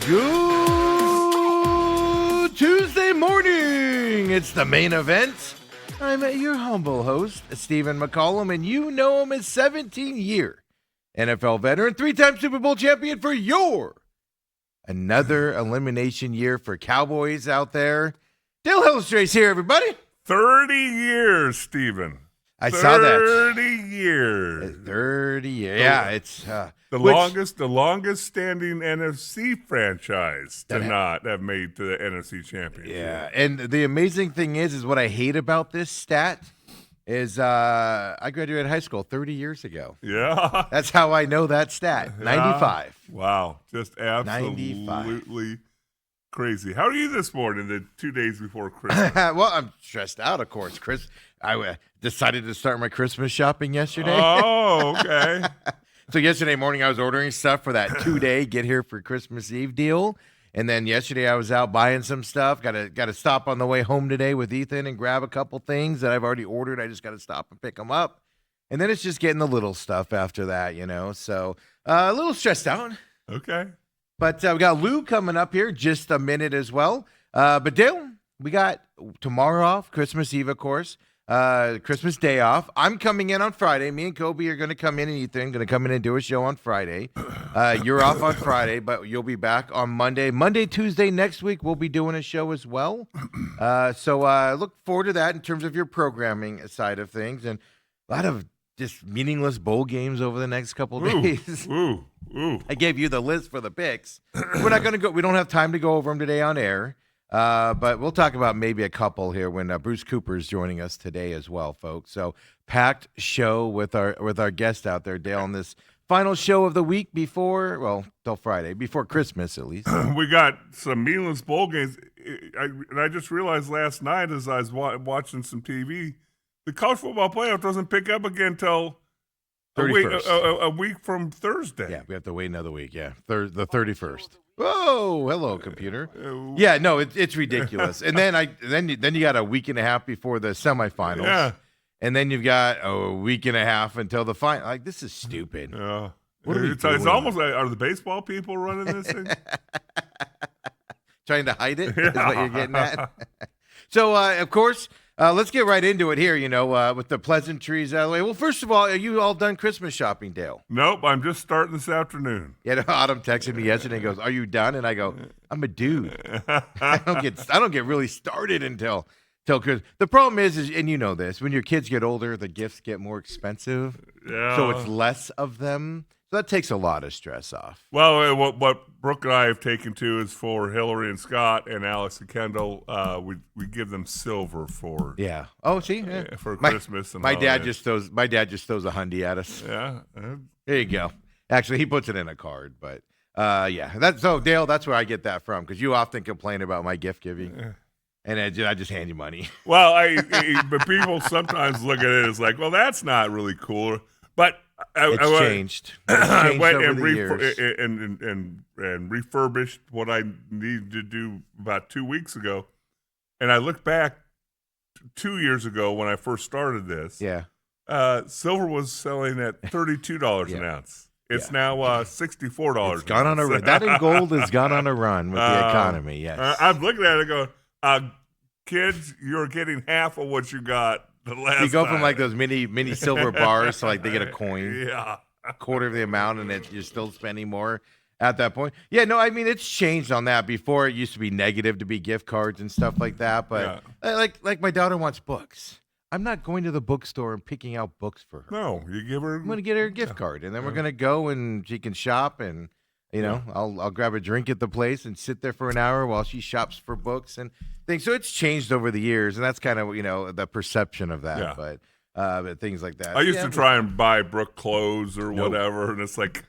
Good Tuesday morning. It's the main event. I'm your humble host, Stephen McCollum, and you know him as 17-year NFL veteran, three-time Super Bowl champion for another elimination year for Cowboys out there. Dale Hillestrate's here, everybody. 30 years, Stephen. I saw that. 30 years. 30 years. Yeah, it's the longest standing NFC franchise to not have made to the NFC Championship. Yeah, and the amazing thing is what I hate about this stat is I graduated high school 30 years ago. Yeah. That's how I know that stat. 95. Wow. Just absolutely 95. crazy. How are you this morning, the 2 days before Christmas? Well, I'm stressed out, of course, Chris. I decided to start my Christmas shopping yesterday. Oh, okay. So yesterday morning I was ordering stuff for that 2-day get here for Christmas Eve deal. And then yesterday I was out buying some stuff. Got to stop on the way home today with Ethan and grab a couple things that I've already ordered. I just got to stop and pick them up. And then it's just getting the little stuff after that, you know. So a little stressed out. Okay. But we got Lou coming up here just a minute as well. But Dale, we got tomorrow off, Christmas Eve, of course. Christmas Day off. I'm coming in on Friday. Me and Kobe are going to come in, and Ethan going to come in and do a show on Friday. You're off on Friday, but you'll be back on Monday. Monday, Tuesday next week, we'll be doing a show as well. So look forward to that in terms of your programming side of things, and a lot of just meaningless bowl games over the next couple of days. Ooh. I gave you the list for the picks. We're not going to go. We don't have time to go over them today on air. But we'll talk about maybe a couple here when Bruce Cooper is joining us today as well, folks. So packed show with our guest out there, Dale, on this final show of the week till Friday, before Christmas at least. We got some meaningless bowl games. I just realized last night as I was watching some TV, the college football playoff doesn't pick up again until a week from Thursday. Yeah, we have to wait another week. Yeah, the 31st. Whoa, hello, computer. Yeah, no, it's ridiculous. And then you got a week and a half before the semifinals. Yeah. And then you've got a week and a half until the final. Like, this is stupid. Yeah. What are we It's doing? almost like, are the baseball people running this thing? Trying to hide it is what you're getting at. So, of course, let's get right into it here, with the pleasantries out of the way. Well, first of all, are you all done Christmas shopping, Dale? Nope, I'm just starting this afternoon. Yeah, Autumn texted me yesterday and goes, "Are you done?" And I go, "I'm a dude. I don't get really started until Christmas." The problem is, and you know this, when your kids get older, the gifts get more expensive. Yeah. So it's less of them. So that takes a lot of stress off. Well, what Brooke and I have taken to is for Hillary and Scott and Alex and Kendall. We give them silver for for Christmas. And my dad holidays. just throws a hundy at us. Yeah. There you go. Actually, he puts it in a card, but that's so Dale. That's where I get that from because you often complain about my gift giving, and I just hand you money. Well, but people sometimes look at it as like, well, that's not really cool, but. It's changed. I went over and, the years. and refurbished what I needed to do about 2 weeks ago. And I looked back 2 years ago when I first started this. Yeah. Silver was selling at $32 an ounce. It's now $64. It's gone on a run. That and gold has gone on a run with the economy, yes. I'm looking at it and going, kids, you're getting half of what you got. You go from like those mini silver bars to like they get a coin, a quarter of the amount, and you're still spending more at that point. Yeah, no, I mean it's changed on that. Before it used to be negative to be gift cards and stuff like that, but like my daughter wants books. I'm not going to the bookstore and picking out books for her. No, you give her. I'm going to get her a gift card, and then we're going to go and she can shop and. I'll grab a drink at the place and sit there for an hour while she shops for books and things. So it's changed over the years, and that's kind of the perception of that. Yeah. But things like that. I used to try and buy Brooke clothes or whatever, and it's like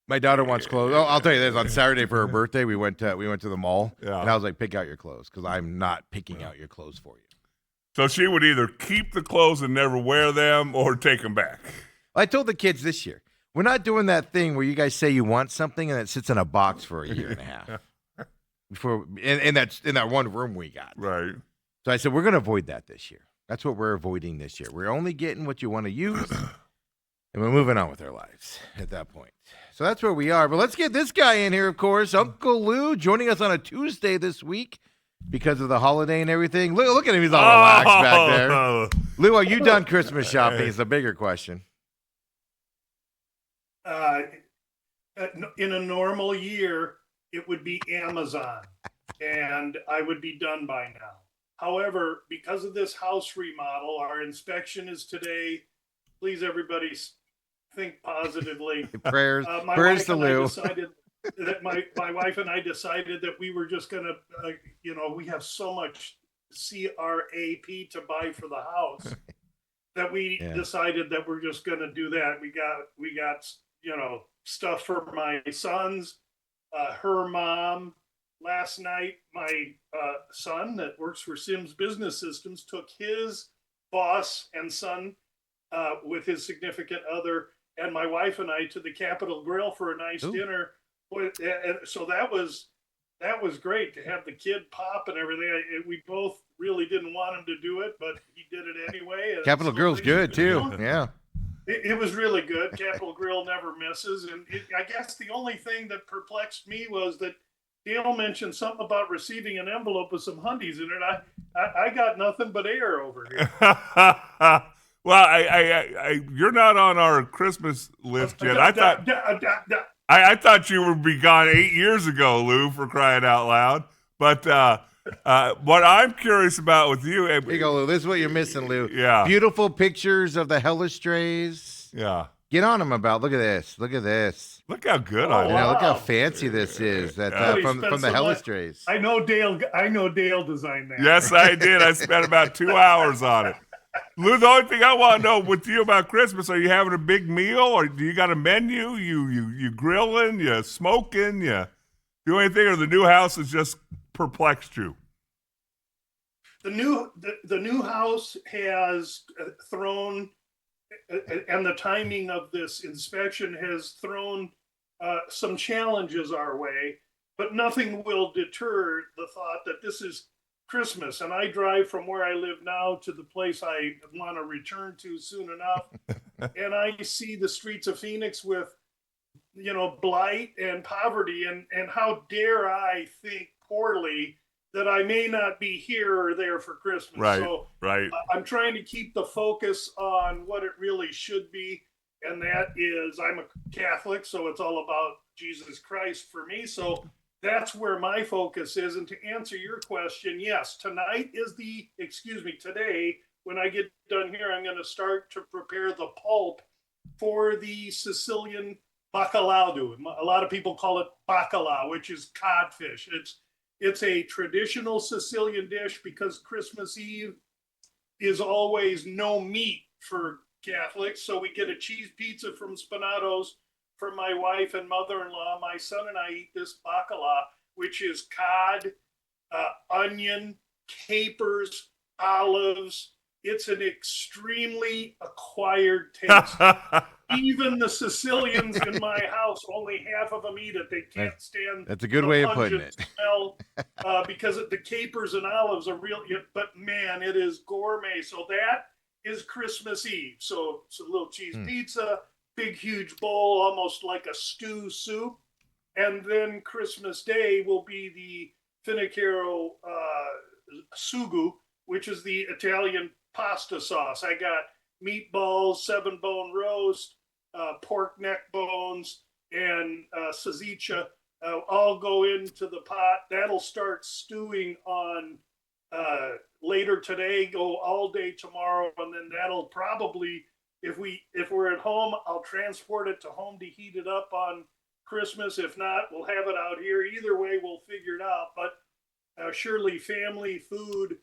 my daughter wants clothes. Oh, I'll tell you this: on Saturday for her birthday, we went to the mall, and I was like, "Pick out your clothes," because I'm not picking out your clothes for you. So she would either keep the clothes and never wear them, or take them back. I told the kids this year. We're not doing that thing where you guys say you want something and it sits in a box for a year and a half. Before in that one room we got. Right. So I said we're going to avoid that this year. That's what we're avoiding this year. We're only getting what you want to use. And we're moving on with our lives at that point. So that's where we are. But let's get this guy in here, of course. Uncle Lou joining us on a Tuesday this week because of the holiday and everything. Look at him. He's all relaxed back there. Lou, are you done Christmas shopping? Is the bigger question. In a normal year, it would be Amazon, and I would be done by now. However, because of this house remodel, our inspection is today. Please, everybody, think positively. Prayers to Lou. My wife and I decided that we were just gonna, we have so much CRAP to buy for the house that we decided that we're just gonna do that. We got stuff for my sons, her mom. Last night, my son that works for Sims Business Systems took his boss and son with his significant other and my wife and I to the Capitol Grill for a nice dinner. And so that was great to have the kid pop and everything. We both really didn't want him to do it, but he did it anyway. Capitol Grill's good too. Yeah. It was really good. Capitol Grill never misses. And I guess the only thing that perplexed me was that Dale mentioned something about receiving an envelope with some hundies in it. I got nothing but air over here. Well, I you're not on our Christmas list yet. I thought you would be gone 8 years ago, Lou, for crying out loud. But what I'm curious about with you, here you go, Lou. This is what you're missing, Lou. Yeah, beautiful pictures of the Hellestrays. Yeah, get on them about. Look at this. Look at this. Look how good I am. Wow. Look how fancy this is. That from the Hellestrays. I know Dale designed that. Yes, I did. I spent about 2 hours on it. Lou, the only thing I want to know with you about Christmas, are you having a big meal, or do you got a menu? You grilling, you smoking, you do anything, or the new house has just perplexed you? The new house has thrown, and the timing of this inspection has thrown some challenges our way, but nothing will deter the thought that this is Christmas, and I drive from where I live now to the place I want to return to soon enough, and I see the streets of Phoenix with, blight and poverty, and how dare I think poorly that I may not be here or there for Christmas. Right, so right. I'm trying to keep the focus on what it really should be, and that is I'm a Catholic, so it's all about Jesus Christ for me. So that's where my focus is. And to answer your question, yes, today, when I get done here, I'm going to start to prepare the pulp for the Sicilian bacalao. A lot of people call it bacala, which is codfish. It's a traditional Sicilian dish because Christmas Eve is always no meat for Catholics. So we get a cheese pizza from Spinato's for my wife and mother-in-law. My son and I eat this bacala, which is cod, onion, capers, olives. It's an extremely acquired taste. Even the Sicilians in my house, only half of them eat it. They can't stand. That's a good way of putting it. Smell, because the capers and olives are real. But man, it is gourmet. So that is Christmas Eve. So it's a little cheese pizza, big huge bowl, almost like a stew soup, and then Christmas Day will be the Finocchiaro sugu, which is the Italian pasta sauce. I got meatballs, 7-bone roast, pork neck bones, and salsiccia all go into the pot. That'll start stewing on later today, go all day tomorrow, and then that'll probably, if we're at home, I'll transport it to home to heat it up on Christmas. If not, we'll have it out here. Either way, we'll figure it out. But surely family food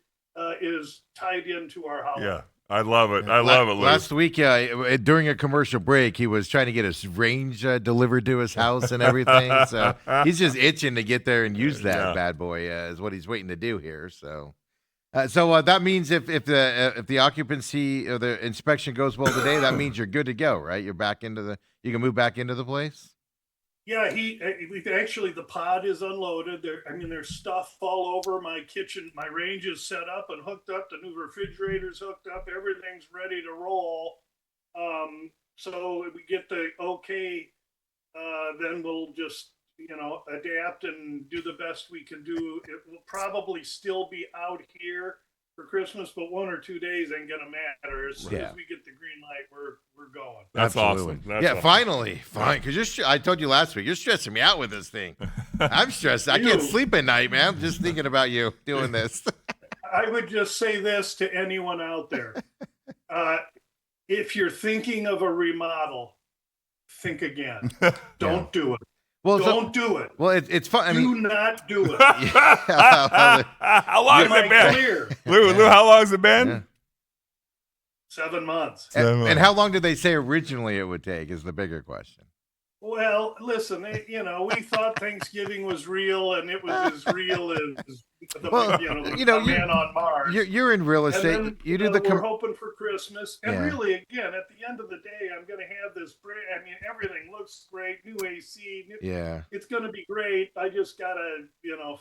is tied into our holiday. Yeah. I love it. I love it, Lou. Last week, during a commercial break, he was trying to get his range delivered to his house and everything. So he's just itching to get there and use that bad boy. Is what he's waiting to do here. So that means if the occupancy or the inspection goes well today, that means you're good to go, right? You're back into you can move back into the place. Yeah, the pod is unloaded. There's stuff all over my kitchen. My range is set up and hooked up. The new refrigerator's hooked up. Everything's ready to roll. So we get the okay, then we'll just, adapt and do the best we can do. It will probably still be out here for Christmas, but 1 or 2 days ain't gonna matter. As soon as we get the green light, we're going. That's Absolutely. awesome. That's yeah, awesome. finally, fine. Because I told you last week, you're stressing me out with this thing. I'm stressed. I can't sleep at night, man. I'm just thinking about you doing this. I would just say this to anyone out there. If you're thinking of a remodel, think again. Don't do it. Well, Don't do it. Well, it's fun. I Do mean, not do it. How long has it been? Clear. Lou, how long has it been? Yeah. 7 months. And how long did they say originally it would take is the bigger question. Well, listen, we thought Thanksgiving was real, and it was as real as the man on Mars. You're in real estate. And then, you do we're hoping for Christmas, and Yeah. really, again, at the end of the day, I'm going to have this. Everything looks great. New AC. Yeah. It's going to be great. I just gotta,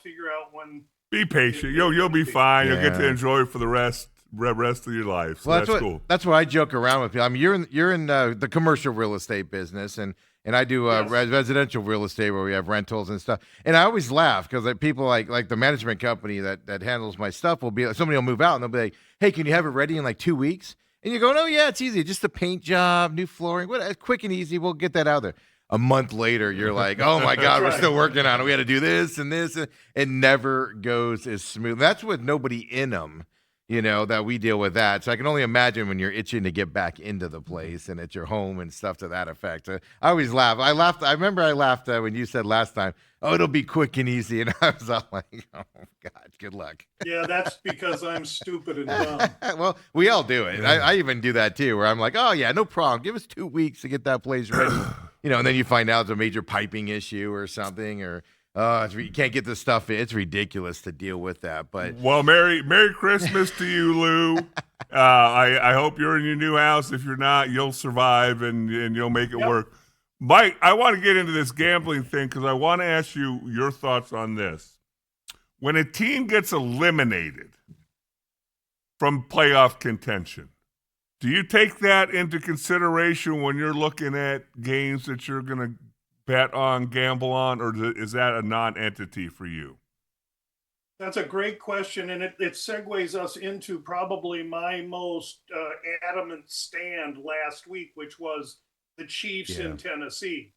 figure out when. Be patient. You'll be fine. You'll get to enjoy it for the rest of your life. So Well, that's cool. That's what I joke around with. I mean, you're in the commercial real estate business, and I do residential real estate where we have rentals and stuff. And I always laugh because people like the management company that handles my stuff will be somebody will move out and they'll be like, "Hey, can you have it ready in like 2 weeks?" And you go, "Oh yeah, it's easy. Just a paint job, new flooring, quick and easy. We'll get that out there." A month later, you're like, "Oh my God, we're still working on it. We had to do this and this." And it never goes as smooth. That's with nobody in them. That we deal with that. So I can only imagine when you're itching to get back into the place and at your home and stuff to that effect. I always laugh. I remember I laughed when you said last time, "Oh, it'll be quick and easy." And I was all like, "Oh, God, good luck." Yeah, that's because I'm stupid and dumb. Well, we all do it. I even do that too, where I'm like, "Oh, yeah, no problem. Give us 2 weeks to get that place ready." And then you find out it's a major piping issue or something, or you can't get this stuff in. It's ridiculous to deal with that. But well, Merry Christmas to you, Lou. I hope you're in your new house. If you're not, you'll survive and you'll make it work. Mike, I want to get into this gambling thing because I want to ask you your thoughts on this. When a team gets eliminated from playoff contention, do you take that into consideration when you're looking at games that you're going to bet on, gamble on, or is that a non-entity for you? That's a great question, and it segues us into probably my most adamant stand last week, which was the Chiefs in Tennessee.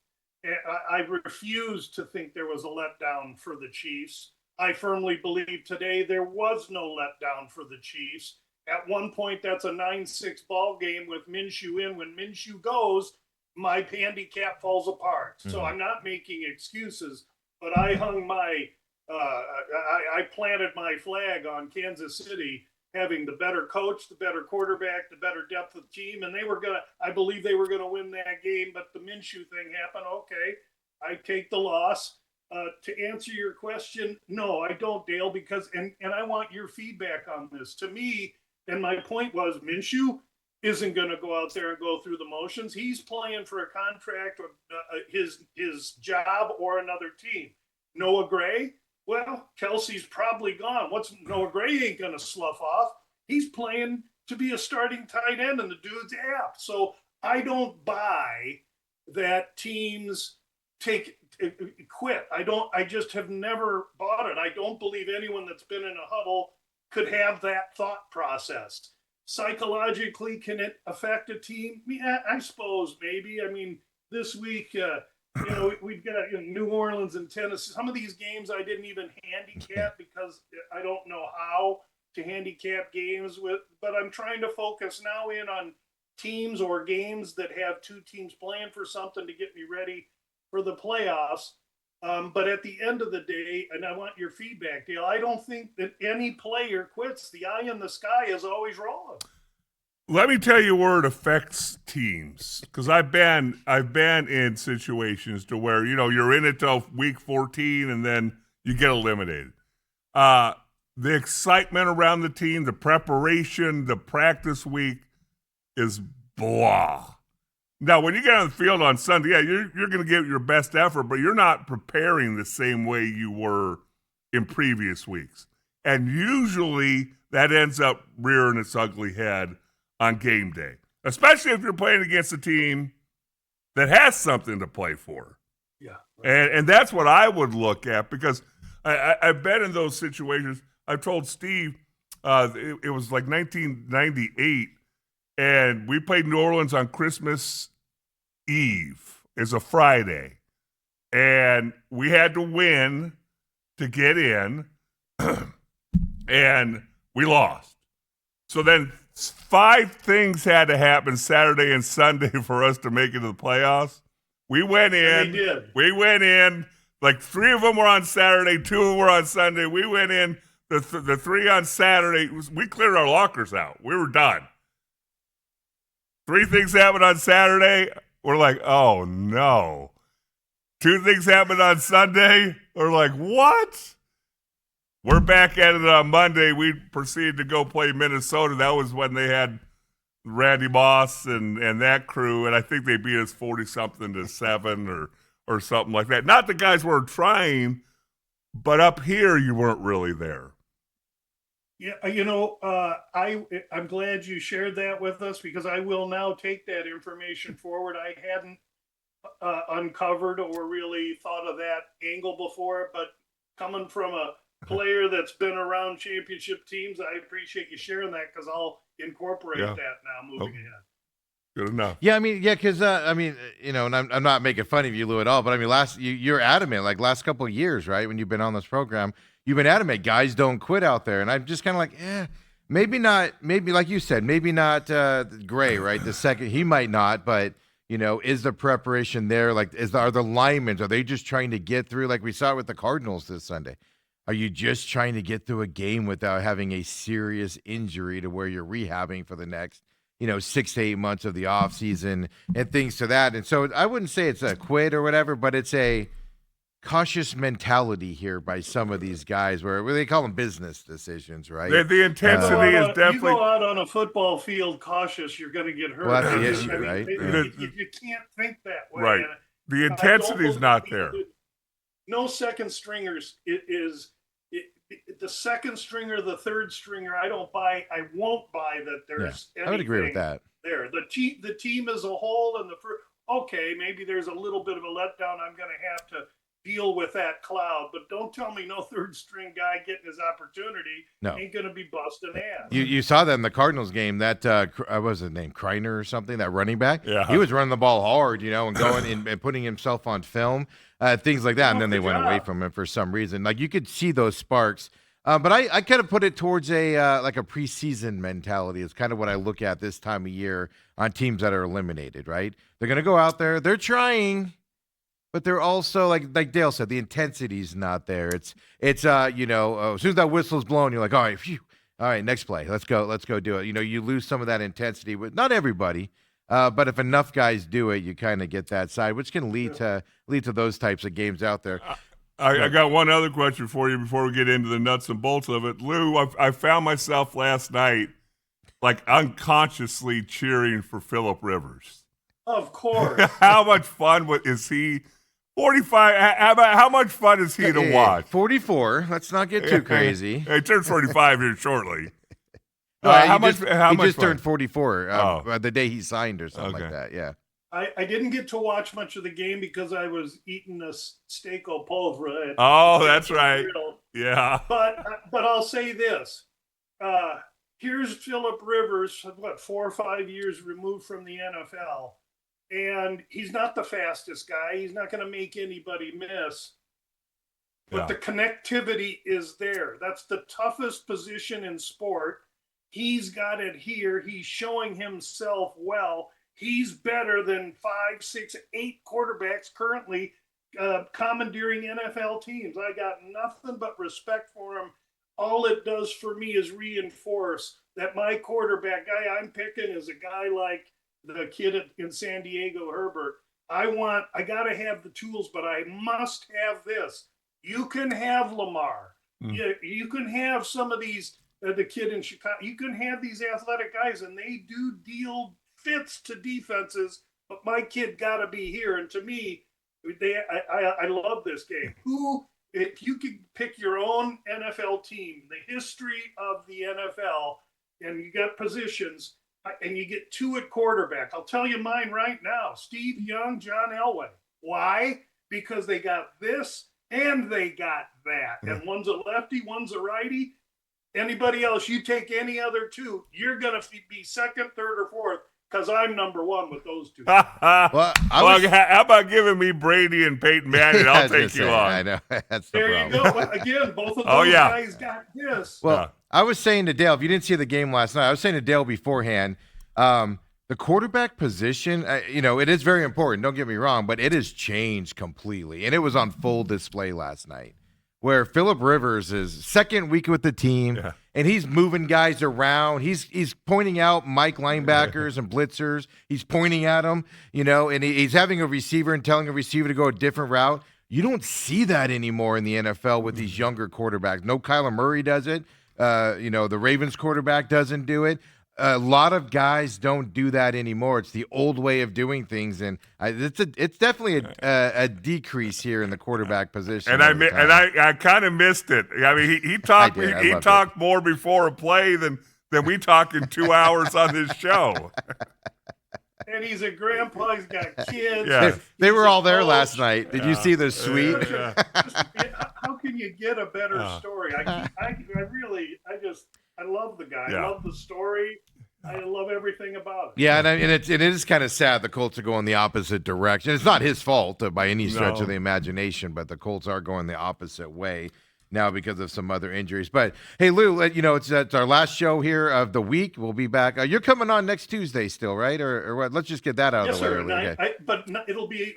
I refuse to think there was a letdown for the Chiefs. I firmly believe today there was no letdown for the Chiefs. At one point, that's a 9-6 ball game with Minshew in. When Minshew goes, my handicap falls apart. So I'm not making excuses, but I hung my I planted my flag on Kansas City having the better coach, the better quarterback, the better depth of team, and I believe they were gonna win that game, but the Minshew thing happened. Okay, I take the loss. To answer your question, no, I don't, Dale, because and I want your feedback on this. To me, and my point was Minshew isn't going to go out there and go through the motions. He's playing for a contract or his job or another team. Noah Gray, well, Kelsey's probably gone. Noah Gray ain't going to slough off. He's playing to be a starting tight end, and the dude's apt. So I don't buy that teams quit. I just have never bought it. I don't believe anyone that's been in a huddle could have that thought process. Psychologically, can it affect a team? Yeah, I suppose maybe. I mean, this week, we've got New Orleans and Tennessee. Some of these games I didn't even handicap because I don't know how to handicap games with. But I'm trying to focus now in on teams or games that have two teams playing for something to get me ready for the playoffs. But at the end of the day, and I want your feedback, Dale, I don't think that any player quits. The eye in the sky is always wrong. Let me tell you where it affects teams, because I've been in situations to where you're in it till week 14 and then you get eliminated. The excitement around the team, the preparation, the practice week is blah. Now, when you get on the field on Sunday, you're going to give your best effort, but you're not preparing the same way you were in previous weeks. And usually that ends up rearing its ugly head on game day. especially if you're playing against a team that has something to play for. Yeah. And that's what I would look at, because I've been in those situations. I told Steve it was like 1998, and we played New Orleans on Christmas Eve. It's a Friday, and we had to win to get in, and we lost. So then 5 things had to happen Saturday and Sunday for us to make it to the playoffs. We went in. They did. We went in. Like 3 of them were on Saturday, 2 of them were on Sunday. We went in. The 3 on Saturday, we cleared our lockers out. We were done. 3 things happened on Saturday. We're like, oh no. 2 things happened on Sunday. We're like, what? We're back at it on Monday. We proceeded to go play Minnesota. That was when they had Randy Moss and that crew, and I think they beat us 40-something to 7 or something like that. Not the guys weren't trying, but up here you weren't really there. Yeah, I'm glad you shared that with us, because I will now take that information forward. I hadn't uncovered or really thought of that angle before, but coming from a player that's been around championship teams, I appreciate you sharing that, because I'll incorporate that now moving ahead. Good enough. Yeah, because and I'm not making fun of you, Lou, at all. But I mean, you're adamant, like last couple of years, right? When you've been on this program, you've been adamant. Guys don't quit out there, and I'm just kind of like, maybe not. Maybe like you said, maybe not Gray, right? The second he might not, but is the preparation there? Like, are the linemen? Are they just trying to get through? Like we saw it with the Cardinals this Sunday. Are you just trying to get through a game without having a serious injury to where you're rehabbing for the next 6 to 8 months of the off season and things to that? And so I wouldn't say it's a quit or whatever, but it's a cautious mentality here by some of these guys where they call them business decisions, right? The intensity is definitely. You go out on a football field cautious, you're going to get hurt. Well, that's the issue, right? You can't think that way. Right. The intensity is not there. No second stringers. The second stringer, the third stringer, I won't buy that there's anything I would agree with that. There. The team as a whole, and okay, maybe there's a little bit of a letdown. I'm going to have to deal with that cloud, but don't tell me no third string guy getting his opportunity ain't going to be busting ass. You saw that in the Cardinals game. That what was his name, Kreiner or something? That running back. Yeah, he was running the ball hard, and going and putting himself on film, things like that. And then they went away from him for some reason. Like you could see those sparks. But I kind of put it towards like a preseason mentality. It's kind of what I look at this time of year on teams that are eliminated. Right? They're going to go out there. They're trying. But they're also like Dale said, the intensity's not there. It's as soon as that whistle's blown, you're like, all right, phew, all right, next play, let's go do it. You lose some of that intensity with not everybody, but if enough guys do it, you kind of get that side, which can lead to those types of games out there. I got one other question for you before we get into the nuts and bolts of it, Lou. I found myself last night like unconsciously cheering for Phillip Rivers. Of course. How much fun is he? 45. How much fun is he to watch? 44. Let's not get too crazy. He turns 45 here shortly. How much? He just turned 44 the day he signed or something like that. Yeah. I didn't get to watch much of the game because I was eating a steak au pauvre. That's right. Yeah. But I'll say this. Here's Phillip Rivers, 4 or 5 years removed from the NFL. And he's not the fastest guy. He's not going to make anybody miss. But the connectivity is there. That's the toughest position in sport. He's got it here. He's showing himself well. He's better than 5, 6, 8 quarterbacks currently commandeering NFL teams. I got nothing but respect for him. All it does for me is reinforce that my quarterback guy I'm picking is a guy like the kid in San Diego, Herbert. I got to have the tools, but I must have this. You can have Lamar. You can have some of these, the kid in Chicago. You can have these athletic guys, and they do deal fits to defenses, but my kid got to be here. And to me, I love this game. If you could pick your own NFL team, the history of the NFL, and you got positions, and you get 2 at quarterback. I'll tell you mine right now: Steve Young, John Elway. Why? Because they got this and they got that, and one's a lefty, one's a righty. Anybody else, you take any other 2, you're gonna be second, third, or fourth. Because I'm number 1 with those 2. How about giving me Brady and Peyton Manning? I'll take you on. I know. That's the there problem. you go. Again, both of those guys got this. Well, I was saying to Dale, if you didn't see the game last night, I was saying to Dale beforehand, the quarterback position, it is very important. Don't get me wrong, but it has changed completely. And it was on full display last night, where Phillip Rivers is second week with the team, and he's moving guys around. He's pointing out Mike linebackers and blitzers. He's pointing at them, and he's having a receiver and telling a receiver to go a different route. You don't see that anymore in the NFL with these younger quarterbacks. No, Kyler Murray does it. The Ravens quarterback doesn't do it. A lot of guys don't do that anymore. It's the old way of doing things, and it's definitely a decrease here in the quarterback position. And I kind of missed it. I mean, he talked more before a play than we talk in 2 hours on this show. And he's a grandpa. He's got kids. Yeah. They were all there last night. Did you see the suite? How can you get a better story? I love the guy. I love the story. I love everything about it. Yeah, and it is kind of sad the Colts are going the opposite direction. It's not his fault by any stretch of the imagination, but the Colts are going the opposite way now because of some other injuries. But hey, Lou, it's our last show here of the week. We'll be back. You're coming on next Tuesday still, right? Or what? Let's just get that out of the way. Sir. But it'll be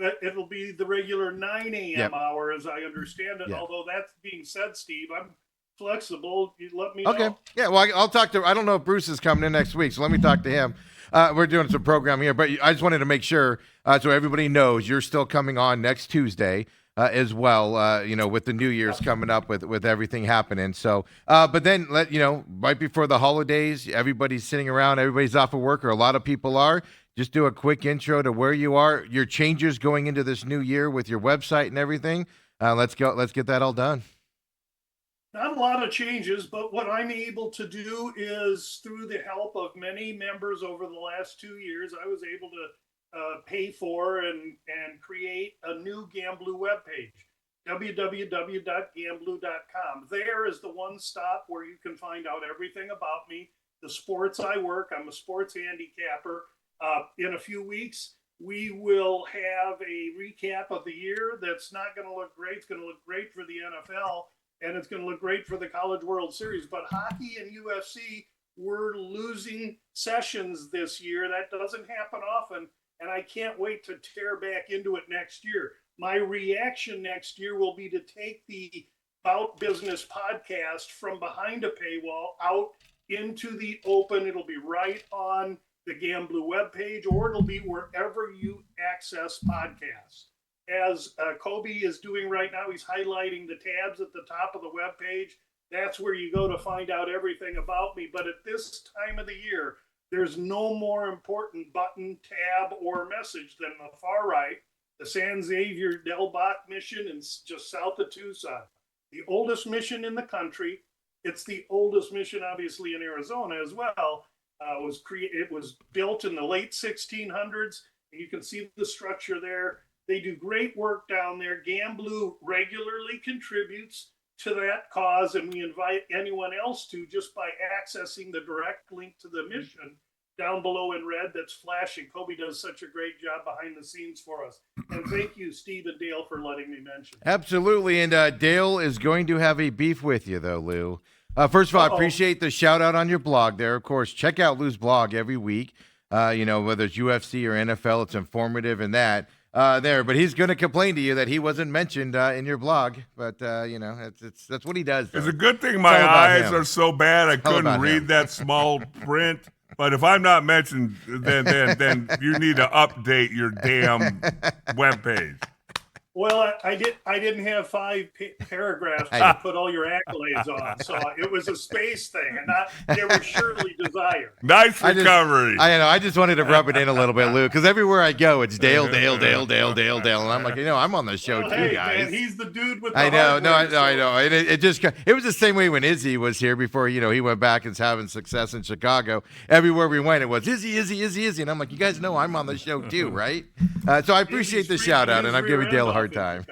the regular 9 a.m. hour, as I understand it. Yeah. Although that's being said, Steve, I'm flexible. You let me know. Okay. Yeah, well, I'll talk to – I don't know if Bruce is coming in next week, so let me talk to him. We're doing some program here, but I just wanted to make sure so everybody knows you're still coming on next Tuesday as well, with the New Year's coming up with everything happening. So, but then, right before the holidays, everybody's sitting around, everybody's off of work, or a lot of people are. Just do a quick intro to where you are, your changes going into this new year with your website and everything. Let's get that all done. Not a lot of changes, but what I'm able to do is, through the help of many members over the last 2 years, I was able to pay for and create a new Gamblu webpage, www.gamblu.com. There is the one stop where you can find out everything about me, the sports I work. I'm a sports handicapper. In a few weeks, we will have a recap of the year that's not going to look great. It's going to look great for the NFL. And it's going to look great for the College World Series. But hockey and UFC, we're losing sessions this year. That doesn't happen often. And I can't wait to tear back into it next year. My reaction next year will be to take the Bout Business podcast from behind a paywall out into the open. It'll be right on the Gamblu webpage, or it'll be wherever you access podcasts. As Kobe is doing right now, he's highlighting the tabs at the top of the webpage. That's where you go to find out everything about me. But at this time of the year, there's no more important button, tab, or message than the far right, the San Xavier Del Bach mission in just south of Tucson. The oldest mission in the country. It's the oldest mission, obviously, in Arizona as well. It was built in the late 1600s, and you can see the structure there. They do great work down there. Gamblu regularly contributes to that cause, and we invite anyone else to, just by accessing the direct link to the mission down below in red that's flashing. Kobe does such a great job behind the scenes for us. And thank you, Steve and Dale, for letting me mention. Absolutely, and Dale is going to have a beef with you, though, Lou. First of all, I appreciate the shout-out on your blog there. Of course, check out Lou's blog every week. Whether it's UFC or NFL, it's informative in that. But he's going to complain to you that he wasn't mentioned in your blog. But that's what he does. Though. It's a good thing my eyes are so bad I couldn't read that small print. But if I'm not mentioned, then you need to update your damn webpage. Well, I didn't have 5 paragraphs I- to put all your accolades on, so it was a space thing, and not they were surely desired. Nice I just- recovery. I just wanted to rub it in a little bit, Lou, because everywhere I go, it's Dale, and I'm like, I'm on the show Well, too, hey, guys. man, he's the dude with the I know, hardware, I know. And it was the same way when Izzy was here before, he went back and was having success in Chicago. Everywhere we went, it was Izzy. And I'm like, you guys know I'm on the show too, right? So I appreciate the shout out, and I'm giving Dale a hard time.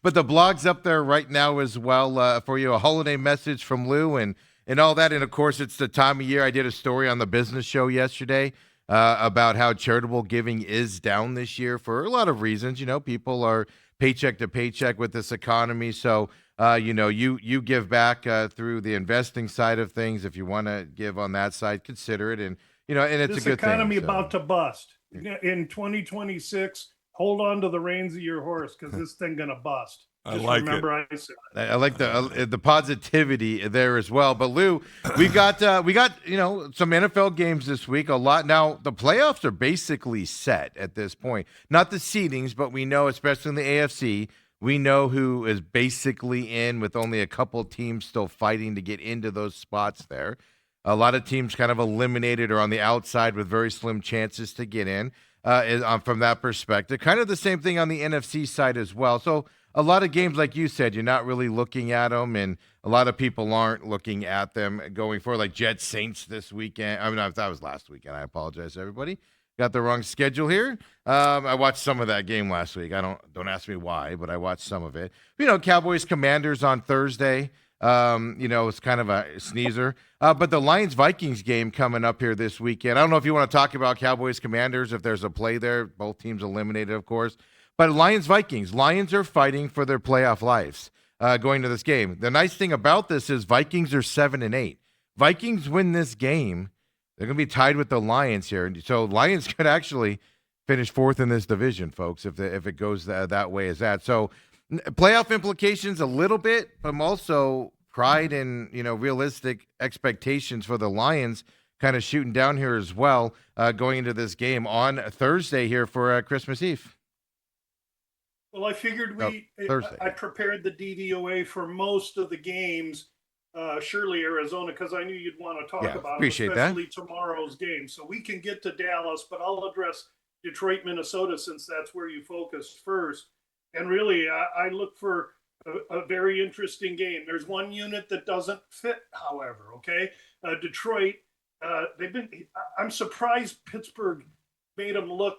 But the blog's up there right now as well for you. A holiday message from Lou and all that. And, of course, it's the time of year. I did a story on the business show yesterday about how charitable giving is down this year for a lot of reasons. People are paycheck to paycheck with this economy. So, you give back through the investing side of things. If you want to give on that side, consider it. And, and it's this a good economy thing. about to bust in 2026. Hold on to the reins of your horse because this thing gonna bust. I Just like remember I said it. I like the positivity there as well. But Lou, we got some NFL games this week. A lot now. The playoffs are basically set at this point. Not the seedings, but we know, especially in the AFC, we know who is basically in, with only a couple teams still fighting to get into those spots there. A lot of teams kind of eliminated or on the outside with very slim chances to get in. From that perspective, kind of the same thing on the NFC side as well. So a lot of games, like you said, you're not really looking at them, and a lot of people aren't looking at them going forward, like Jets Saints this weekend. I mean, that was last weekend. I apologize, everybody. Got the wrong schedule here. I watched some of that game last week. Don't ask me why, but I watched some of it. Cowboys Commanders on Thursday. It's kind of a sneezer. But the Lions-Vikings game coming up here this weekend. I don't know if you want to talk about Cowboys-Commanders, if there's a play there. Both teams eliminated, of course. But Lions-Vikings. Lions are fighting for their playoff lives going to this game. The nice thing about this is Vikings are 7-8. Vikings win this game, they're going to be tied with the Lions here. So Lions could actually finish 4th in this division, folks, if it goes that way as that. So playoff implications a little bit, but also pride and realistic expectations for the Lions kind of shooting down here as well going into this game on Thursday here for Christmas Eve. Well, I figured Thursday. I prepared the DVOA for most of the games, surely Arizona, because I knew you'd want to talk about appreciate them, especially tomorrow's game. So we can get to Dallas, but I'll address Detroit, Minnesota, since that's where you focused first. And really, I look for a very interesting game. There's one unit that doesn't fit, however, okay? Detroit, I'm surprised Pittsburgh made them look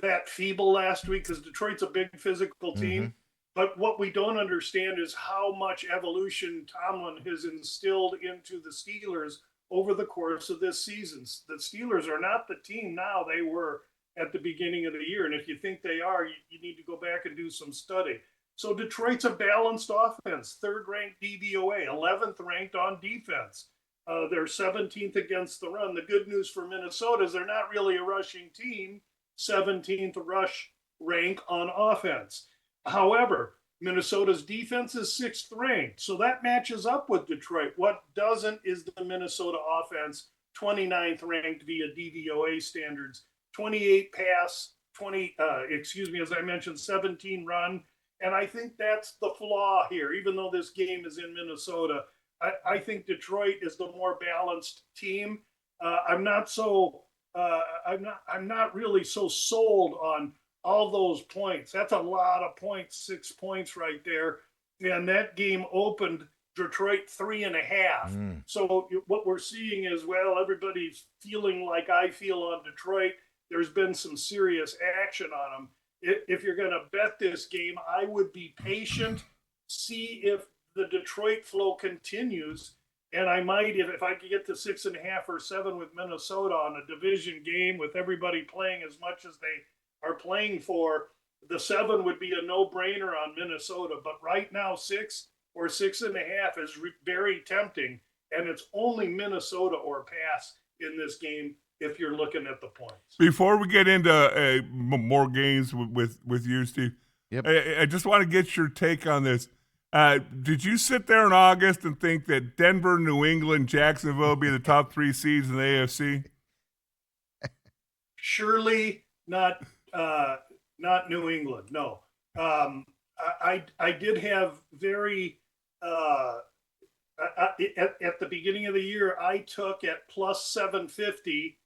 that feeble last week because Detroit's a big physical team. Mm-hmm. But what we don't understand is how much evolution Tomlin has instilled into the Steelers over the course of this season. The Steelers are not the team now they were at the beginning of the year. And if you think they are, you need to go back and do some study. So Detroit's a balanced offense, 3rd-ranked DVOA, 11th ranked on defense. They're 17th against the run. The good news for Minnesota is they're not really a rushing team, 17th rush rank on offense. However, Minnesota's defense is 6th ranked, so that matches up with Detroit. What doesn't is the Minnesota offense, 29th ranked via DVOA standards, 28 pass, 17 run. And I think that's the flaw here. Even though this game is in Minnesota, I think Detroit is the more balanced team. I'm not really so sold on all those points. That's a lot of points, 6 points right there. And that game opened Detroit 3.5. So what we're seeing is, everybody's feeling like I feel on Detroit. There's been some serious action on them. If you're going to bet this game, I would be patient, see if the Detroit flow continues. And I might, if I could get to 6.5 or 7 with Minnesota on a division game with everybody playing as much as they are playing for, the 7 would be a no-brainer on Minnesota. But right now, 6 or 6.5 is very tempting. And it's only Minnesota or pass in this game if you're looking at the points. Before we get into more games with you, Steve, Yep. I just want to get your take on this. Did you sit there in August and think that Denver, New England, Jacksonville would be the top 3 seeds in the AFC? Surely not not New England. No, I did have very at the beginning of the year. I took at plus 750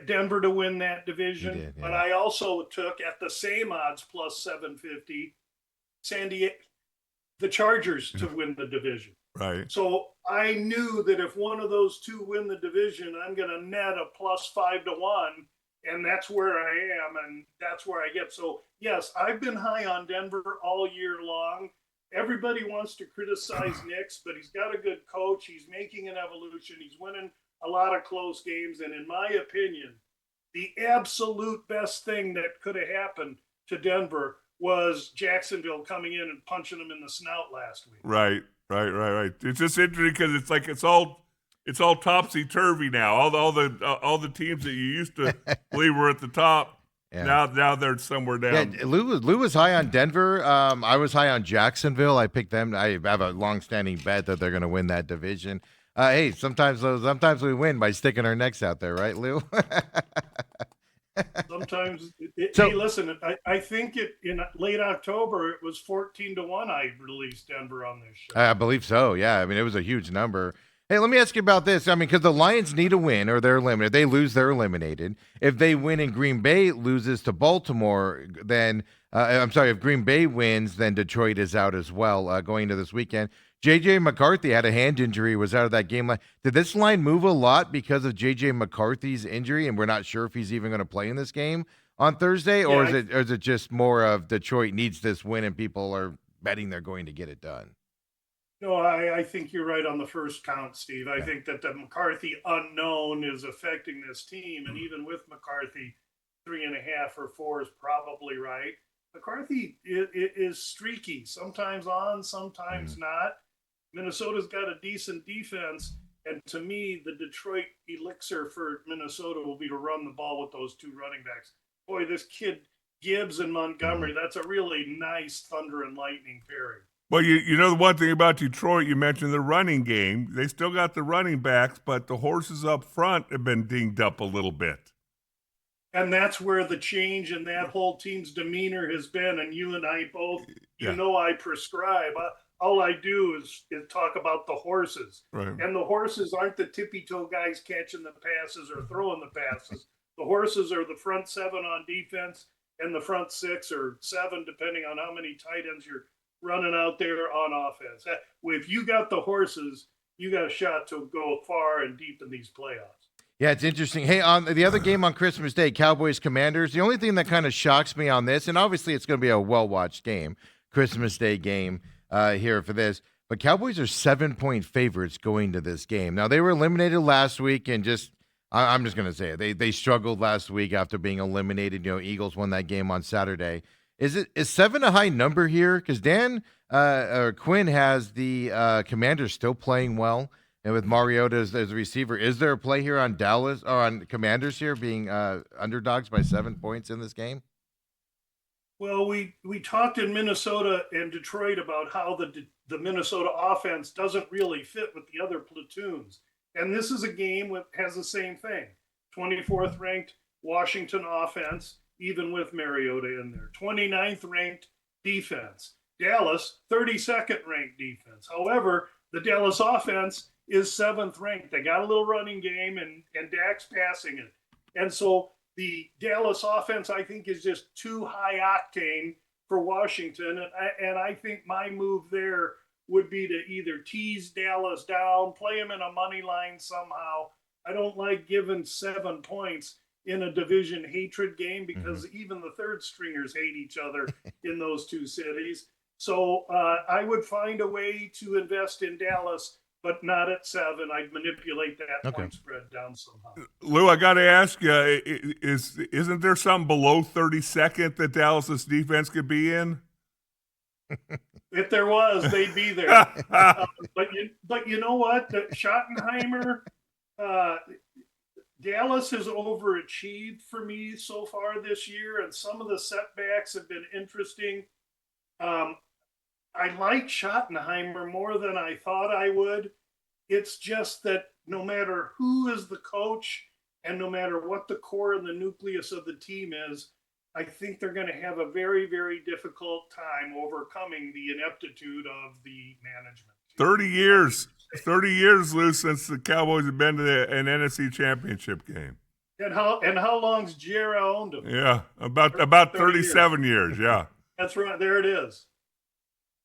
Denver to win that division, did, yeah. but I also took at the same odds plus 750 San Diego, the Chargers to win the division. Right. So I knew that if one of those two win the division, I'm going to net a plus 5-1, and that's where I am, and that's where I get. So yes, I've been high on Denver all year long. Everybody wants to criticize Nix, but he's got a good coach. He's making an evolution. He's winning a lot of close games, and in my opinion, the absolute best thing that could have happened to Denver was Jacksonville coming in and punching them in the snout last week. Right. It's just interesting because it's like it's all topsy turvy now. All the teams that you used to believe were at the top, now they're somewhere down. Yeah, Lou was high on Denver. I was high on Jacksonville. I picked them. I have a long-standing bet that they're going to win that division. Hey, sometimes we win by sticking our necks out there, right, Lou? Sometimes, hey, listen, I think in late October, it was 14-1 I released Denver on this show. I believe so, yeah. I mean, it was a huge number. Hey, let me ask you about this. I mean, because the Lions need a win or they're eliminated. If they lose, they're eliminated. If they win and Green Bay loses to Baltimore, then if Green Bay wins, then Detroit is out as well going into this weekend. J.J. McCarthy had a hand injury, was out of that game. Did this line move a lot because of J.J. McCarthy's injury, and we're not sure if he's even going to play in this game on Thursday, or is it just more of Detroit needs this win and people are betting they're going to get it done? No, I think you're right on the first count, Steve. I think that the McCarthy unknown is affecting this team, and even with McCarthy, 3.5 or 4 is probably right. McCarthy is streaky, sometimes on, sometimes not. Minnesota's got a decent defense, and to me, the Detroit elixir for Minnesota will be to run the ball with those two running backs. Boy, this kid Gibbs and Montgomery, that's a really nice thunder and lightning pairing. Well, you know the one thing about Detroit, you mentioned the running game. They still got the running backs, but the horses up front have been dinged up a little bit. And that's where the change in that whole team's demeanor has been. And you and I both, you know, I prescribe. All I do is talk about the horses. Right. And the horses aren't the tippy-toe guys catching the passes or throwing the passes. The horses are the front 7 on defense and the front 6 or 7, depending on how many tight ends you're running out there on offense. If you got the horses, you got a shot to go far and deep in these playoffs. Yeah, it's interesting. Hey, on the other game on Christmas Day, Cowboys-Commanders, the only thing that kind of shocks me on this, and obviously it's going to be a well-watched game, Christmas Day game here for this, but Cowboys are 7-point favorites going to this game. Now, they were eliminated last week, and I'm just going to say it. They struggled last week after being eliminated. You know, Eagles won that game on Saturday. Is 7 a high number here? Because Quinn has the Commanders still playing well. And with Mariota as a receiver, is there a play here on Dallas or on Commanders here being underdogs by 7 points in this game? Well, we talked in Minnesota and Detroit about how the Minnesota offense doesn't really fit with the other platoons. And this is a game that has the same thing. 24th ranked Washington offense, even with Mariota in there. 29th ranked defense. Dallas, 32nd ranked defense. However, the Dallas offense is 7th ranked. They got a little running game and Dak's passing it. And so the Dallas offense, I think, is just too high octane for Washington. And I think my move there would be to either tease Dallas down, play them in a money line somehow. I don't like giving 7 points in a division hatred game because even the third stringers hate each other in those two cities. So I would find a way to invest in Dallas, but not at 7. I'd manipulate that point spread down somehow. Lou, I got to ask you, isn't there something below 32nd that Dallas's defense could be in? If there was, they'd be there. But you know what? Schottenheimer, Dallas has overachieved for me so far this year, and some of the setbacks have been interesting. I like Schottenheimer more than I thought I would. It's just that no matter who is the coach and no matter what the core and the nucleus of the team is, I think they're going to have a very, very difficult time overcoming the ineptitude of the management. 30 years. 30 years, Lou, since the Cowboys have been to an NFC championship game. And how long's Jera owned them? Yeah, about 37 years. Yeah. That's right. There it is.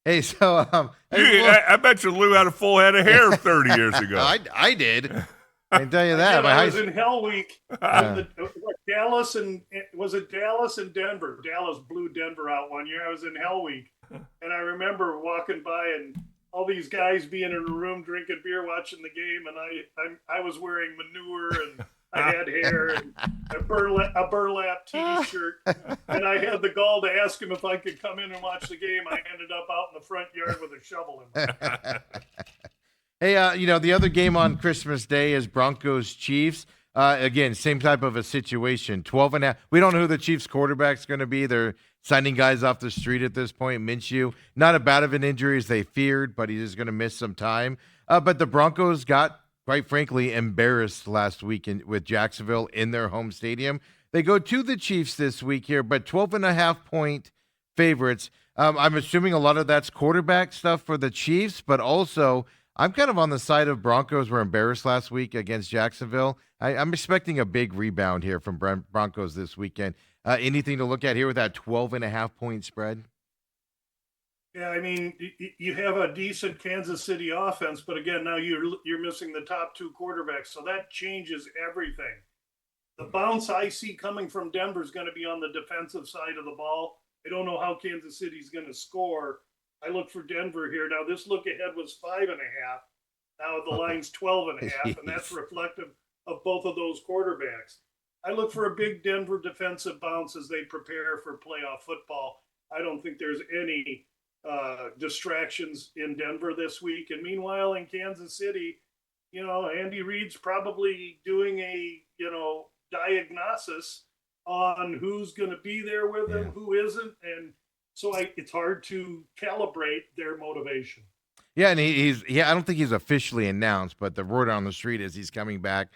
Hey, so I bet you Lou had a full head of hair 30 years ago. I did. I can tell you that. I was in Hell Week. Dallas and was it Dallas and Denver? Dallas blew Denver out one year. I was in Hell Week, and I remember walking by and all these guys being in a room drinking beer, watching the game, and I was wearing manure and I had hair and a burlap T-shirt, and I had the gall to ask him if I could come in and watch the game. I ended up out in the front yard with a shovel in my hand. Hey, the other game on Christmas Day is Broncos Chiefs. Again, same type of a situation. 12.5. We don't know who the Chiefs quarterback's going to be. They're signing guys off the street at this point. Minshew, not as bad of an injury as they feared, but he's just going to miss some time. But the Broncos got, quite frankly, embarrassed last week with Jacksonville in their home stadium. They go to the Chiefs this week here, but 12.5-point favorites. I'm assuming a lot of that's quarterback stuff for the Chiefs, but also I'm kind of on the side of Broncos were embarrassed last week against Jacksonville. I'm expecting a big rebound here from Broncos this weekend. Anything to look at here with that 12.5-point spread? Yeah, I mean, you have a decent Kansas City offense, but again, now you're missing the top two quarterbacks, so that changes everything. The bounce I see coming from Denver is going to be on the defensive side of the ball. I don't know how Kansas City's going to score. I look for Denver here. Now, this look ahead was 5.5. Now the line's 12.5, and that's reflective of both of those quarterbacks. I look for a big Denver defensive bounce as they prepare for playoff football. I don't think there's any distractions in Denver this week. And meanwhile, in Kansas City, Andy Reid's probably doing a, diagnosis on who's going to be there with him, who isn't. And so it's hard to calibrate their motivation. Yeah, and I don't think he's officially announced, but the word on the street is he's coming back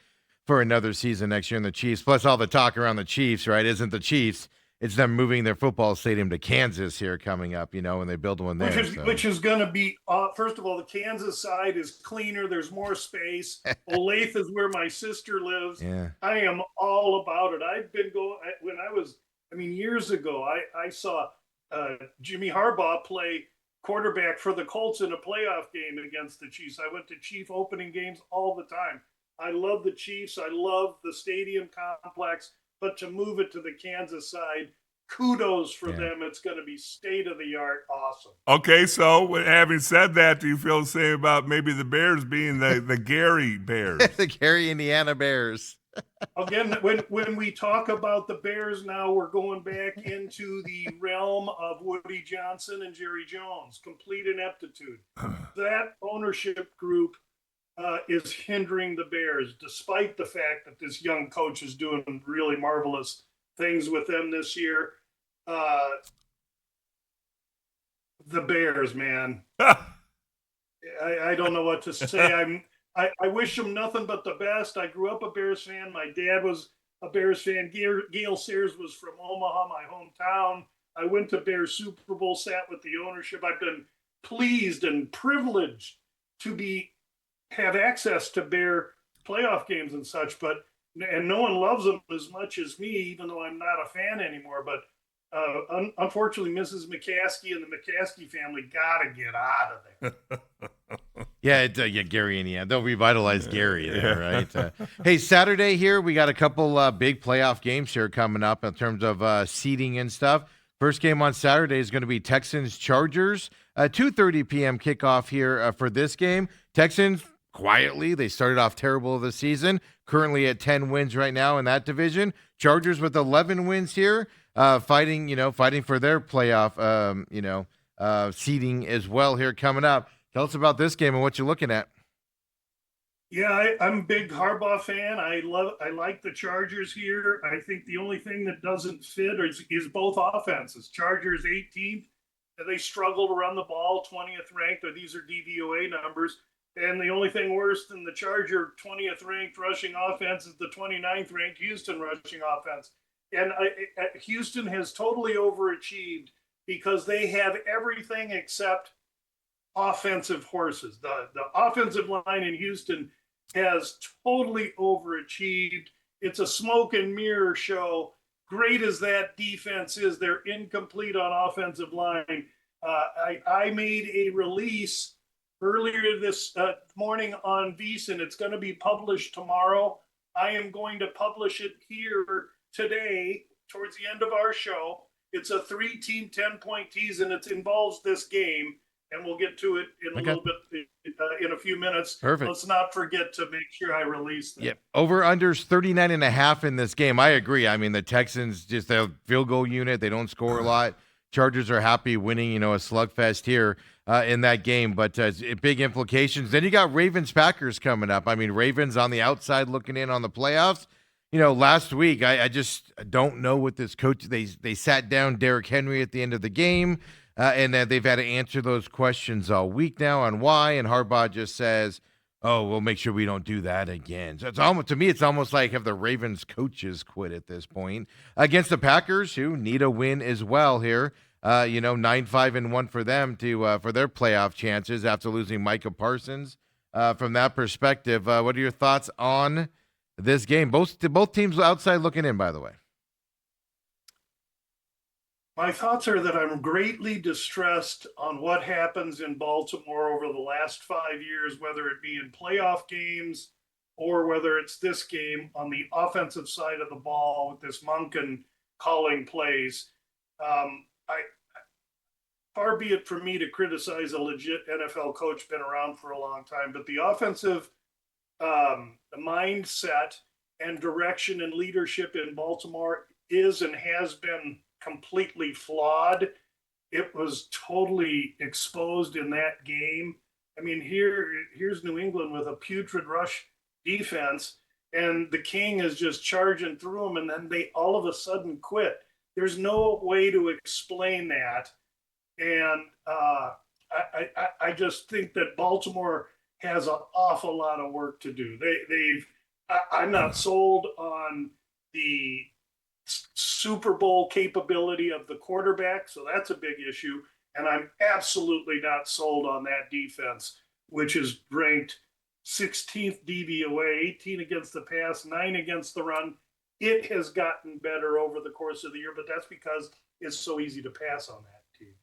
for another season next year in the Chiefs. Plus all the talk around the Chiefs, right, isn't the Chiefs. It's them moving their football stadium to Kansas here coming up, when they build one there. Which is going to be, first of all, the Kansas side is cleaner. There's more space. Olathe is where my sister lives. Yeah. I am all about it. I've been going, years ago, I saw Jimmy Harbaugh play quarterback for the Colts in a playoff game against the Chiefs. I went to Chief opening games all the time. I love the Chiefs. I love the stadium complex. But to move it to the Kansas side, kudos for them. It's going to be state-of-the-art awesome. Okay, so having said that, do you feel the same about maybe the Bears being the Gary Bears? The Gary, Indiana Bears. Again, when we talk about the Bears now, we're going back into the realm of Woody Johnson and Jerry Jones. Complete ineptitude. That ownership group is hindering the Bears, despite the fact that this young coach is doing really marvelous things with them this year. The Bears, man. I don't know what to say. I wish them nothing but the best. I grew up a Bears fan. My dad was a Bears fan. Gale Sayers was from Omaha, my hometown. I went to Bears Super Bowl, sat with the ownership. I've been pleased and privileged to have access to Bear playoff games and such, and no one loves them as much as me, even though I'm not a fan anymore. But unfortunately, Mrs. McCaskey and the McCaskey family got to get out of there. Yeah, Gary, Indiana. They'll revitalize Gary there, right? Hey, Saturday here, we got a couple big playoff games here coming up in terms of seeding and stuff. First game on Saturday is going to be Texans-Chargers. 2:30 p.m. kickoff here for this game. Texans, quietly, they started off terrible this season, currently at 10 wins right now in that division. Chargers with 11 wins here, fighting for their playoff, seeding as well here coming up. Tell us about this game and what you're looking at. Yeah, I'm a big Harbaugh fan. I like the Chargers here. I think the only thing that doesn't fit is both offenses. Chargers 18th, they struggle to run the ball, 20th ranked, or these are DVOA numbers. And the only thing worse than the Charger 20th ranked rushing offense is the 29th ranked Houston rushing offense. And Houston has totally overachieved because they have everything except offensive horses. The offensive line in Houston has totally overachieved. It's a smoke and mirror show. Great as that defense is, they're incomplete on offensive line. I made a release earlier this morning on VSiN. It's going to be published tomorrow. I am going to publish it here today towards the end of our show. It's a 3-team 10-point tease, and it involves this game. And we'll get to it in a little bit in a few minutes. Perfect. Let's not forget to make sure I release that. Yep. Over-unders 39.5 in this game. I agree. I mean, the Texans, just a field goal unit. They don't score a lot. Chargers are happy winning, a slugfest here in that game. But big implications. Then you got Ravens-Packers coming up. I mean, Ravens on the outside looking in on the playoffs. Last week, I just don't know what this coach, they sat down Derrick Henry at the end of the game. And they've had to answer those questions all week now on why. And Harbaugh just says, "Oh, we'll make sure we don't do that again." So to me, it's almost like have the Ravens coaches quit at this point against the Packers, who need a win as well here. 9-5-1 for them for their playoff chances after losing Micah Parsons. From that perspective, what are your thoughts on this game? Both teams outside looking in, by the way. My thoughts are that I'm greatly distressed on what happens in Baltimore over the last 5 years, whether it be in playoff games or whether it's this game on the offensive side of the ball with this Monken calling plays. Far be it from me to criticize a legit NFL coach, been around for a long time, but the offensive mindset and direction and leadership in Baltimore is and has been completely flawed. It was totally exposed in that game. I mean, here's New England with a putrid rush defense, and the King is just charging through them, and then they all of a sudden quit. There's no way to explain that. And I just think that Baltimore has an awful lot of work to do. I'm not sold on the Super Bowl capability of the quarterback, so that's a big issue. And I'm absolutely not sold on that defense, which is ranked 16th DVOA, 18 against the pass, 9 against the run. It has gotten better over the course of the year, but that's because it's so easy to pass on that team.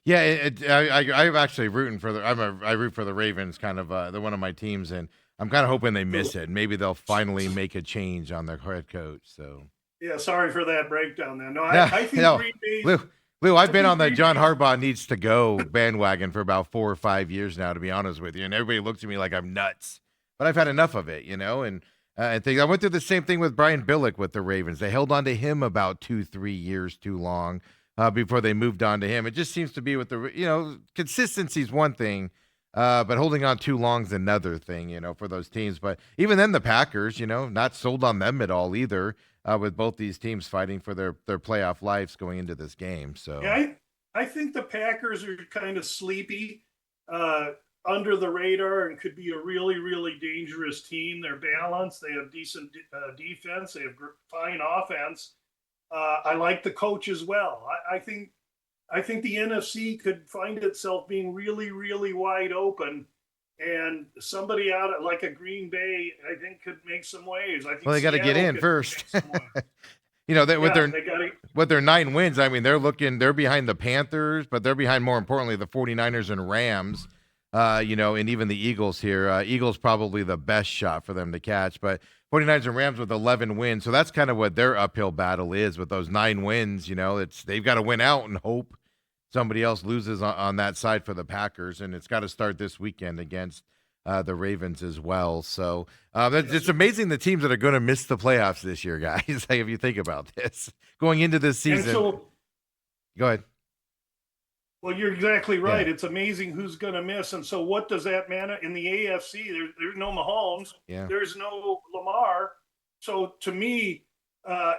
Yeah, I'm actually rooting for I root for the Ravens, kind of they're one of my teams, and I'm kind of hoping they miss it. Maybe they'll finally make a change on their head coach. So. Yeah, sorry for that breakdown then. No, I think Green Bay. Lou, I've been on the John Harbaugh needs to go bandwagon for about 4 or 5 years now, to be honest with you. And everybody looks at me like I'm nuts. But I've had enough of it, And I think I went through the same thing with Brian Billick with the Ravens. They held on to him about 2-3 years too long before they moved on to him. It just seems to be with the, consistency is one thing. But holding on too long is another thing, for those teams. But even then, the Packers, not sold on them at all either. With both these teams fighting for their playoff lives going into this game. So yeah, I think the Packers are kind of sleepy, under the radar, and could be a really, really dangerous team. They're balanced. They have decent defense. They have fine offense. I like the coach as well. I think the NFC could find itself being really, really wide open. And somebody out at like a Green Bay, I think, could make some waves. I think they got to get in first. With their 9 wins, I mean, they're behind the Panthers, but they're behind, more importantly, the 49ers and Rams, and even the Eagles here. Eagles probably the best shot for them to catch, but 49ers and Rams with 11 wins. So that's kind of what their uphill battle is with those 9 wins. They've got to win out and hope somebody else loses on that side for the Packers, and it's got to start this weekend against the Ravens as well. So it's amazing the teams that are going to miss the playoffs this year, guys. Like, if you think about this going into this season. Go ahead. Well, you're exactly right. Yeah. It's amazing who's going to miss. And so what does that matter? In the AFC, there's no Mahomes. Yeah. There's no Lamar. So to me,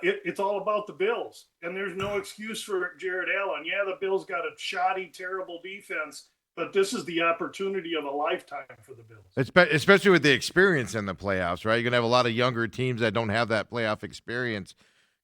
it's all about the Bills, and there's no excuse for Jared Allen. Yeah, the Bills got a shoddy, terrible defense, but this is the opportunity of a lifetime for the Bills. Especially with the experience in the playoffs, right? You're going to have a lot of younger teams that don't have that playoff experience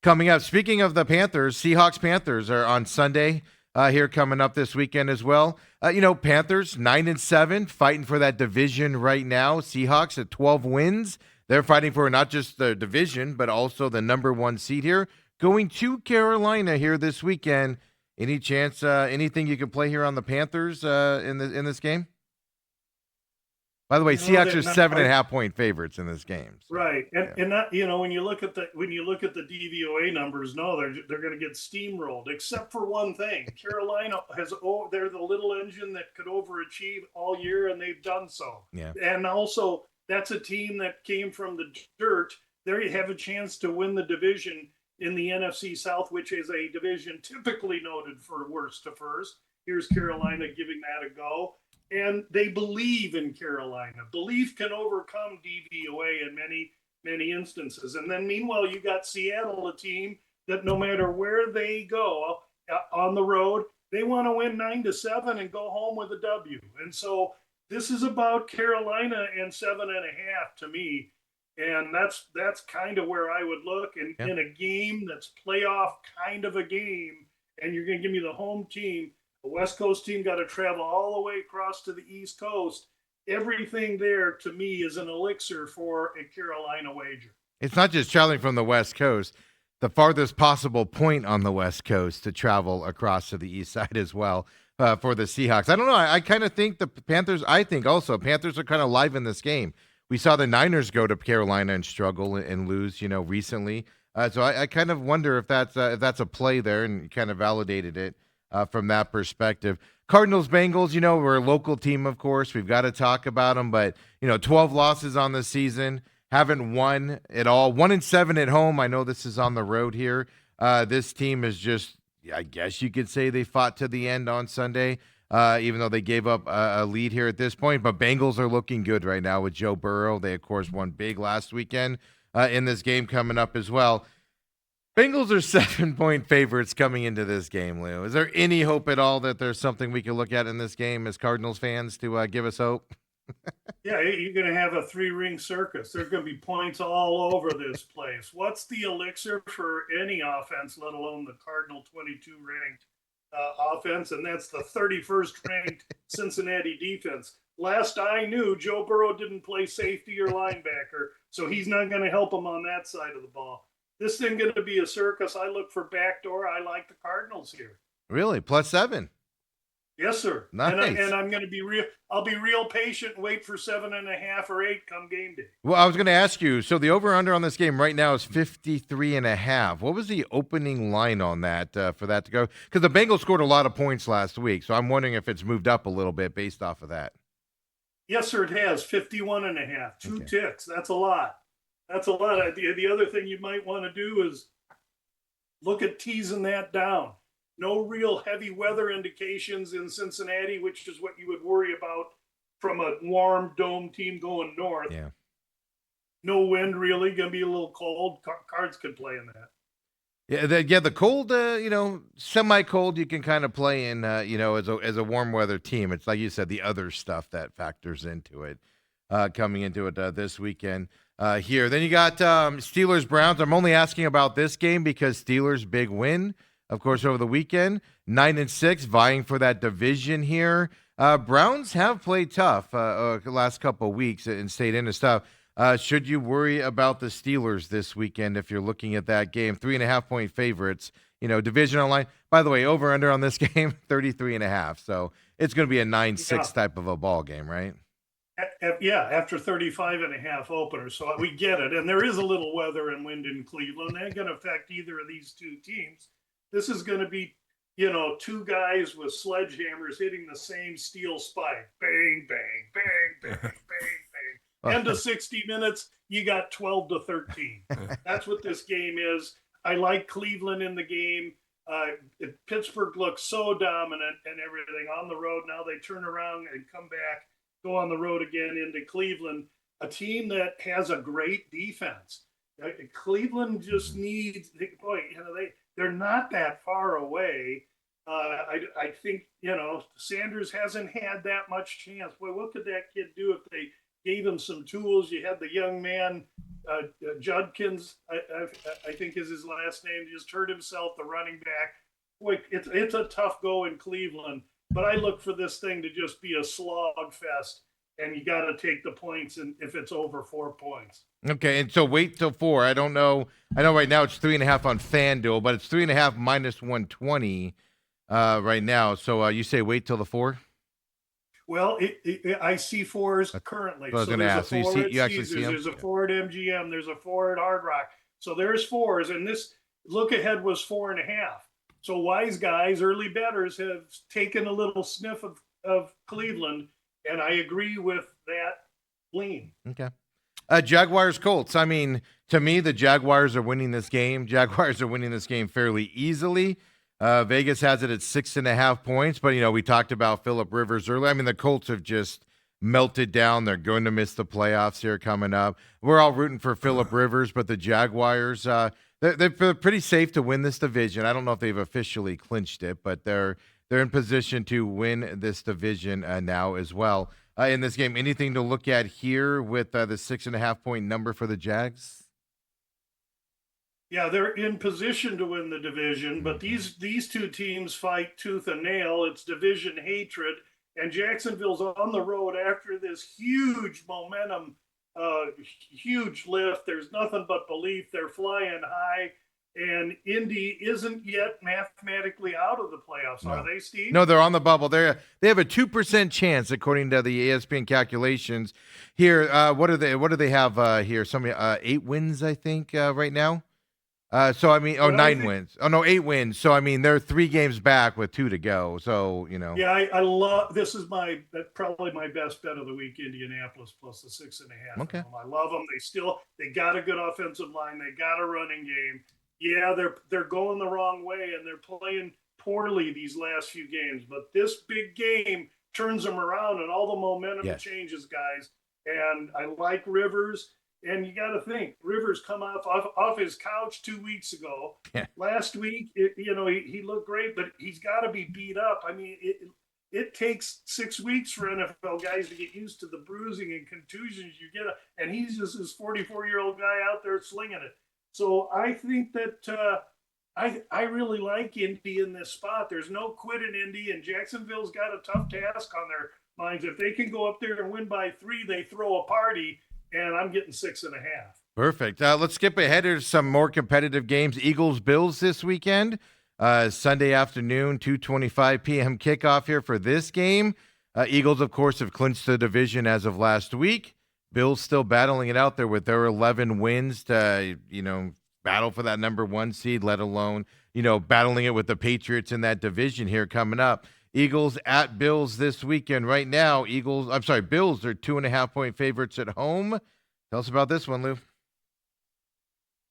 coming up. Speaking of the Panthers, Seahawks-Panthers are on Sunday here coming up this weekend as well. Panthers 9-7, fighting for that division right now. Seahawks at 12 wins. They're fighting for not just the division, but also the number 1 seed here. Going to Carolina here this weekend. Any chance, anything you could play here on the Panthers in this game? By the way, Seahawks are 7.5-point favorites in this game. So, right, and that, when you look at the DVOA numbers, no, they're going to get steamrolled. Except for one thing, Carolina they're the little engine that could overachieve all year, and they've done so. Yeah, and also that's a team that came from the dirt. They have a chance to win the division in the NFC South, which is a division typically noted for worst to first. Here's Carolina giving that a go. And they believe in Carolina. Belief can overcome DVOA in many, many instances. And then meanwhile, you got Seattle, a team that no matter where they go on the road, they want to win 9-7 and go home with a W. And so this is about Carolina and 7.5 to me. And that's kind of where I would look. And in a game that's playoff kind of a game, and you're going to give me the home team, the West Coast team got to travel all the way across to the East Coast. Everything there, to me, is an elixir for a Carolina wager. It's not just traveling from the West Coast. The farthest possible point on the West Coast to travel across to the East side as well for the Seahawks. I don't know. I kind of think the Panthers, Panthers are kind of live in this game. We saw the Niners go to Carolina and struggle and lose, recently. So I kind of wonder if that's a play there, and kind of validated it from that perspective. Cardinals, Bengals, we're a local team, of course. We've got to talk about them, but 12 losses on the season, haven't won at all. 1-7 at home. I know this is on the road here. This team is just, I guess you could say they fought to the end on Sunday. Even though they gave up a lead here at this point. But Bengals are looking good right now with Joe Burrow. They, of course, won big last weekend in this game coming up as well. Bengals are 7-point favorites coming into this game, Lou. Is there any hope at all that there's something we can look at in this game as Cardinals fans to give us hope? Yeah, you're going to have a 3-ring circus. There's going to be points all over this place. What's the elixir for any offense, let alone the Cardinal 22-ranked offense, and that's the 31st ranked Cincinnati defense. Last I knew, Joe Burrow didn't play safety or linebacker, so he's not going to help him on that side of the ball. This thing going to be a circus. I look for backdoor. I like the Cardinals here. Really? +7? Yes, sir. Nice. And I'm going to be real. I'll be real patient and wait for 7.5 or 8 come game day. Well, I was going to ask you, so the over-under on this game right now is 53.5. What was the opening line on that for that to go? Because the Bengals scored a lot of points last week, so I'm wondering if it's moved up a little bit based off of that. Yes, sir, it has. 51.5. Two ticks. That's a lot. That's a lot. The other thing you might want to do is look at teasing that down. No real heavy weather indications in Cincinnati, which is what you would worry about from a warm dome team going north. Yeah. No wind, really. Going to be a little cold. Cards could play in that. Yeah, the cold, semi-cold you can kind of play in, as a warm weather team. It's like you said, the other stuff that factors into it, coming into it this weekend here. Then you got Steelers-Browns. I'm only asking about this game because Steelers' big win, of course, over the weekend, 9-6, vying for that division here. Browns have played tough the last couple of weeks and stayed in and stuff. Should you worry about the Steelers this weekend if you're looking at that game? 3.5-point favorites, division online. By the way, over-under on this game, 33.5. So it's going to be a 9-6 type of a ball game, right? Yeah, after 35.5 openers. So we get it. And there is a little weather and wind in Cleveland. That ain't going to affect either of these two teams. This is going to be, two guys with sledgehammers hitting the same steel spike. Bang, bang, bang, bang, bang, bang. End of 60 minutes, you got 12-13. That's what this game is. I like Cleveland in the game. Pittsburgh looks so dominant and everything on the road. Now they turn around and come back, go on the road again into Cleveland, a team that has a great defense. Cleveland just needs, they're not that far away. I think, Sanders hasn't had that much chance. Boy, what could that kid do if they gave him some tools? You had the young man Judkins, I think is his last name, just hurt himself, the running back. Boy, it's a tough go in Cleveland, but I look for this thing to just be a slog fest, and you got to take the points, and if it's over 4 points. Okay, and so wait till 4. I don't know. I know right now it's 3.5 on FanDuel, but it's 3.5 minus 120 right now. So you say wait till the 4? Well, I see 4s currently. I was going to ask. So you actually see them? There's a 4 at MGM. There's a 4 at Hard Rock. So there's 4s, and this look ahead was 4.5. So wise guys, early bettors, have taken a little sniff of Cleveland, and I agree with that lean. Okay. Jaguars Colts. I mean, to me, the Jaguars are winning this game. Jaguars are winning this game fairly easily. Vegas has it at 6.5 points, but we talked about Phillip Rivers earlier. I mean, the Colts have just melted down. They're going to miss the playoffs here coming up. We're all rooting for Phillip Rivers, but the Jaguars, they're pretty safe to win this division. I don't know if they've officially clinched it, but they're in position to win this division now as well. In this game, anything to look at here with the 6.5 point number for the Jags? Yeah, they're in position to win the division, but these two teams fight tooth and nail. It's division hatred, and Jacksonville's on the road after this huge momentum, huge lift. There's nothing but belief. They're flying high, and Indy isn't yet mathematically out of the playoffs, are they, Steve? No, they're on the bubble. They have a 2% chance according to the ESPN calculations. Here, what do they have here? 8 wins, I think, right now. So, I mean, 9 wins. Oh, no, 8 wins. So, I mean, they're 3 games back with 2 to go. So, Yeah, I love, this is probably my best bet of the week, Indianapolis plus the 6.5. Okay. I love them. They got a good offensive line. They got a running game. Yeah, they're going the wrong way, and they're playing poorly these last few games. But this big game turns them around, and all the momentum changes, guys. And I like Rivers. And you got to think, Rivers come off his couch 2 weeks ago. Yeah. Last week, he looked great, but he's got to be beat up. I mean, it takes 6 weeks for NFL guys to get used to the bruising and contusions you get, and he's just this 44-year-old guy out there slinging it. So I think that I really like Indy in this spot. There's no quit in Indy, and Jacksonville's got a tough task on their minds. If they can go up there and win by 3, they throw a party. And I'm getting 6.5. Perfect. Let's skip ahead to some more competitive games. Eagles-Bills this weekend. Sunday afternoon, 2:25 p.m. kickoff here for this game. Eagles, of course, have clinched the division as of last week. Bills still battling it out there with their 11 wins to, battle for that number 1 seed, let alone, battling it with the Patriots in that division here coming up. Eagles at Bills this weekend. Right now, Bills are 2.5 point favorites at home. Tell us about this one, Lou.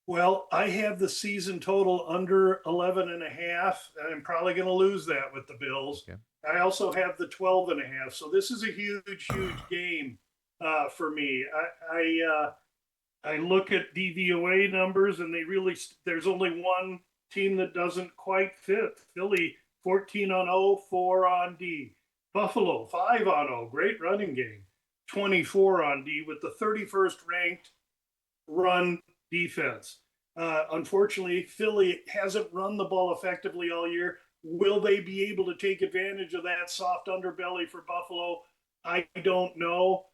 Well, I have the season total under 11.5, and I'm probably going to lose that with the Bills. Okay. I also have the 12.5. So this is a huge game for me. I look at DVOA numbers, and there's only one team that doesn't quite fit. Philly, 14-0, 4 on D. Buffalo, 5-0, great running game. 24 on D with the 31st ranked run defense. Unfortunately, Philly hasn't run the ball effectively all year. Will they be able to take advantage of that soft underbelly for Buffalo? I don't know.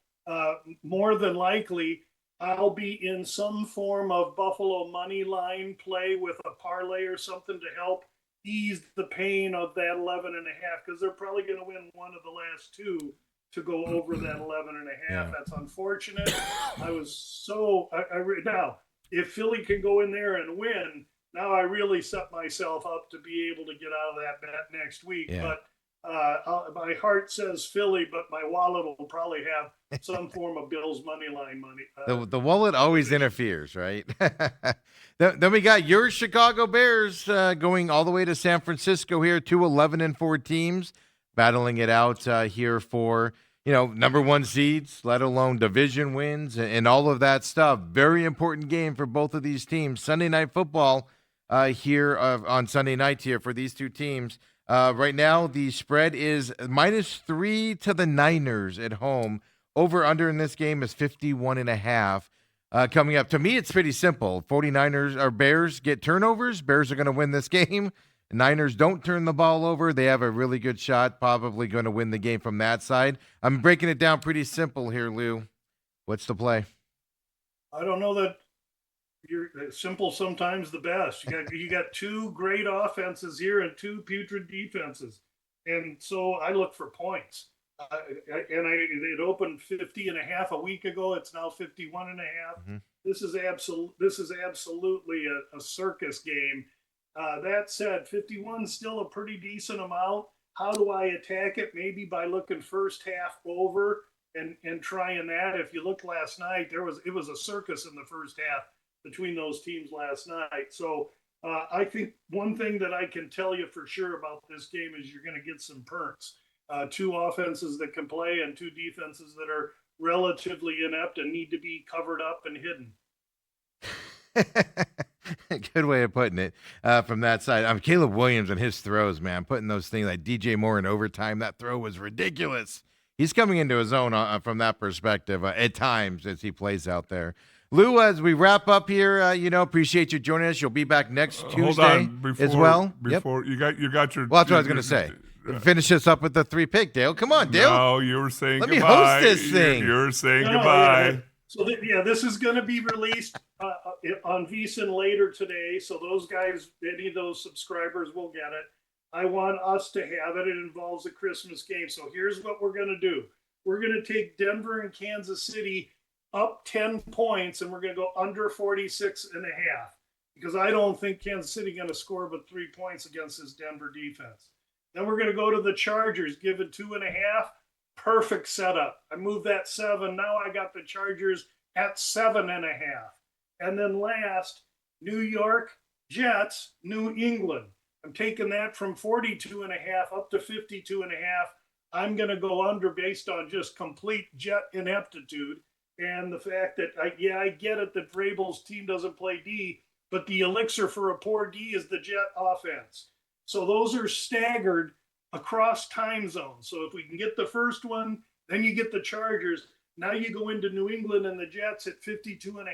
More than likely, I'll be in some form of Buffalo money line play with a parlay or something to help ease the pain of that 11.5, because they're probably going to win one of the last 2 to go over that 11.5. Yeah. That's unfortunate. Now, if Philly can go in there and win, now I really set myself up to be able to get out of that bet next week. Yeah. But my heart says Philly, but my wallet will probably have some form of Bills money line money. The wallet always interferes, right? Then we got your Chicago Bears going all the way to San Francisco here, 2 11-4 teams battling it out here for number 1 seeds, let alone division wins and all of that stuff. Very important game for both of these teams. Sunday Night Football here on Sunday night here for these two teams. Right now, the spread is -3 to the Niners at home. Over under in this game is 51.5. coming up. To me, it's pretty simple. 49ers or Bears get turnovers. Bears are going to win this game. Niners don't turn the ball over. They have a really good shot, probably going to win the game from that side. I'm breaking it down pretty simple here, Lou. What's the play? I don't know that you're simple sometimes the best. You got two great offenses here and two putrid defenses. And so I look for points. It opened 50.5 a week ago. It's now 51.5. Mm-hmm. This is absolutely a circus game. That said, 51 is still a pretty decent amount. How do I attack it? Maybe by looking first half over and trying that. If you looked last night, it was a circus in the first half between those teams last night. So I think one thing that I can tell you for sure about this game is you're going to get some perks. Two offenses that can play and two defenses that are relatively inept and need to be covered up and hidden. Good way of putting it from that side. Caleb Williams and his throws, man, putting those things like DJ Moore in overtime. That throw was ridiculous. He's coming into his own from that perspective at times as he plays out there. Lou, as we wrap up here, appreciate you joining us. You'll be back next Tuesday as well. Before you got your. Well, that's what I was going to say. Finish this up with the 3-pick, Dale. Come on, Dale. No, you were saying Let goodbye. me host this thing. You're saying goodbye. Yeah. So, this is going to be released on VSiN later today. So those guys, any of those subscribers will get it. I want us to have it. It involves a Christmas game. So here's what we're going to do. We're going to take Denver and Kansas City up 10 points, and we're going to go under 46.5 because I don't think Kansas City is going to score but 3 points against this Denver defense. Then we're going to go to the Chargers, give it 2.5. Perfect setup. I moved that 7. Now I got the Chargers at 7.5. And then last, New York Jets, New England. I'm taking that from 42.5 up to 52.5. I'm going to go under based on just complete Jet ineptitude and the fact that, I get it that Vrabel's team doesn't play D, but the elixir for a poor D is the Jet offense. So those are staggered across time zones. So if we can get the first one, then you get the Chargers. Now you go into New England and the Jets at 52.5.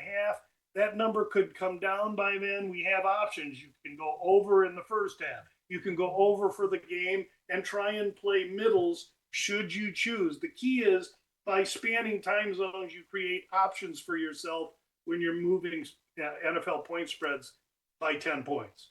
That number could come down by then. We have options. You can go over in the first half. You can go over for the game and try and play middles should you choose. The key is by spanning time zones, you create options for yourself when you're moving NFL point spreads by 10 points.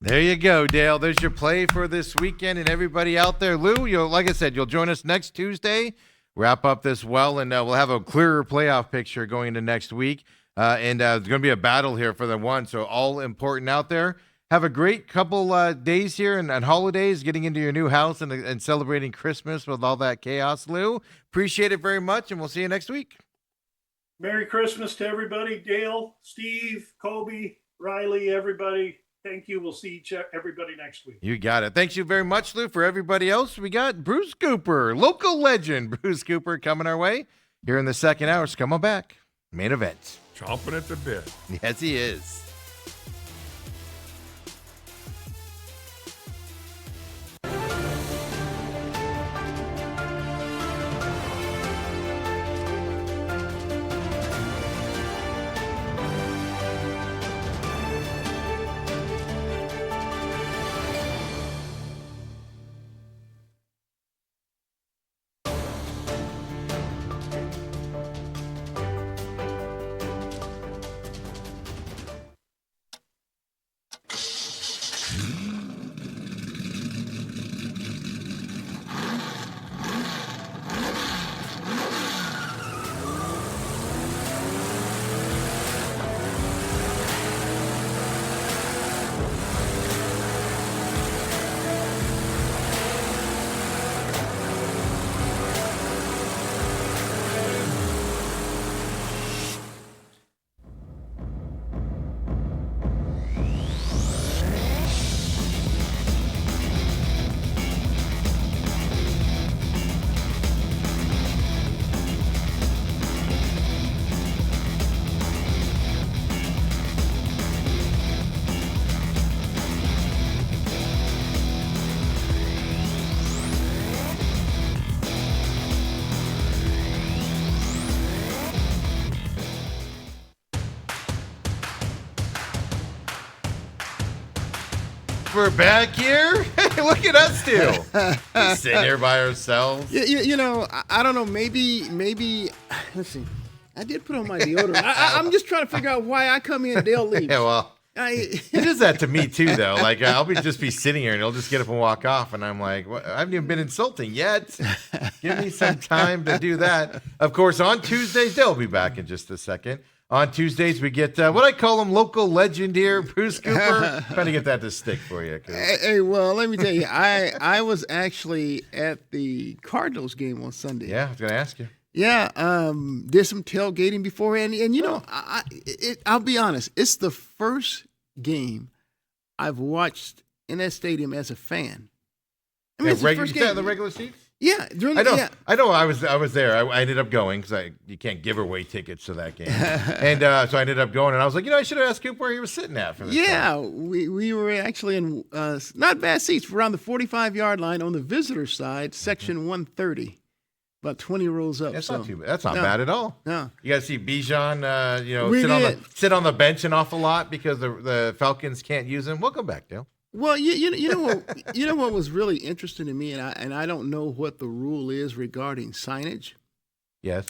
There you go, Dale. There's your play for this weekend, and everybody out there. Lou, like I said, you'll join us next Tuesday. Wrap up this well, and we'll have a clearer playoff picture going into next week. And there's going to be a battle here for the one, so all important out there. Have a great couple days here and holidays, getting into your new house and celebrating Christmas with all that chaos, Lou. Appreciate it very much, and we'll see you next week. Merry Christmas to everybody. Dale, Steve, Kobe, Riley, everybody. Thank you. We'll see everybody next week. You got it. Thanks you very much, Lou. For everybody else, we got Bruce Cooper, local legend Bruce Cooper, coming our way here in the second hour. So come on back. Main event. Chomping at the bit. Yes, he is. We're back here. Look at us two. Just sitting here by ourselves. You know, I don't know. Maybe. Let's see. I did put on my deodorant. I'm just trying to figure out why I come in, Dale leaves. Yeah, well, it does that to me too, though. Like I'll just be sitting here, and he'll just get up and walk off, and I'm like, what? I haven't even been insulting yet. Give me some time to do that. Of course, on Tuesdays, they'll be back in just a second. On Tuesdays, we get what I call him, local legend here, Bruce Cooper. Trying to get that to stick for you. Hey, well, let me tell you, I was actually at the Cardinals game on Sunday. Yeah, I was going to ask you. Yeah, did some tailgating beforehand, and you know, I'll be honest, it's the first game I've watched in that stadium as a fan. I mean, it's the first game. The regular seats? Yeah, I know. I was there. I ended up going because you can't give away tickets to that game, and so I ended up going. And I was like, I should have asked Coop where he was sitting at for this. Yeah, we were actually in not bad seats around the 45-yard line on the visitor side, section 130, about 20 rows up. That's not too bad. That's not bad at all. No, you got to see Bijan, sit on the bench an awful lot because the Falcons can't use him. Welcome back, Dale. Well, you know what was really interesting to me, and I don't know what the rule is regarding signage. Yes,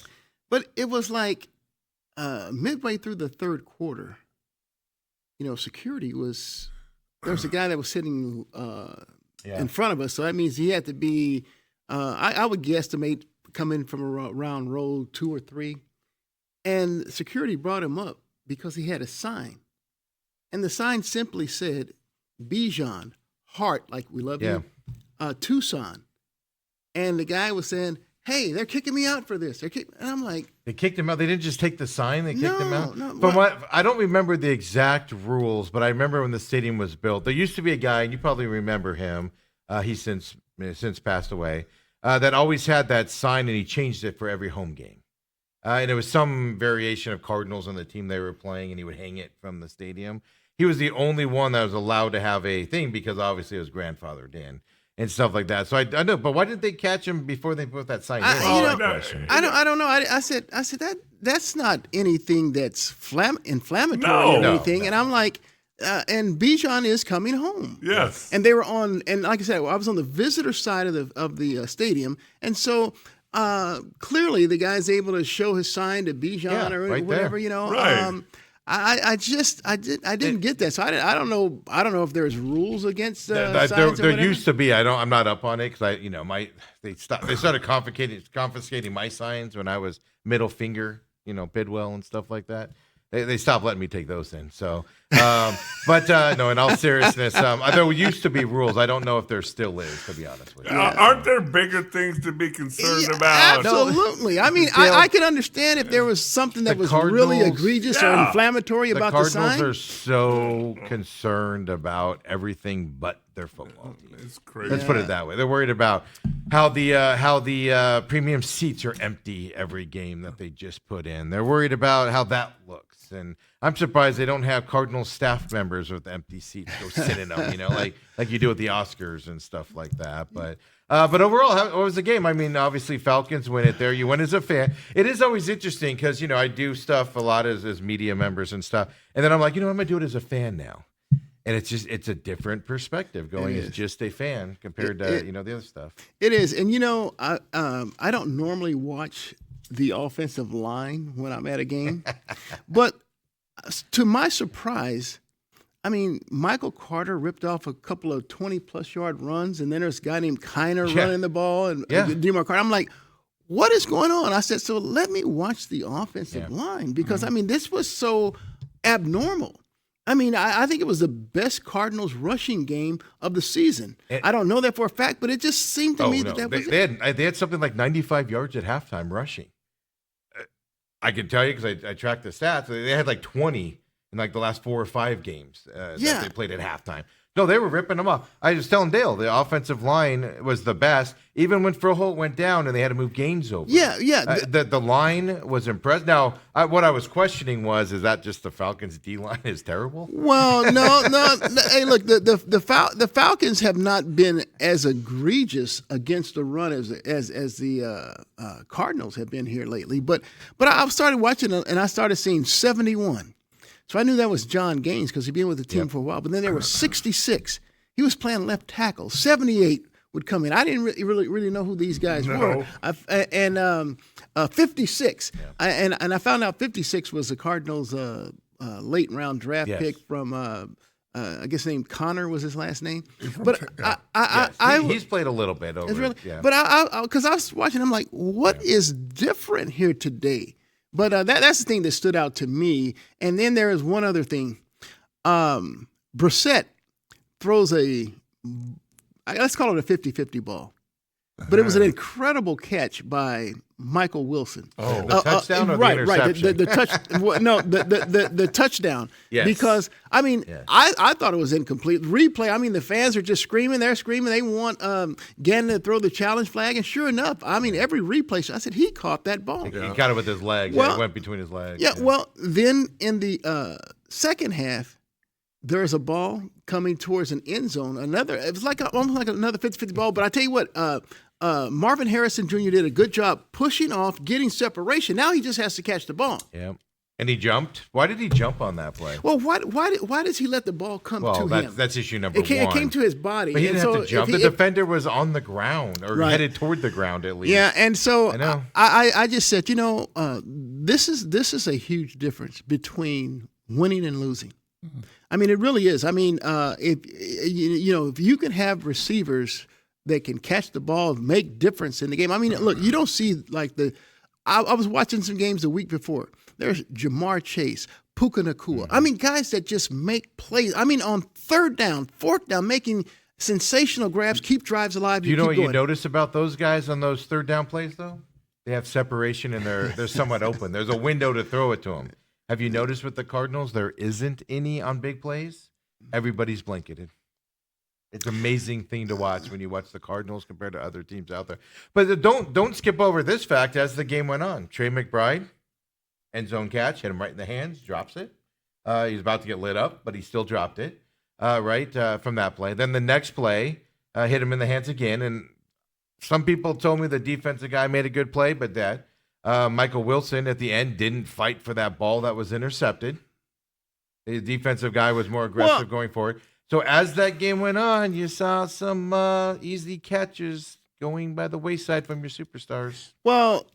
but it was like midway through the third quarter. Security was there was a guy that was sitting in front of us, so that means he had to be. I would guesstimate coming from around row 2 or 3, and security brought him up because he had a sign, and the sign simply said, Bijan, heart, like we love you, Tucson. And the guy was saying, hey, they're kicking me out for this. And I'm like. They kicked him out. They didn't just take the sign. They kicked him out. No. From what I don't remember the exact rules, but I remember when the stadium was built, there used to be a guy, and you probably remember him. He's since passed away, that always had that sign, and he changed it for every home game. And it was some variation of Cardinals on the team they were playing, and he would hang it from the stadium. He was the only one that was allowed to have a thing because obviously it was grandfathered in and stuff like that. So I know, but why didn't they catch him before they put that sign in? I don't know. I said that's not anything that's inflammatory or anything. No. And I'm like, and Bijan is coming home. Yes. And they were on, and like I said, I was on the visitor side of the stadium, and so. Clearly, the guy's able to show his sign to Bijan or whatever, Right. I didn't get that, so I don't know. I don't know if there's rules against signs. There used to be. I'm not up on it because they started confiscating my signs when I was middle finger, Bidwell and stuff like that. They stopped letting me take those in. So, but no, in all seriousness, there used to be rules. I don't know if there still is, to be honest with you. Aren't there bigger things to be concerned about? Absolutely. I mean, I could understand if there was something that was really egregious or inflammatory about the sign. The Cardinals are so concerned about everything but their football team. It's crazy. Let's put it that way. They're worried about how the premium seats are empty every game that they just put in. They're worried about how that looks. And I'm surprised they don't have Cardinals staff members with empty seats go sit in them, like you do at the Oscars and stuff like that. But overall, what was the game? I mean, obviously Falcons win it there. You win as a fan. It is always interesting because, I do stuff a lot as media members and stuff. And then I'm like, I'm going to do it as a fan now. And it's a different perspective going as just a fan compared to, the other stuff. It is. And, I don't normally watch the offensive line when I'm at a game. But to my surprise, I mean, Michael Carter ripped off a couple of 20-plus yard runs, and then there's a guy named Kiner running the ball, and DeMarc Carter. I'm like, what is going on? I said, so let me watch the offensive line because, I mean, this was so abnormal. I mean, I think it was the best Cardinals rushing game of the season. I don't know that for a fact, but it just seemed to me that was it. They had something like 95 yards at halftime rushing. I can tell you because I tracked the stats. They had like 20 in like the last 4 or 5 games that they played at halftime. No, they were ripping them off. I was telling Dale, the offensive line was the best, even when Froholt went down and they had to move Gaines over. Yeah. The line was impressed. Now, what I was questioning is that just the Falcons' D-line is terrible? Well, no. Hey, look, the Falcons have not been as egregious against the run as the Cardinals have been here lately. But I started watching and I started seeing 71. So I knew that was John Gaines because he'd been with the team for a while. But then there were 66. He was playing left tackle. 78 would come in. I didn't really know who these guys were. 56. Yeah. I found out 56 was the Cardinals' late round draft Yes. pick from I guess named Connor was his last name. from But yeah. He's played a little bit over. it's really, yeah. but because I was watching, I'm like, what is different here today? But that's the thing that stood out to me. And then there is one other thing. Brissett throws let's call it a 50-50 ball. But it was an incredible catch by Michael Wilson. Oh, the touchdown or the right, interception? Right, the touch. The touchdown. Yes. Because Yes. I thought it was incomplete. Replay. I mean, the fans are just screaming. They're screaming. They want Gannon to throw the challenge flag, and sure enough, I mean, every replay. I said he caught that ball. He got it with his legs. Well, it went between his legs. Yeah. Well, then in the second half, there's a ball coming towards an end zone. It was almost like another 50-50 ball. But I tell you what, Marvin Harrison Jr. did a good job pushing off, getting separation. Now he just has to catch the ball. Yeah. And he jumped. Why did he jump on that play? Well, why does he let the ball come to him? That's issue number It one. came to his body. But he and didn't so have to jump. if The defender was on the ground or Right. headed toward the ground at least. Yeah, and so I know. I just said, this is a huge difference between winning and losing. I mean, it really is. I mean, if you can have receivers that can catch the ball, make difference in the game. I mean, look, you don't see like I was watching some games the week before. There's Jamar Chase, Puka Nacua. I mean, guys that just make plays. I mean, on third down, fourth down, making sensational grabs, keep drives alive. Do you know keep what going. you notice about those guys on those third down plays, though? They have separation and they're somewhat open. There's a window to throw it to them. Have you noticed with the Cardinals, there isn't any on big plays? Everybody's blanketed. It's an amazing thing to watch when you watch the Cardinals compared to other teams out there. But don't skip over this fact as the game went on. Trey McBride, end zone catch, hit him right in the hands, drops it. He's about to get lit up, but he still dropped it from that play. Then the next play hit him in the hands again. And some people told me the defensive guy made a good play, but that Michael Wilson at the end didn't fight for that ball that was intercepted. The defensive guy was more aggressive going forward. So as that game went on, you saw some easy catches going by the wayside from your superstars. Well,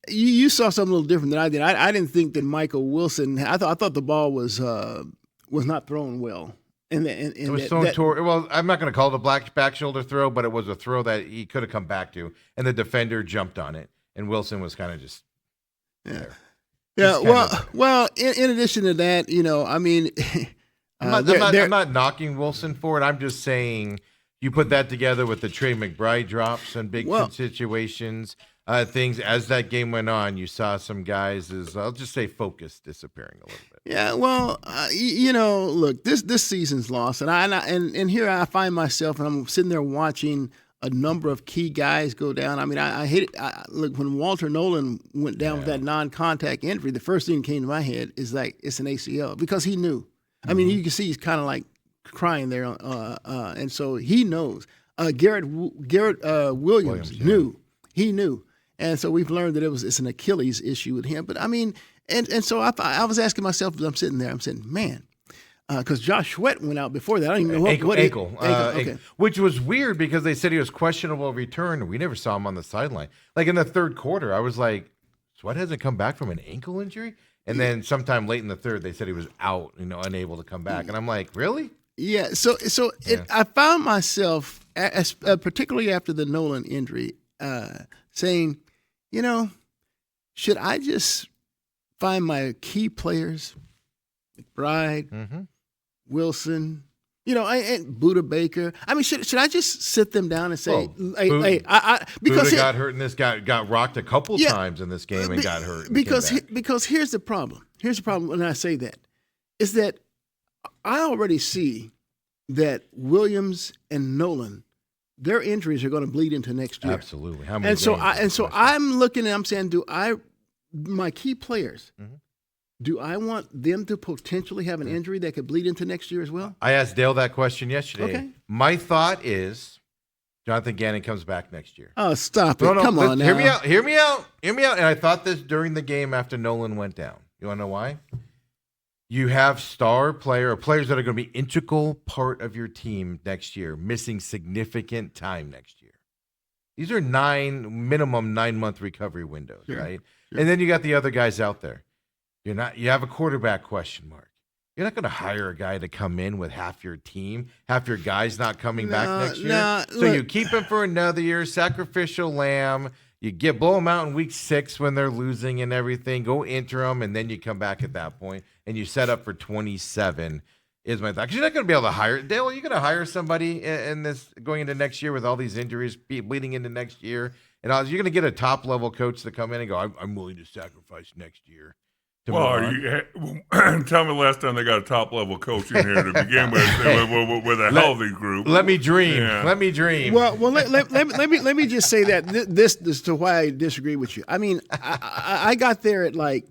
you saw something a little different than I did. I didn't think that Michael Wilson. I thought the ball was not thrown well. It was thrown toward. Well, I'm not going to call it a back shoulder throw, but it was a throw that he could have come back to, and the defender jumped on it, and Wilson was kind of just there. Yeah. Just Well. In addition to that, I mean, I'm not knocking Wilson for it. I'm just saying you put that together with the Trey McBride drops and big situations, things. As that game went on, you saw some guys, I'll just say, focus disappearing a little bit. Yeah, well, look, this season's lost, and here I find myself, and I'm sitting there watching a number of key guys go down. I mean, I hate it. Look, when Walter Nolan went down with that non-contact injury, the first thing that came to my head is like it's an ACL because he knew. I mean, you can see he's kind of like crying there, and so he knows. Garrett Williams knew. He knew, and so we've learned that it's an Achilles issue with him. But I mean, and so I was asking myself as I'm sitting there, man, because Josh Sweat went out before that. I don't even know what ankle. Okay. Which was weird because they said he was questionable return. We never saw him on the sideline. Like in the third quarter, I was like, Sweat hasn't come back from an ankle injury? And then sometime late in the third, they said he was out, unable to come back. And I'm like, really? Yeah. I found myself, particularly after the Nolan injury, saying, should I just find my key players, McBride, Wilson, and Buda Baker? I mean, should I just sit them down and say, because Buda got hurt and this guy got rocked a couple times in this game and got hurt. Because here's the problem. Here's the problem when I say that, is that I already see that Williams and Nolan, their injuries are going to bleed into next year. Absolutely. How many And so games? I'm looking and I'm saying, my key players, do I want them to potentially have an injury that could bleed into next year as well? I asked Dale that question yesterday. Okay. My thought is Jonathan Gannon comes back next year. Oh, stop it. No, Come on now. Hear me out. And I thought this during the game after Nolan went down. You want to know why? you have star player or players that are going to be integral part of your team next year, missing significant time next year. These are minimum 9-month recovery windows, right? Sure. And then you got the other guys out there. You have a quarterback question mark. You're not going to hire a guy to come in with half your team, half your guys not coming back next year. So you keep him for another year, sacrificial lamb. You blow them out in week 6 when they're losing and everything. Go interim, and then you come back at that point, and you set up for 27. Is my thought? Because you're not going to be able to hire Dale. Are you going to hire somebody in this going into next year with all these injuries bleeding into next year? And you're going to get a top level coach to come in and go, I'm willing to sacrifice next year. Well, tell me the last time they got a top level coach in here to begin with a healthy group. Let me dream. Yeah. Let me dream. Well, let me just say that this is to why I disagree with you. I mean, I got there at like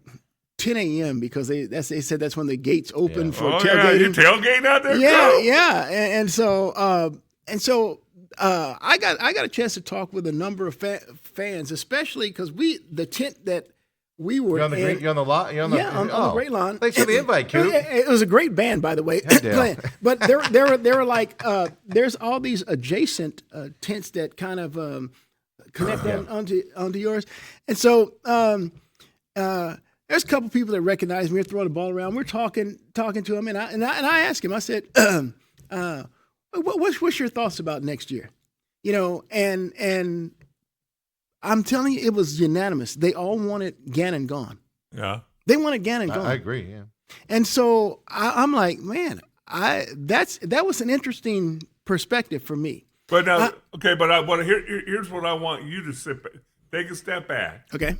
10 a.m. because they said that's when the gates open for tailgating. Yeah, you tailgating out there? Yeah. And so I got a chance to talk with a number of fans, especially because the tent that we were you're on the Great Lawn. Thanks for the invite, Coop. It was a great band, by the way. But there were like there's all these adjacent tents that kind of connect onto yours, and so there's a couple people that recognize me. We're throwing the ball around. We're talking to him, and I asked him. I said, "What's your thoughts about next year?" You know, and I'm telling you, it was unanimous. They all wanted Gannon gone. Yeah. They wanted Gannon gone. I agree, yeah. And so I'm like, man, that was an interesting perspective for me. But now, here's what I want you to take a step back. Okay.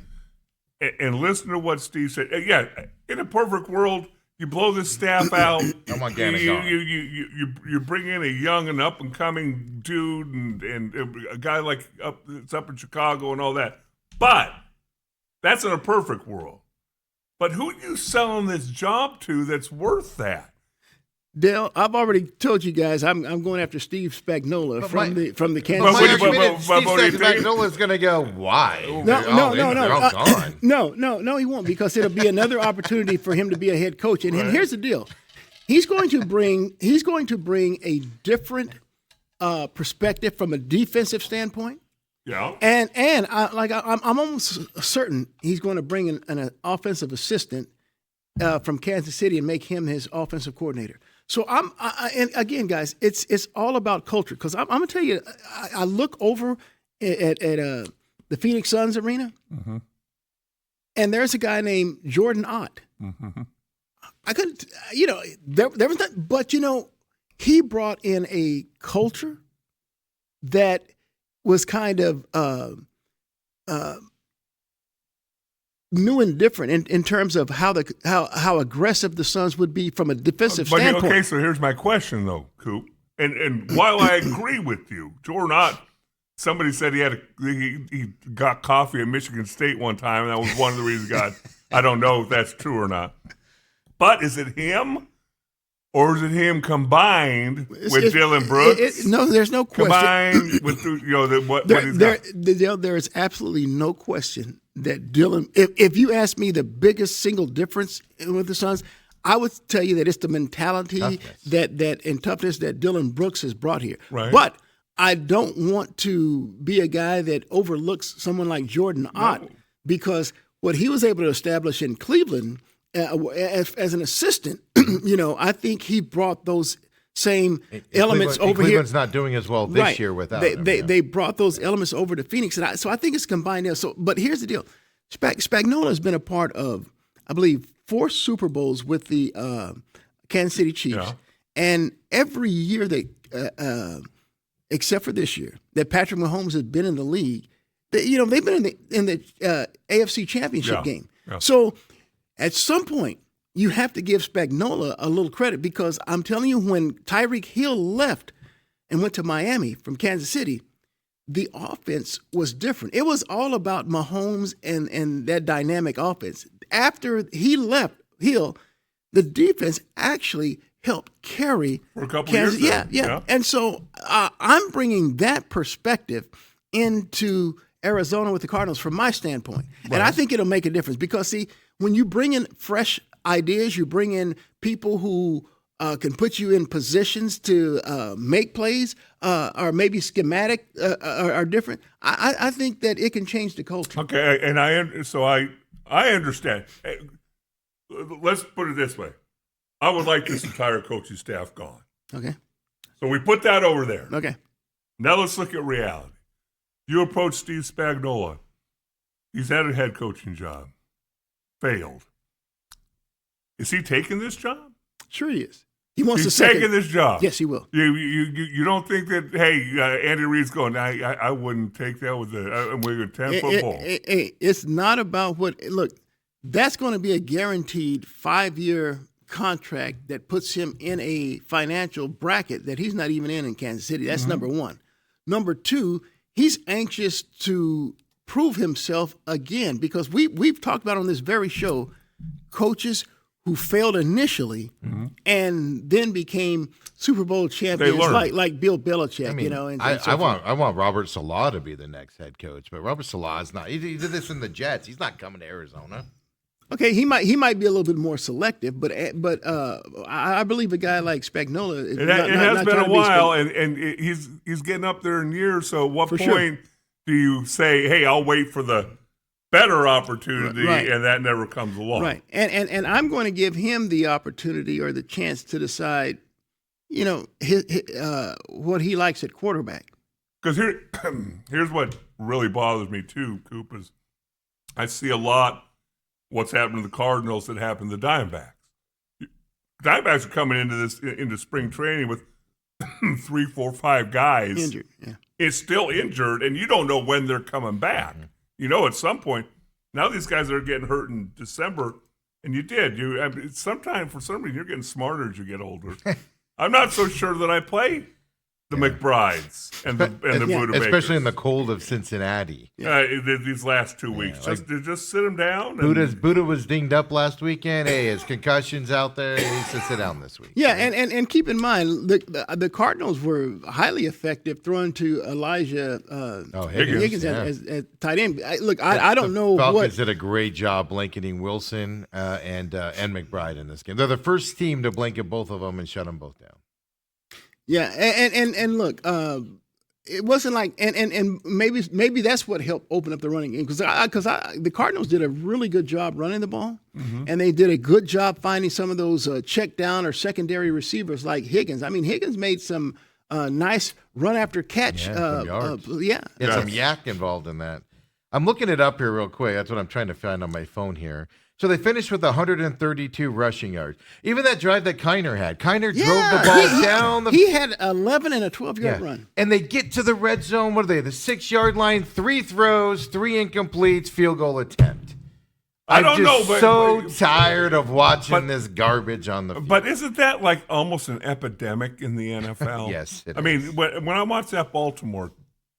And listen to what Steve said. Yeah, in a perfect world, you blow this staff out. I want Gannon gone. You bring in a young and up and coming dude and a guy like that's up in Chicago and all that. But that's in a perfect world. But who are you selling this job to that's worth that? Dale, I've already told you guys I'm going after Steve Spagnuolo from the Kansas City. Steve Spagnuolo is going to go, why? No, he won't, because it'll be another opportunity for him to be a head coach. And here's the deal: he's going to bring a different perspective from a defensive standpoint. Yeah, and I'm almost certain he's going to bring an offensive assistant from Kansas City and make him his offensive coordinator. So and again, guys, it's all about culture. Because I'm gonna tell you, I look over at the Phoenix Suns arena, mm-hmm. and there's a guy named Jordan Ott. Mm-hmm. I couldn't, there was not, but he brought in a culture that was kind of new and different in terms of how aggressive the Suns would be from a defensive standpoint. Okay, so here's my question though, Coop. And while I agree with you, Jordan Ott, somebody said he got coffee at Michigan State one time, and that was one of the reasons he got. I don't know if that's true or not. But is it him? Or is it him combined with Dylan Brooks? No, there's no question. Combined with what he's got. There is absolutely no question that Dylan. If you ask me the biggest single difference with the Suns, I would tell you that it's the mentality and toughness that Dylan Brooks has brought here. Right. But I don't want to be a guy that overlooks someone like Jordan Ott, because what he was able to establish in Cleveland. As an assistant, I think he brought those same elements over here. Cleveland's not doing as well this year without him. They brought those elements over to Phoenix, and so I think it's combined there. So, but here's the deal: Spagnuolo has been a part of, I believe, 4 Super Bowls with the Kansas City Chiefs, and every year except for this year, that Patrick Mahomes has been in the league, they've been in the AFC Championship game. Yeah. So. At some point, you have to give Spagnuolo a little credit, because I'm telling you, when Tyreek Hill left and went to Miami from Kansas City, the offense was different. It was all about Mahomes and that dynamic offense. After he left Hill, the defense actually helped carry for a couple Kansas. years. Yeah. And so I'm bringing that perspective into Arizona with the Cardinals from my standpoint. Right. And I think it'll make a difference, because, see, when you bring in fresh ideas. You bring in people who can put you in positions to make plays, or maybe schematic are different. I think that it can change the culture. Okay, and I understand. Let's put it this way: I would like this entire coaching staff gone. Okay. So we put that over there. Okay. Now let's look at reality. You approach Steve Spagnuolo. He's had a head coaching job. Failed. Is he taking this job? Sure he is. He wants He's to second. taking this job. Yes, he will. You don't think that, hey, Andy Reid's going, I wouldn't take that with a 10-foot pole. It's not about look, that's going to be a guaranteed 5-year contract that puts him in a financial bracket that he's not even in Kansas City. That's number one. Number two, he's anxious to prove himself again, because we've talked about on this very show coaches who failed initially and then became Super Bowl champions, like Bill Belichick. I mean, and I so forth. want Robert Salah to be the next head coach, but Robert Salah is not. He did this in the Jets. He's not coming to Arizona. Okay, he might be a little bit more selective, but I believe a guy like Spagnuolo. It has been a while, and he's getting up there in years. So, at what point do you say, "Hey, I'll wait for the better opportunity," and that never comes along? Right, and I'm going to give him the opportunity or the chance to decide, what he likes at quarterback. Because here's what really bothers me too, Coop, is I see a lot what's happened to the Cardinals that happened to the Diamondbacks. Diamondbacks are coming into spring training with 3, 4, 5 guys Injured, yeah. It's still injured, and you don't know when they're coming back. At some point, now these guys are getting hurt in December, and you did. Sometimes, for some reason, you're getting smarter as you get older. I'm not so sure that I play the McBrides and the Buda Bakers. Especially in the cold of Cincinnati. These last 2 weeks. Just sit them down. Buda was dinged up last weekend. Hey, his concussion's out there. He needs to sit down this week. Yeah, and keep in mind, the Cardinals were highly effective throwing to Elijah Higgins as tight end. I don't know Falcons did a great job blanketing Wilson and McBride in this game. They're the first team to blanket both of them and shut them both down. Yeah, and look, it wasn't like, and maybe that's what helped open up the running game, because the Cardinals did a really good job running the ball, and they did a good job finding some of those check down or secondary receivers like Higgins. I mean, Higgins made some nice run after catch. Some yak involved in that. I'm looking it up here real quick. That's what I'm trying to find on my phone here. So they finished with 132 rushing yards. Even that drive that Kiner had. Kiner drove the ball down. He had 11 and a 12-yard run. And they get to the red zone. What are they? The 6-yard line, 3 throws, 3 incompletes, field goal attempt. I'm so tired of watching this garbage on the field. But isn't that like almost an epidemic in the NFL? Yes, it is. Mean, when I watched that Baltimore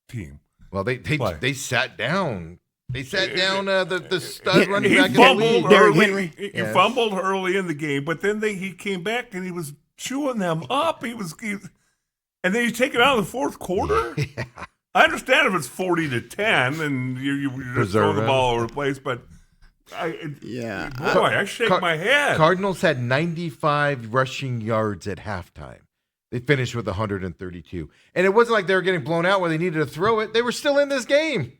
team. Well, they sat down. They sat down the stud running back. He fumbled early in the game, but then he came back and he was chewing them up. And then you take it out of the fourth quarter. Yeah. I understand if it's 40-10 and you just throw the ball over the place, but I shake my head. Cardinals had 95 rushing yards at halftime. They finished with 132, and it wasn't like they were getting blown out where they needed to throw it. They were still in this game.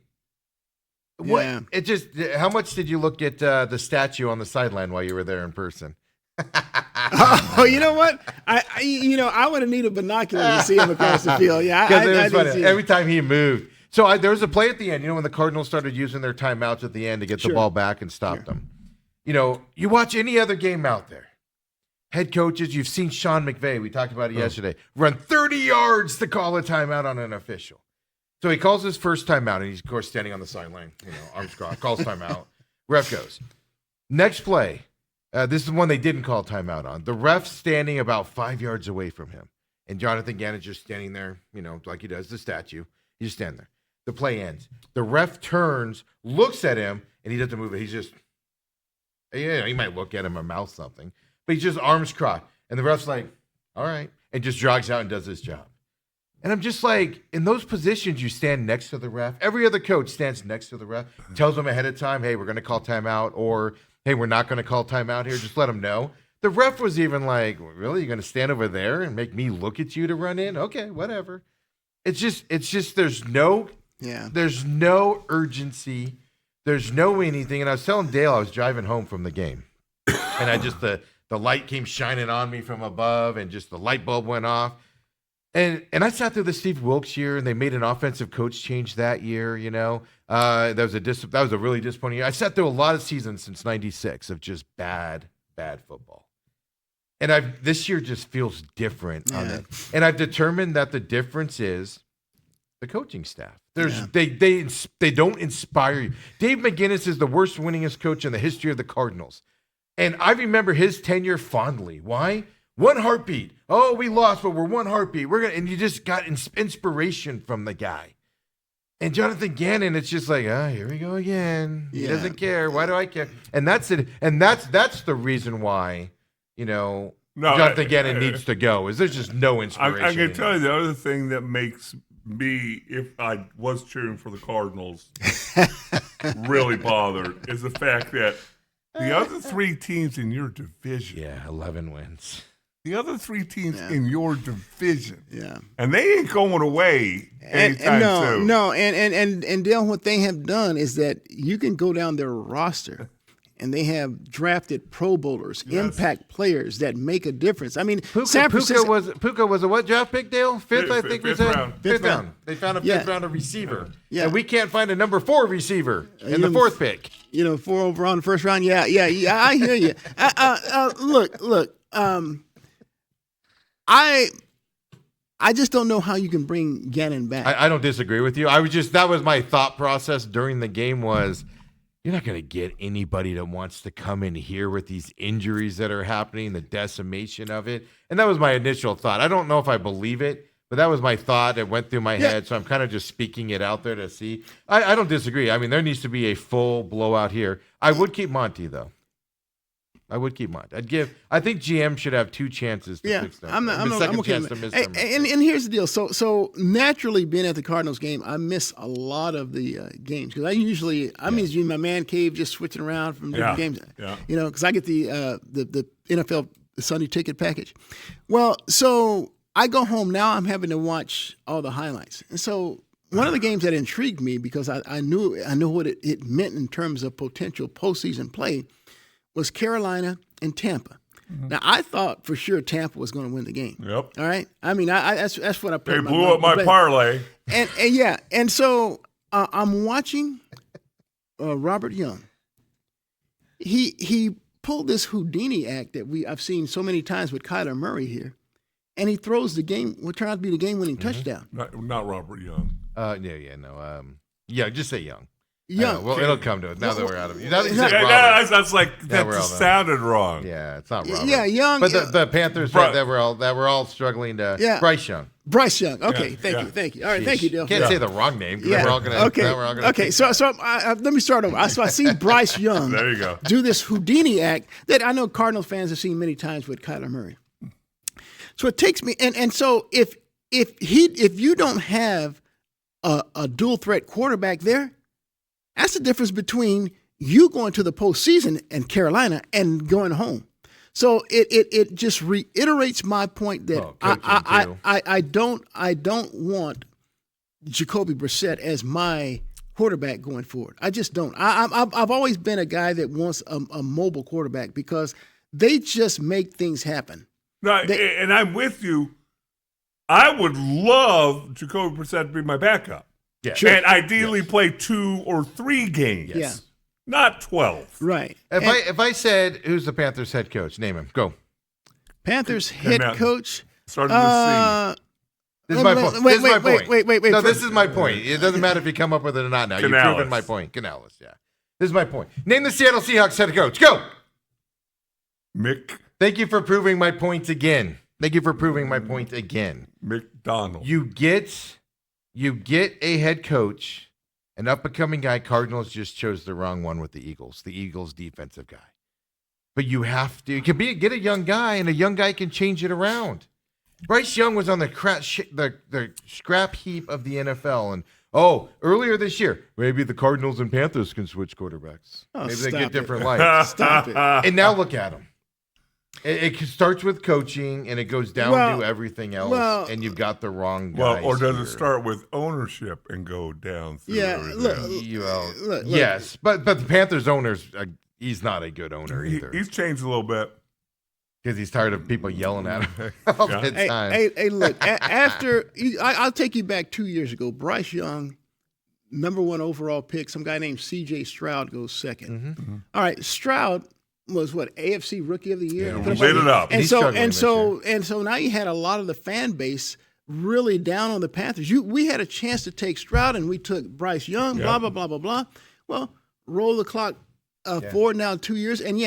What? Yeah. It just. How much did you look at the statue on the sideline while you were there in person? Oh, you know what? I would have needed binoculars to see him across the field. Yeah, I didn't see every time he moved. So there was a play at the end. When the Cardinals started using their timeouts at the end to get the ball back and stop them. You watch any other game out there. Head coaches, you've seen Sean McVay. We talked about it yesterday. Run 30 yards to call a timeout on an official. So he calls his first timeout, and he's, of course, standing on the sideline, arms crossed, calls timeout. Ref goes. Next play, this is the one they didn't call timeout on. The ref's standing about 5 yards away from him. And Jonathan Gannon's just standing there, like he does the statue. He's just standing there. The play ends. The ref turns, looks at him, and he doesn't move it. He's just, he might look at him or mouth something, but he's just arms crossed. And the ref's like, all right, and just jogs out and does his job. And I'm just like, in those positions, you stand next to the ref. Every other coach stands next to the ref, tells them ahead of time, hey, we're going to call timeout, or hey, we're not going to call timeout here. Just let them know. The ref was even like, really? You're going to stand over there and make me look at you to run in? Okay, whatever. It's just there's no urgency. There's no anything. And I was telling Dale, I was driving home from the game. And I just, the light came shining on me from above and just the light bulb went off. And I sat through the Steve Wilkes year, and they made an offensive coach change that year. That was a really disappointing year. I sat through a lot of seasons since '96 of just bad football, and this year just feels different on it. And I've determined that the difference is the coaching staff. They don't inspire you. Dave McGinnis is the worst winningest coach in the history of the Cardinals, and I remember his tenure fondly. Why? One heartbeat. Oh, we lost, but we're one heartbeat. And you just got inspiration from the guy. And Jonathan Gannon, it's just like, here we go again. He doesn't care. Why do I care? And that's it. And that's the reason why, Jonathan Gannon needs to go. Is there's just no inspiration. I can tell you the other thing that makes me, if I was cheering for the Cardinals, really bothered is the fact that the other three teams in your division, 11 wins. The other three teams in your division, Yeah, and they ain't going away anytime soon. No, and Dale, what they have done is that you can go down their roster, and they have drafted Pro Bowlers, impact players that make a difference. I mean, San Francisco Puka was a what draft pick, Dale? Fifth, I think we said. Round. Fifth round. They found a fifth rounder receiver, Yeah. and we can't find a number 4 receiver in the fourth pick. 4 overall in the first round. Yeah. I hear you. Look. I just don't know how you can bring Gannon back. I don't disagree with you. That was my thought process during the game was you're not going to get anybody that wants to come in here with these injuries that are happening, the decimation of it. And that was my initial thought. I don't know if I believe it, but that was my thought. It went through my head. So I'm kind of just speaking it out there to see. I don't disagree. I mean, there needs to be a full blowout here. I would keep Monty, though. I think GM should have 2 chances to fix them. I'm okay with that. And here's the deal. So naturally, being at the Cardinals game, I miss a lot of the games because I'm usually in my man cave just switching around from different games. Yeah. Because I get the NFL Sunday ticket package. Well, so I go home now. I'm having to watch all the highlights, and so one of the games that intrigued me because I knew what it meant in terms of potential postseason play was Carolina and Tampa. Mm-hmm. Now, I thought for sure Tampa was going to win the game. Yep. All right? I mean, that's what I put They in my blew up my parlay. And so I'm watching Robert Young. He pulled this Houdini act that I've seen so many times with Kyler Murray here, and he throws the game, what turned out to be the game-winning touchdown. Not Robert Young. Just say Young. Young. Well, it'll come to it now that we're out of it. That sounded wrong. Yeah, it's not Robert. Yeah, Young. But the Panthers that were all struggling to. Yeah. Bryce Young. Bryce Young. Okay, thank you. All right, thank you, Dale. Can't say the wrong name. Yeah. We're all gonna. Okay. So let me start over. So I see Bryce Young. There you go. Do this Houdini act that I know Cardinals fans have seen many times with Kyler Murray. So it takes me, and so if you don't have a dual threat quarterback there. That's the difference between you going to the postseason and Carolina and going home. So it just reiterates my point that I don't want Jacoby Brissett as my quarterback going forward. I just don't. I've always been a guy that wants a mobile quarterback because they just make things happen. No, and I'm with you. I would love Jacoby Brissett to be my backup. Yeah. Sure. And ideally play 2 or 3 games. Yeah. Not 12. Right. If I said who's the Panthers head coach, name him. Go. Panthers head coach. Starting to see. This is my point. Wait. No, this is my point. It doesn't matter if you come up with it or not now. You've proven my point. Canales, yeah. This is my point. Name the Seattle Seahawks head coach. Go. Mick. Thank you for proving my point again. McDonald. You get a head coach, an up-and-coming guy. Cardinals just chose the wrong one with the Eagles defensive guy. But you have to get a young guy, and a young guy can change it around. Bryce Young was on the scrap heap of the NFL, and Oh, earlier this year, maybe the Cardinals and Panthers can switch quarterbacks. Oh, Maybe they stop get it. different lights. Stop it. And now look at them. It starts with coaching, and it goes down Well, to everything else, well, and you've got the wrong Well, guys or does here. it start with ownership and go down through Yeah, everything? look, look. Yes, but the Panthers owner's he's not a good owner either He's changed a little bit. because he's tired of people yelling at him all the Hey, time. hey, look. I'll take you back 2 years ago. Bryce Young, #1 overall pick. Some guy named C.J. Stroud goes second. Mm-hmm. All right, Stroud was what, AFC Rookie of the Year. Yeah, We lit it up. And He's so struggling this now you had a lot of the fan base really down on the Panthers. We had a chance to take Stroud, and we took Bryce Young. Yeah. Blah blah blah blah blah. Well, roll the clock forward now 2 years, and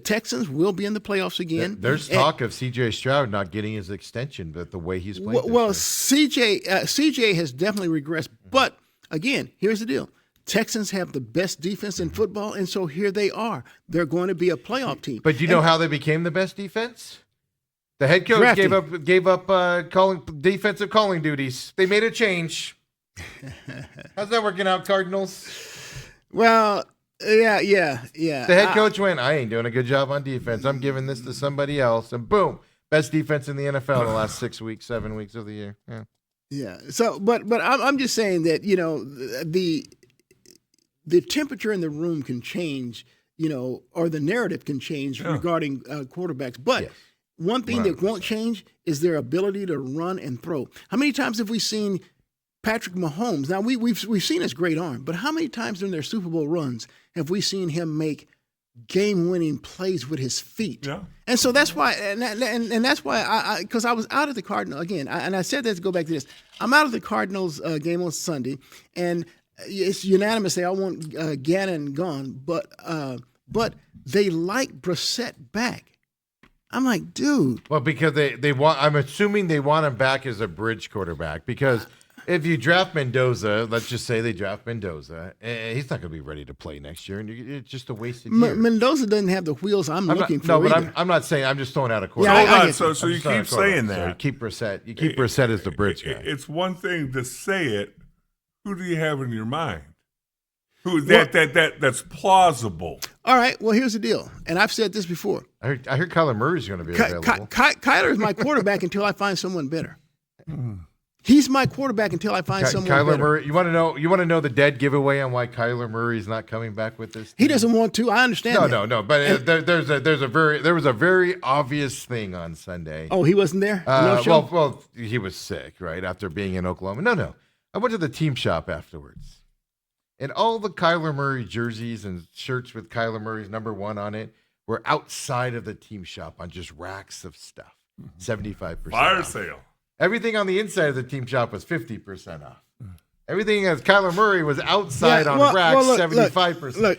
Texans will be in the playoffs again. There's talk of C.J. Stroud not getting his extension, but the way he's playing. Well, CJ has definitely regressed. But again, here's the deal: Texans have the best defense in football, and so here they are. They're going to be a playoff team. But do you know how they became the best defense? The head coach Drafting. gave up calling defensive calling duties. They made a change. How's that working out, Cardinals? Well, yeah. The head coach went, I ain't doing a good job on defense. I'm giving this to somebody else. And boom, best defense in the NFL in the last 6 weeks, 7 weeks of the year. Yeah. Yeah. So, but I'm just saying that the temperature in the room can change, or the narrative can change regarding quarterbacks. But Yes. one thing that won't change is their ability to run and throw. How many times have we seen Patrick Mahomes? Now we've seen his great arm, but how many times during their Super Bowl runs have we seen him make game-winning plays with his feet? Yeah. And so that's why, and that's why because I was out at the Cardinals again, and I said that to go back to this. I'm out at the Cardinals game on Sunday, and it's unanimous. They all want Gannon gone, but they like Brissett back. I'm like, dude. Well, because they want, I'm assuming they want him back as a bridge quarterback because if you draft Mendoza, let's just say they draft Mendoza, he's not going to be ready to play next year, and it's just a wasted year. Mendoza doesn't have the wheels I'm looking for. No, but either. I'm not saying. I'm just throwing out a Yeah, quarterback. Hold on. get So, you. so you I'm just throwing keep a quarterback. saying So that. you keep Brissett. You keep Brissett as the bridge guy. It's one thing to say it. Who do you have in your mind? Who Well- that's plausible? All right, well, here's the deal, and I've said this before. I heard Kyler Murray's going to be available. Kyler is my quarterback until I find someone better. He's my quarterback until I find someone Kyler better. Murray. You want to know the dead giveaway on why Kyler Murray's not coming back with this? He team? doesn't want to. I understand. No. But there was a very obvious thing on Sunday. Oh, he wasn't there. No show. Well, he was sick, right, after being in Oklahoma. No. I went to the team shop afterwards, and all the Kyler Murray jerseys and shirts with Kyler Murray's #1 on it were outside of the team shop on just racks of stuff, 75% Fire off. sale. Everything on the inside of the team shop was 50% off. Everything as Kyler Murray was outside Yeah, on well, racks, look, 75%. look,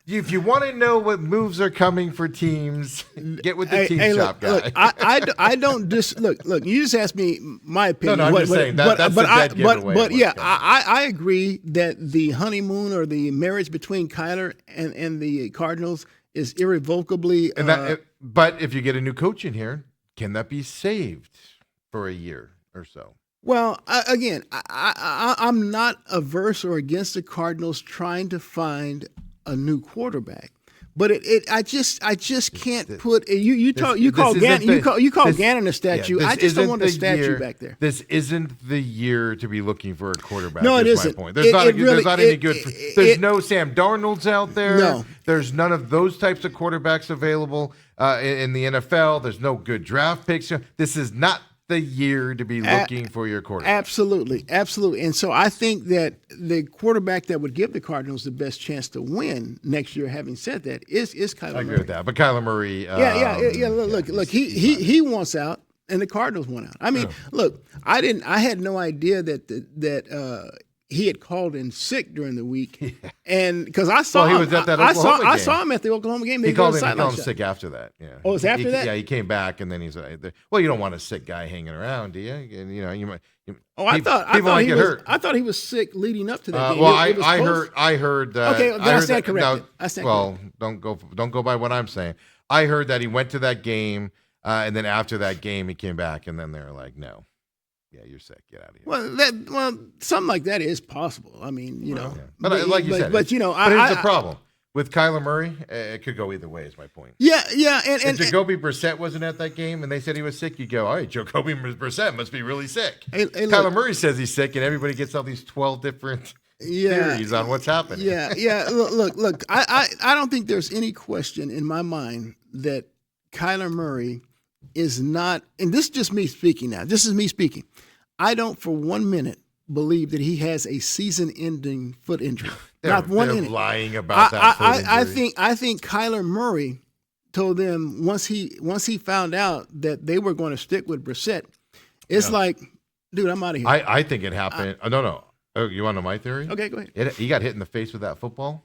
If you want to know what moves are coming for teams, get with the team shop guy. Look, I don't look. You just asked me my opinion. No, I'm just saying that's the dead giveaway But of yeah, what's coming. I agree that the honeymoon or the marriage between Kyler and the Cardinals is irrevocably. But if you get a new coach in here, can that be saved for a year or so? Well, I'm not averse or against the Cardinals trying to find a new quarterback, but I just can't put you call Gannon a statue. I just don't want a statue back there. This isn't the year to be looking for a quarterback. No, it is isn't. My point. There's not any good. There's it- no Sam Darnolds out there. No. There's none of those types of quarterbacks available in the NFL. There's no good draft picks. This is not the year to be looking for your quarterback. Absolutely. And so I think that the quarterback that would give the Cardinals the best chance to win next year, having said that, is Kyler I agree Murray. with that. But Kyler Murray. Yeah. Look. He wants out, and the Cardinals want out. I mean, look, I had no idea that he had called in sick during the week, and because I saw Well, he him, was at that I Oklahoma I game. saw him at the Oklahoma game. He was called on the him sideline shot. sick after that. Yeah. Oh, it's after that? Yeah, he came back and then he's well, you don't want a sick guy hanging around, do you? And, you might. Oh, I thought might he get was. hurt. I thought he was sick leading up to that game. Well, It was I close. heard. Okay, then I stand corrected. I stand well, don't go by what I'm saying. I heard that he went to that game, and then after that game, he came back, and then they were like, no, Yeah, you're sick. Get out of here. Well, something like that is possible. I mean, you know, Yeah. But like you said, but you know, but here's the problem with Kyler Murray. It could go either way. Is my point. yeah, and If Jacoby Brissett wasn't at that game and they said he was sick, you go, all right, Jacoby Brissett must be really sick. Hey, Kyler look, Murray says he's sick, and everybody gets all these 12 different theories on what's happening. Yeah. Look. I don't think there's any question in my mind that Kyler Murray is not, and this is just me speaking now. This is me speaking. I don't for 1 minute believe that he has a season-ending foot injury. Not one they're minute. lying about that foot injury. I think Kyler Murray told them once he found out that they were going to stick with Brissett, it's like, dude, I'm out of here. I think it happened. No. Oh, you want to know my theory? Okay, go ahead. He got hit in the face with that football,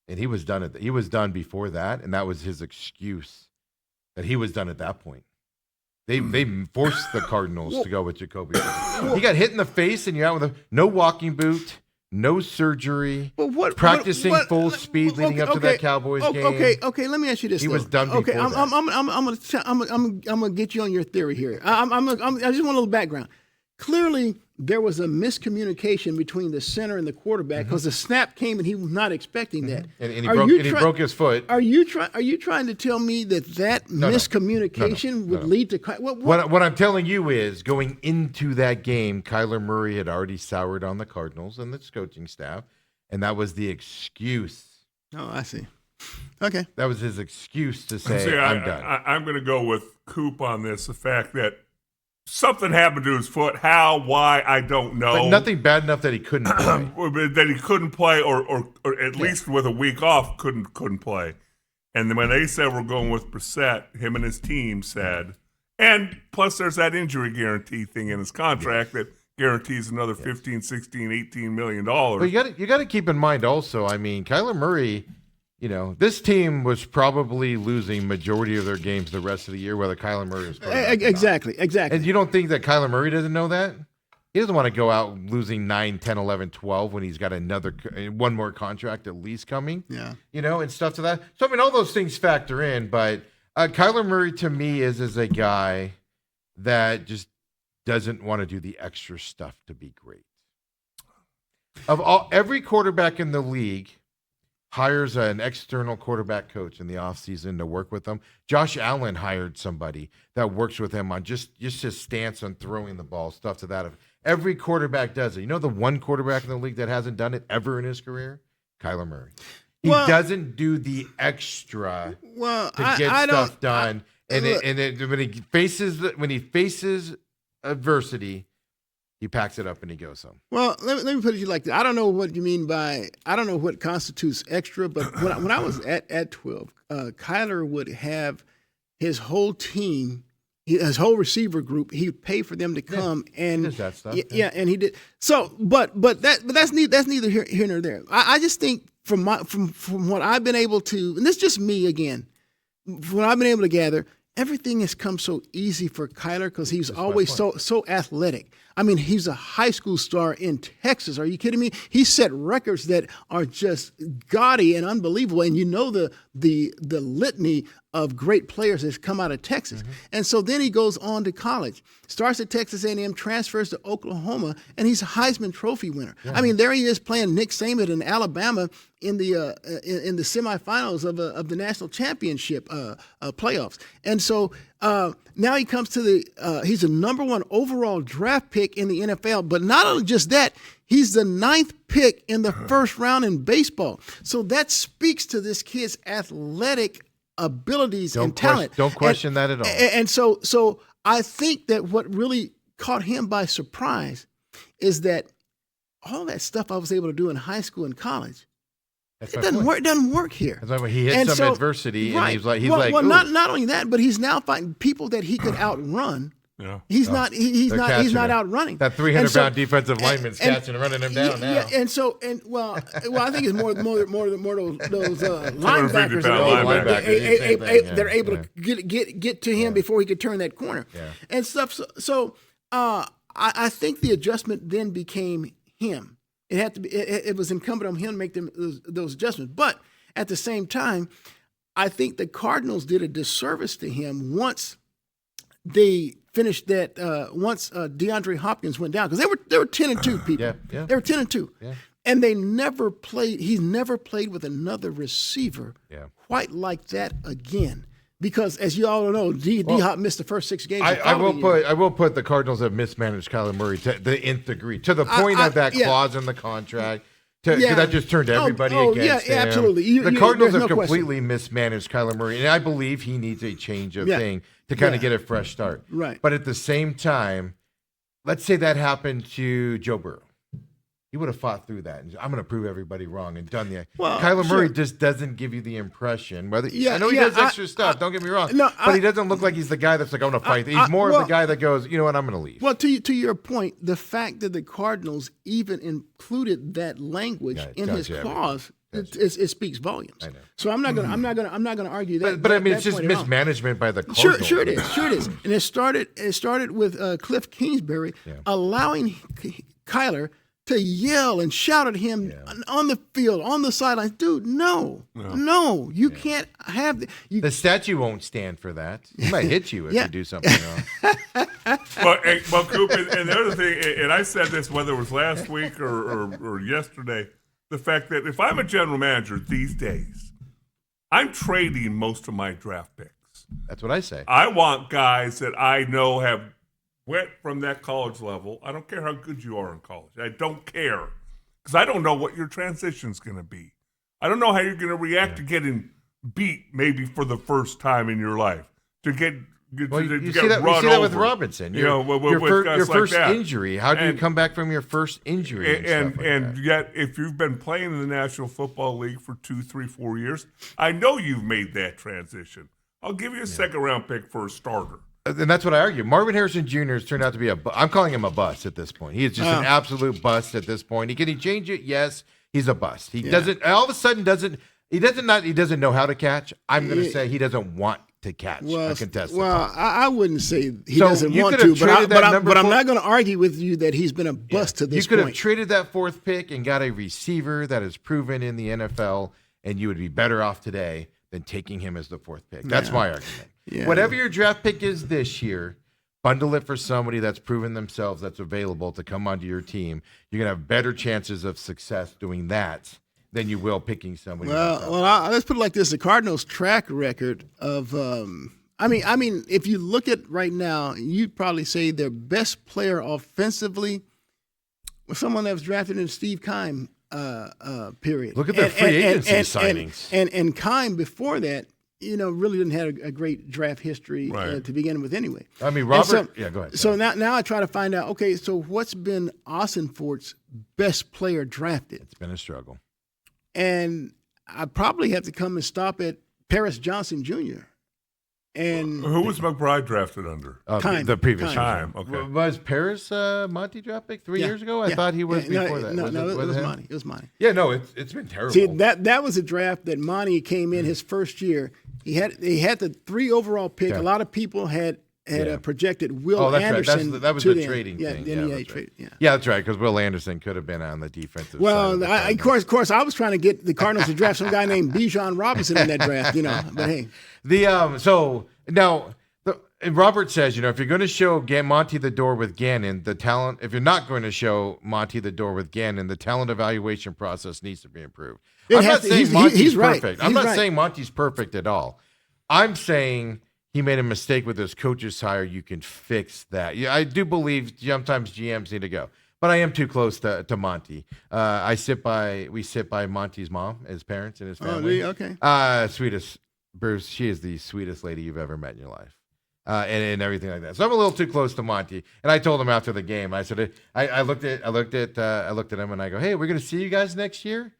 and he was done. He was done before that, and that was his excuse that he was done at that point. They forced the Cardinals to go with Jacoby. He got hit in the face, and you're out with no walking boot, no surgery, practicing full speed leading up to that Cowboys game. Okay. Let me ask you this. He was done before that. I'm gonna get you on your theory here. I just want a little background. Clearly, there was a miscommunication between the center and the quarterback because the snap came and he was not expecting that. And he broke his foot. Are you trying to tell me that miscommunication would lead to what I'm telling you is going into that game, Kyler Murray had already soured on the Cardinals and the coaching staff, and that was the excuse. Oh, I see. Okay, that was his excuse to say, I'm done. I'm going to go with Coop on this. The fact that something happened to his foot. How? Why? I don't know. But nothing bad enough that he couldn't play. That he couldn't play, or at least with a week off, couldn't play. And then when they said we're going with Brissett, him and his team said, and plus there's that injury guarantee thing in his contract that guarantees another 15, 16, 18 million dollars. But you got to keep in mind also. I mean, Kyler Murray. You know, this team was probably losing majority of their games the rest of the year, whether Kyler Murray was Exactly. And you don't think that Kyler Murray doesn't know that? He doesn't want to go out losing 9, 10, 11, 12 when he's got one more contract at least coming. Yeah. You know, and stuff to that. So, I mean, all those things factor in. But Kyler Murray, to me, is a guy that just doesn't want to do the extra stuff to be great. Every quarterback in the league hires an external quarterback coach in the offseason to work with them. Josh Allen hired somebody that works with him on just his stance on throwing the ball, stuff to that. Every quarterback does it. You know the one quarterback in the league that hasn't done it ever in his career? Kyler Murray. He doesn't do the extra to get stuff done. When he faces adversity, he packs it up and he goes home. Well, let me put it like that. I don't know what you mean by, I don't know what constitutes extra, but when I was at 12, Kyler would have his whole team, his whole receiver group, he'd pay for them to come and he does that stuff. Yeah, and he did. So, but that's neither here nor there. I just think from what I've been able to, and this is just me again, from what I've been able to gather, everything has come so easy for Kyler because he's always so athletic. I mean, he's a high school star in Texas. Are you kidding me? He set records that are just gaudy and unbelievable. And you know the litany of great players that's come out of Texas. Mm-hmm. And so then he goes on to college, starts at Texas A&M, transfers to Oklahoma, and he's a Heisman Trophy winner. Yeah. I mean, there he is playing Nick Saban in Alabama in the semifinals of the national championship playoffs. And so now he comes to he's a number 1 overall draft pick in the NFL. But not only just that, he's the 9th pick in the first round in baseball. So that speaks to this kid's athletic abilities and talent. Don't question that at all. And so I think that what really caught him by surprise is that all that stuff I was able to do in high school and college, it doesn't work here. That's why he hit some adversity, right. And he's like, not only that, but he's now fighting people that he could outrun. Yeah. He's not outrunning. That 300-pound defensive lineman's catching and running him down now. Yeah, I think it's more those linebackers they're able to get to him before he could turn that corner and stuff. So I think the adjustment then became him. It had to be. It was incumbent on him to make those adjustments. But at the same time, I think the Cardinals did a disservice to him once they finished that once DeAndre Hopkins went down, because they were 10-2 people. Yeah. They were 10-2. Yeah. And they never played. He's never played with another receiver quite like that again. Because as you all know, D Hop missed the first 6 games. I will put the Cardinals have mismanaged Kyler Murray to the nth degree, to the point of that clause in the contract. That just turned everybody against him. Absolutely. The Cardinals have completely mismanaged Kyler Murray, and I believe he needs a change of thing to kind of get a fresh start. Right. But at the same time, let's say that happened to Joe Burrow. He would have fought through that. And I'm going to prove everybody wrong and done the. Kyler Murray just doesn't give you the impression. I know he does extra stuff. Don't get me wrong. But he doesn't look like he's the guy that's like, I'm going to fight. He's more of the guy that goes, you know what, I'm going to leave. Well, to your point, the fact that the Cardinals even included that language in his clause, it speaks volumes. I know. So I'm not gonna argue that. But I mean, it's just mismanagement by the Cardinals. Sure it is. And it started with Cliff Kingsbury allowing Kyler to yell and shout at him on the field, on the sidelines. Dude, no, you can't have the statue won't stand for that. He might hit you if you do something wrong. well, Coop, and the other thing, and I said this whether it was last week or yesterday, the fact that if I'm a general manager these days, I'm trading most of my draft picks. That's what I say. I want guys that I know have went from that college level. I don't care how good you are in college. I don't care because I don't know what your transition's going to be. I don't know how you're going to react to getting beat maybe for the first time in your life. You see that with Robinson. Your first like injury. How do you come back from your first injury? And yet, if you've been playing in the National Football League for 2, 3, 4 years, I know you've made that transition. I'll give you a second-round pick for a starter. And that's what I argue. Marvin Harrison Jr. has turned out to be I'm calling him a bust at this point. He is just an absolute bust at this point. Can he change it? Yes, he's a bust. He doesn't. All of a sudden, he doesn't know how to catch. I'm going to say he doesn't want to catch a contested. Well, I wouldn't say he doesn't want to, but I'm not going to argue with you that he's been a bust to this point. You could have traded that 4th pick and got a receiver that is proven in the NFL, and you would be better off today than taking him as the 4th pick. That's my argument. Yeah. Whatever your draft pick is this year, bundle it for somebody that's proven themselves, that's available to come onto your team. You're going to have better chances of success doing that than you will picking somebody. Let's put it like this: the Cardinals' track record of, I mean, if you look at right now, you'd probably say their best player offensively was someone that was drafted in Steve Keim period. Look at their free agency signings. And Keim before that, really didn't have a great draft history to begin with anyway. I mean, Robert. Go ahead. So now I try to find out, okay, so what's been Ossenfort's best player drafted? It's been a struggle. And I probably have to come and stop at Paris Johnson Jr. And who was McBride drafted under? Keim. The previous time. Okay. Was Paris Monty draft pick 3 years ago? I thought he was before that. No, it was Monty. It was Monty. Yeah, no, it's been terrible. See, that was a draft that Monty came in his first year. He had the 3 overall pick. A lot of people had projected Will Anderson. Right. That was the trading thing. Yeah, that's right, because Will Anderson could have been on the defensive side. Well, of course, I was trying to get the Cardinals to draft some guy named Bijan Robinson in that draft, But hey, and Robert says, if you're going to show Monty the door with Gannon, the talent. If you're not going to show Monty the door with Gannon, the talent evaluation process needs to be improved. I'm not saying Monty's perfect. I'm not saying Monty's perfect at all. I'm saying he made a mistake with his coach's hire. You can fix that. Yeah, I do believe sometimes GMs need to go, but I am too close to Monty. We sit by Monty's mom, his parents, and his family. Oh, okay. Sweetest Bruce. She is the sweetest lady you've ever met in your life. And everything like that. So I'm a little too close to Monty. And I told him after the game, I said, I looked at him and I go, hey, we're going to see you guys next year.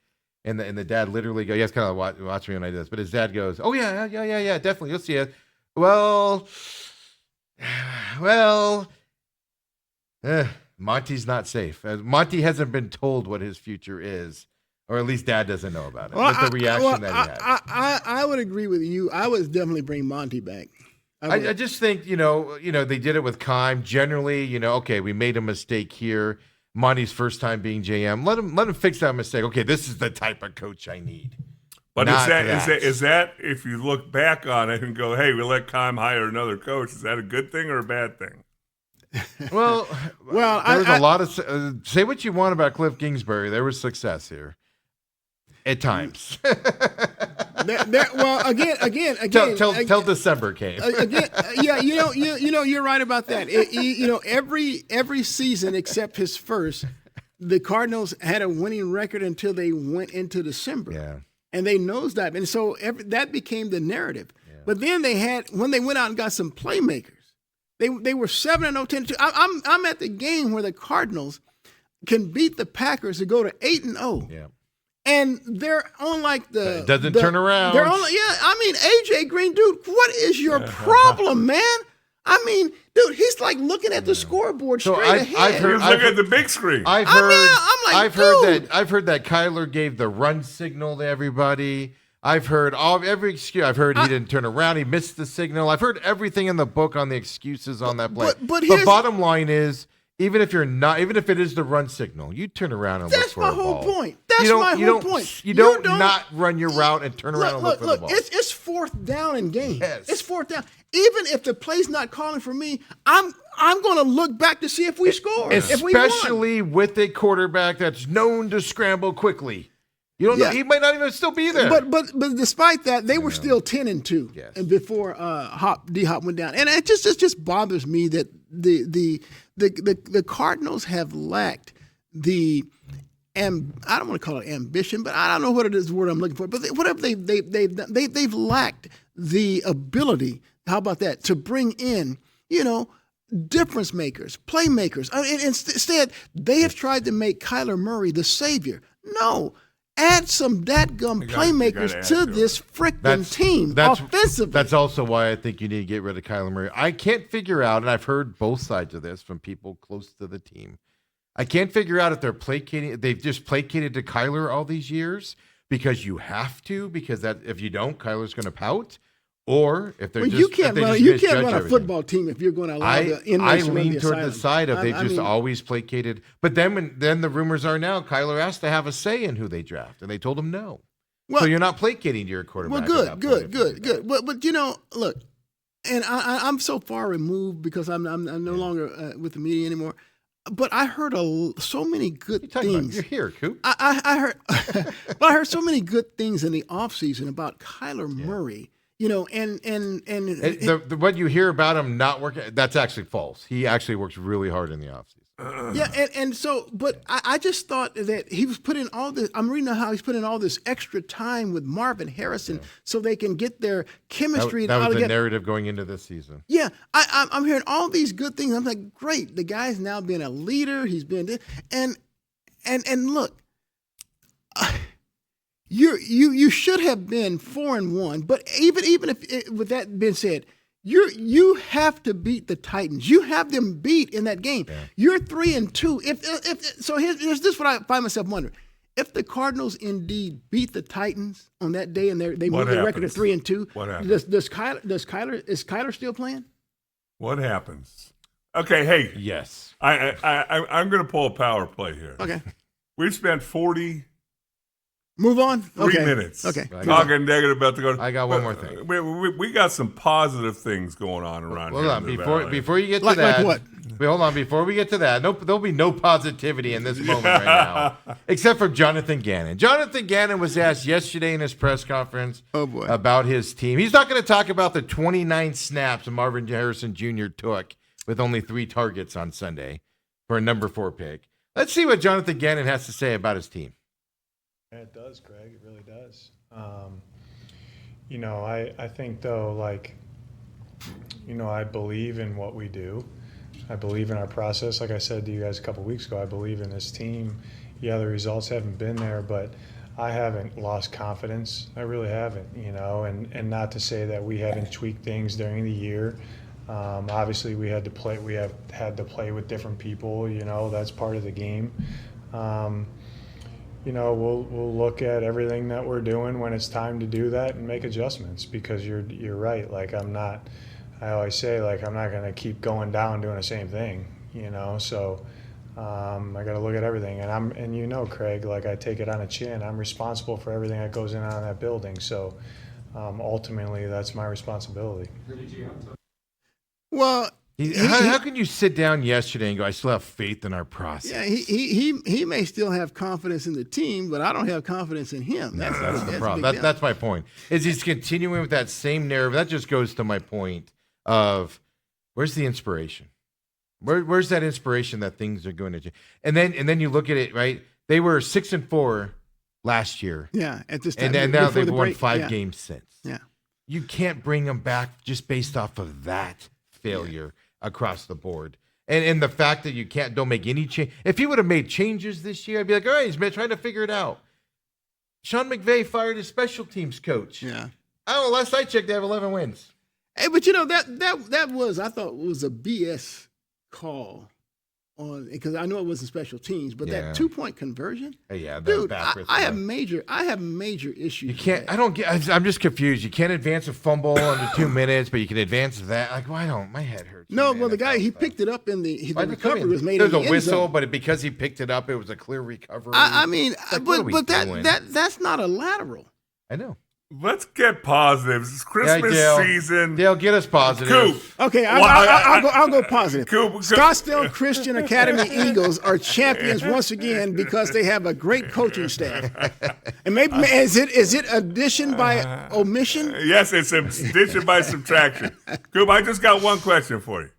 And the dad literally goes, yes, kind of watch me when I do this. But his dad goes, oh yeah, definitely, you'll see it. Well, Monty's not safe. Monty hasn't been told what his future is, or at least Dad doesn't know about it. That's the reaction that he had. I would agree with you. I would definitely bring Monty back. I just think, they did it with Keim. Generally, okay, we made a mistake here. Monty's first time being GM. Let him fix that mistake. Okay, this is the type of coach I need. But Not is that if you look back on it and go, hey, we let Keim hire another coach, is that a good thing or a bad thing? Well, Well, there was a lot of say what you want about Cliff Kingsbury. There was success here at times. well, again. Till December came. Again, yeah, you're right about that. Every season except his first, the Cardinals had a winning record until they went into December. Yeah. And they nosedived, and so that became the narrative. Yeah. But then when they went out and got some playmakers, they were 7-0, 10-2. I'm at the game where the Cardinals can beat the Packers to go to 8-0. Yeah. And they're on like the doesn't turn around. They're on, AJ Green, dude. What is your problem, man? I mean, dude, he's like looking at the scoreboard straight ahead. I've heard at the big screen. I've heard that Kyler gave the run signal to everybody. I've heard every excuse. I've heard he didn't turn around. He missed the signal. I've heard everything in the book on the excuses on that play. But bottom line is, even if it is the run signal, you turn around and look for a ball. That's my whole point. That's my whole point. You don't not run your route and turn around and look for the ball. It's fourth down in game. Yes. It's fourth down. Even if the play's not calling for me, I'm going to look back to see if we score. Especially with a quarterback that's known to scramble quickly. You don't know. He might not even still be there. But despite that, they were still 10-2. Yes. And before D-Hop went down. And it just bothers me that the Cardinals have lacked the I don't want to call it ambition, but I don't know what it is the word I'm looking for. But whatever they've lacked the ability. How about that? To bring in, difference makers, playmakers. Instead, they have tried to make Kyler Murray the savior. No. Add some dadgum playmakers to this frickin' team offensively. That's also why I think you need to get rid of Kyler Murray. I can't figure out, and I've heard both sides of this from people close to the team. I can't figure out if they're placating. They've just placated to Kyler all these years because you have to. Because that if you don't, Kyler's going to pout. Or if they're you can't run a football team if you're going to allow the inmates to run the lean toward the side of they've always placated. But then the rumors are now Kyler has to have a say in who they draft, and they told him no. Well, so you're not placating to your quarterback. Well, good. But look, and I'm so far removed because I'm no longer with the media anymore. But I heard so many good things. You're here, Coop. I heard so many good things in the offseason about Kyler Murray. What you hear about him not working, that's actually false. He actually works really hard in the offseason. Yeah, but I just thought that he was putting all this. I'm reading how he's putting all this extra time with Marvin Harrison so they can get their chemistry. That was the narrative going into this season. Yeah, I'm hearing all these good things. I'm like, great. The guy's now been a leader. He's been and look. You should have been 4-1, but even if with that being said, you have to beat the Titans. You have them beat in that game. Yeah. You're 3-2. Here's this what I find myself wondering: if the Cardinals indeed beat the Titans on that day and they move the record to 3-2, what happens? Is Kyler still playing? What happens? Okay, hey, yes, I'm going to pull a power play here. Okay, we've spent 40. Move on. 3 minutes. Okay. Talking negative about the go. I got one more thing. We got some positive things going on around here. Hold on. Before you get to that. Like what? Hold on. Before we get to that, there'll be no positivity in this moment right now, except for Jonathan Gannon. Jonathan Gannon was asked yesterday in his press conference about his team. He's not going to talk about the 29 snaps Marvin Harrison Jr. took with only 3 targets on Sunday for a number 4 pick. Let's see what Jonathan Gannon has to say about his team. Yeah, it does, Greg. It really does. I think, though, I believe in what we do. I believe in our process. Like I said to you guys a couple weeks ago, I believe in this team. Yeah, the results haven't been there, but I haven't lost confidence. I really haven't, and not to say that we haven't tweaked things during the year. Obviously, we had to play. We have had to play with different people. That's part of the game. We'll look at everything that we're doing when it's time to do that and make adjustments, because you're right. I always say, I'm not going to keep going down doing the same thing, so I got to look at everything, and you know, Craig, like I take it on the chin. I'm responsible for everything that goes in and out of that building. So ultimately, that's my responsibility. Well, How can you sit down yesterday and go, I still have faith in our process? yeah, he may still have confidence in the team, but I don't have confidence in him. That's the a big problem. deal. That's my point. Is he's continuing with that same narrative? That just goes to my point of where's the inspiration? Where's that inspiration that things are going to change? And then you look at it, right? They were 6-4 last year, Yeah, at this time. and now before they've the won break. 5 Yeah. games since. Yeah. You can't bring them back just based off of that failure across the board. And the fact that don't make any change. If he would have made changes this year, I'd be like, all right, he's been trying to figure it out. Sean McVay fired his special teams coach. Yeah. I don't know, last I checked, they have 11 wins. Hey, but that was, I thought, was a BS call on, because I know it wasn't special teams, but Yeah. that 2-point conversion, Hey, yeah, that was dude, bad for I have them. major issues. You with can't, that. I don't get, I'm just confused. You can't advance a fumble under 2 minutes, but you can advance that. Like, why don't, my head hurts. No, man, well, the that guy, kind he of stuff. picked it up in the Why recovery was made There's in a the end whistle, zone. but because he picked it up, it was a clear recovery. I mean, Like, what are we but doing? that's not a lateral. I know. Let's get positive. It's Christmas Dale. season. Dale, get us positive. Coop. Okay, Well, I'll go positive. Coop- Scottsdale Christian Academy Eagles are champions once again because they have a great coaching staff. And maybe is it addition by omission? Yes, it's addition by subtraction. Coop, I just got one question for you.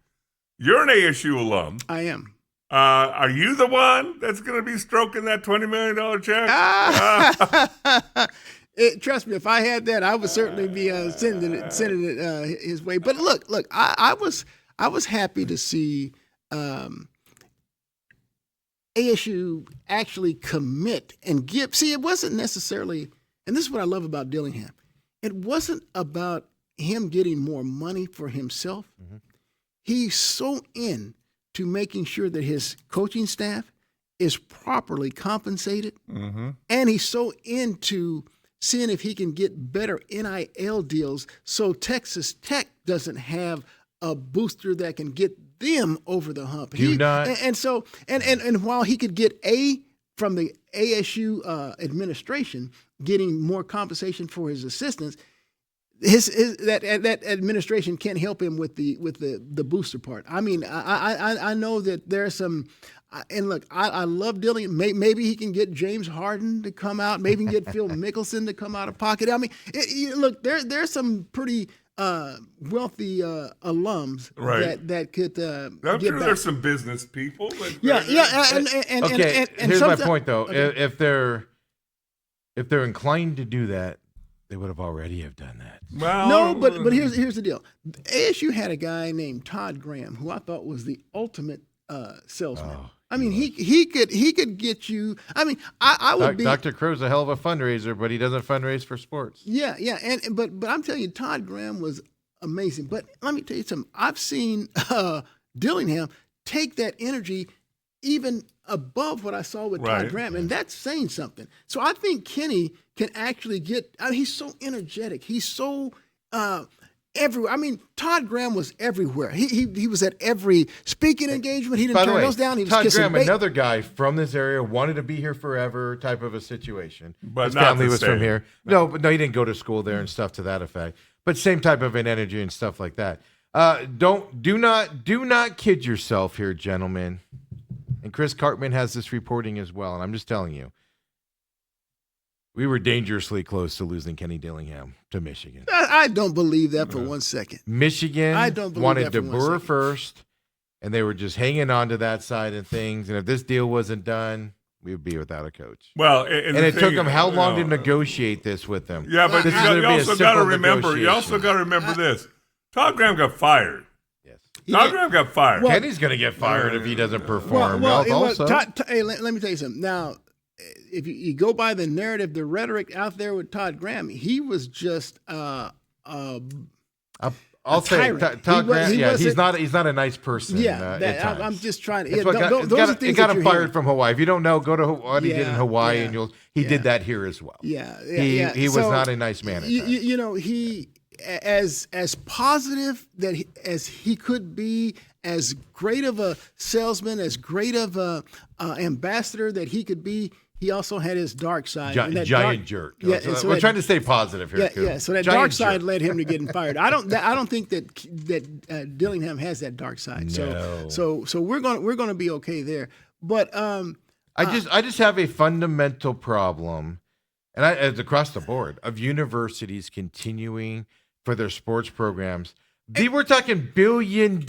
You're an ASU alum. I am. Are you the one that's going to be stroking that $20 million check? Trust me, if I had that, I would certainly be sending it his way. But look, I was happy to see ASU actually commit and give. See, it wasn't necessarily, and this is what I love about Dillingham. It wasn't about him getting more money for himself. Mm-hmm. He's so into making sure that his coaching staff is properly compensated, and he's so into seeing if he can get better NIL deals so Texas Tech doesn't have a booster that can get them over the hump. And while he could get from the ASU administration getting more compensation for his assistants, that administration can't help him with the booster part. I mean, I know that there's some. And look, I love Dillingham. Maybe he can get James Harden to come out. Maybe he can get Phil Mickelson to come out of pocket. I mean, look, there's some pretty wealthy alums that could. I'm get sure back. there's some business people. Yeah. Okay, and here's my someti- point though. Okay. If they're inclined to do that, they would have already have done that. Well, No, but here's the deal. ASU had a guy named Todd Graham who I thought was the ultimate salesman. Oh, I mean, he could get you. I mean, I would be. Dr. Crow's a hell of a fundraiser, but he doesn't fundraise for sports. Yeah, but I'm telling you, Todd Graham was amazing. But let me tell you something. I've seen Dillingham take that energy even above what I saw with Right. Todd Graham, and that's saying something. So I think Kenny can actually get. I mean, he's so energetic. He's so everywhere. I mean, Todd Graham was everywhere. He was at every speaking engagement. He didn't By the turn way, those down. He was Todd kissing Graham, bait. another guy from this area, wanted to be here forever, type of a situation. But His not family to was stay. from here. No, he didn't go to school there and stuff to that effect. But same type of an energy and stuff like that. Do not kid yourself here, gentlemen. And Chris Cartman has this reporting as well, and I'm just telling you. We were dangerously close to losing Kenny Dillingham to Michigan. I don't believe that for 1 second. Michigan I don't believe wanted that for 1 DeBoer second. first, and they were just hanging on to that side of things. And if this deal wasn't done, we would be without a coach. Well, And it took them how long to negotiate this with them? Yeah, but This is you gonna be a also got to simple remember. You also negotiation. got to remember this. Todd Graham got fired. Yes. Todd Graham got fired. Well- Kenny's going to get fired if he doesn't perform. Well, also, hey, let me tell you something. Now, if you go by the narrative, the rhetoric out there with Todd Graham, he was just I'll say tyrant. Todd He Graham. Yeah, wasn't- he's not a nice person. at times. I'm just trying to. That's Yeah, what got, those are things it got that him you're fired hearing. from Hawaii. If you don't know, go to what he did in Hawaii, and he did that here as well. He was So, not a nice man. At times. You know, he as positive as he could be as great of a salesman, as great of a ambassador that he could be, he also had his dark side. And that giant jerk. Yeah, So so we're that- trying to stay positive here. Yeah, Coop. yeah. So that Giant dark side jerk. led him to getting fired. I don't think that Dillingham has that dark side. No. So we're gonna be okay there. But I just have a fundamental problem, and it's across the board, of universities continuing for their sports programs. We're talking $billion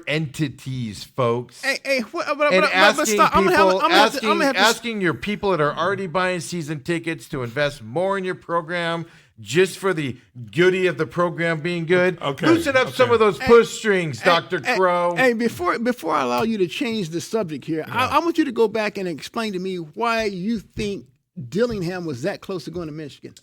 entities, folks. hey, And asking stop. asking your people that are already buying season tickets to invest more in your program just for the goodie of the program being good. Okay, Loosen up some of those push strings, Dr. Crow. Hey, before I allow you to change the subject here, I want you to go back and explain to me why you think Dillingham was that close to going to Michigan.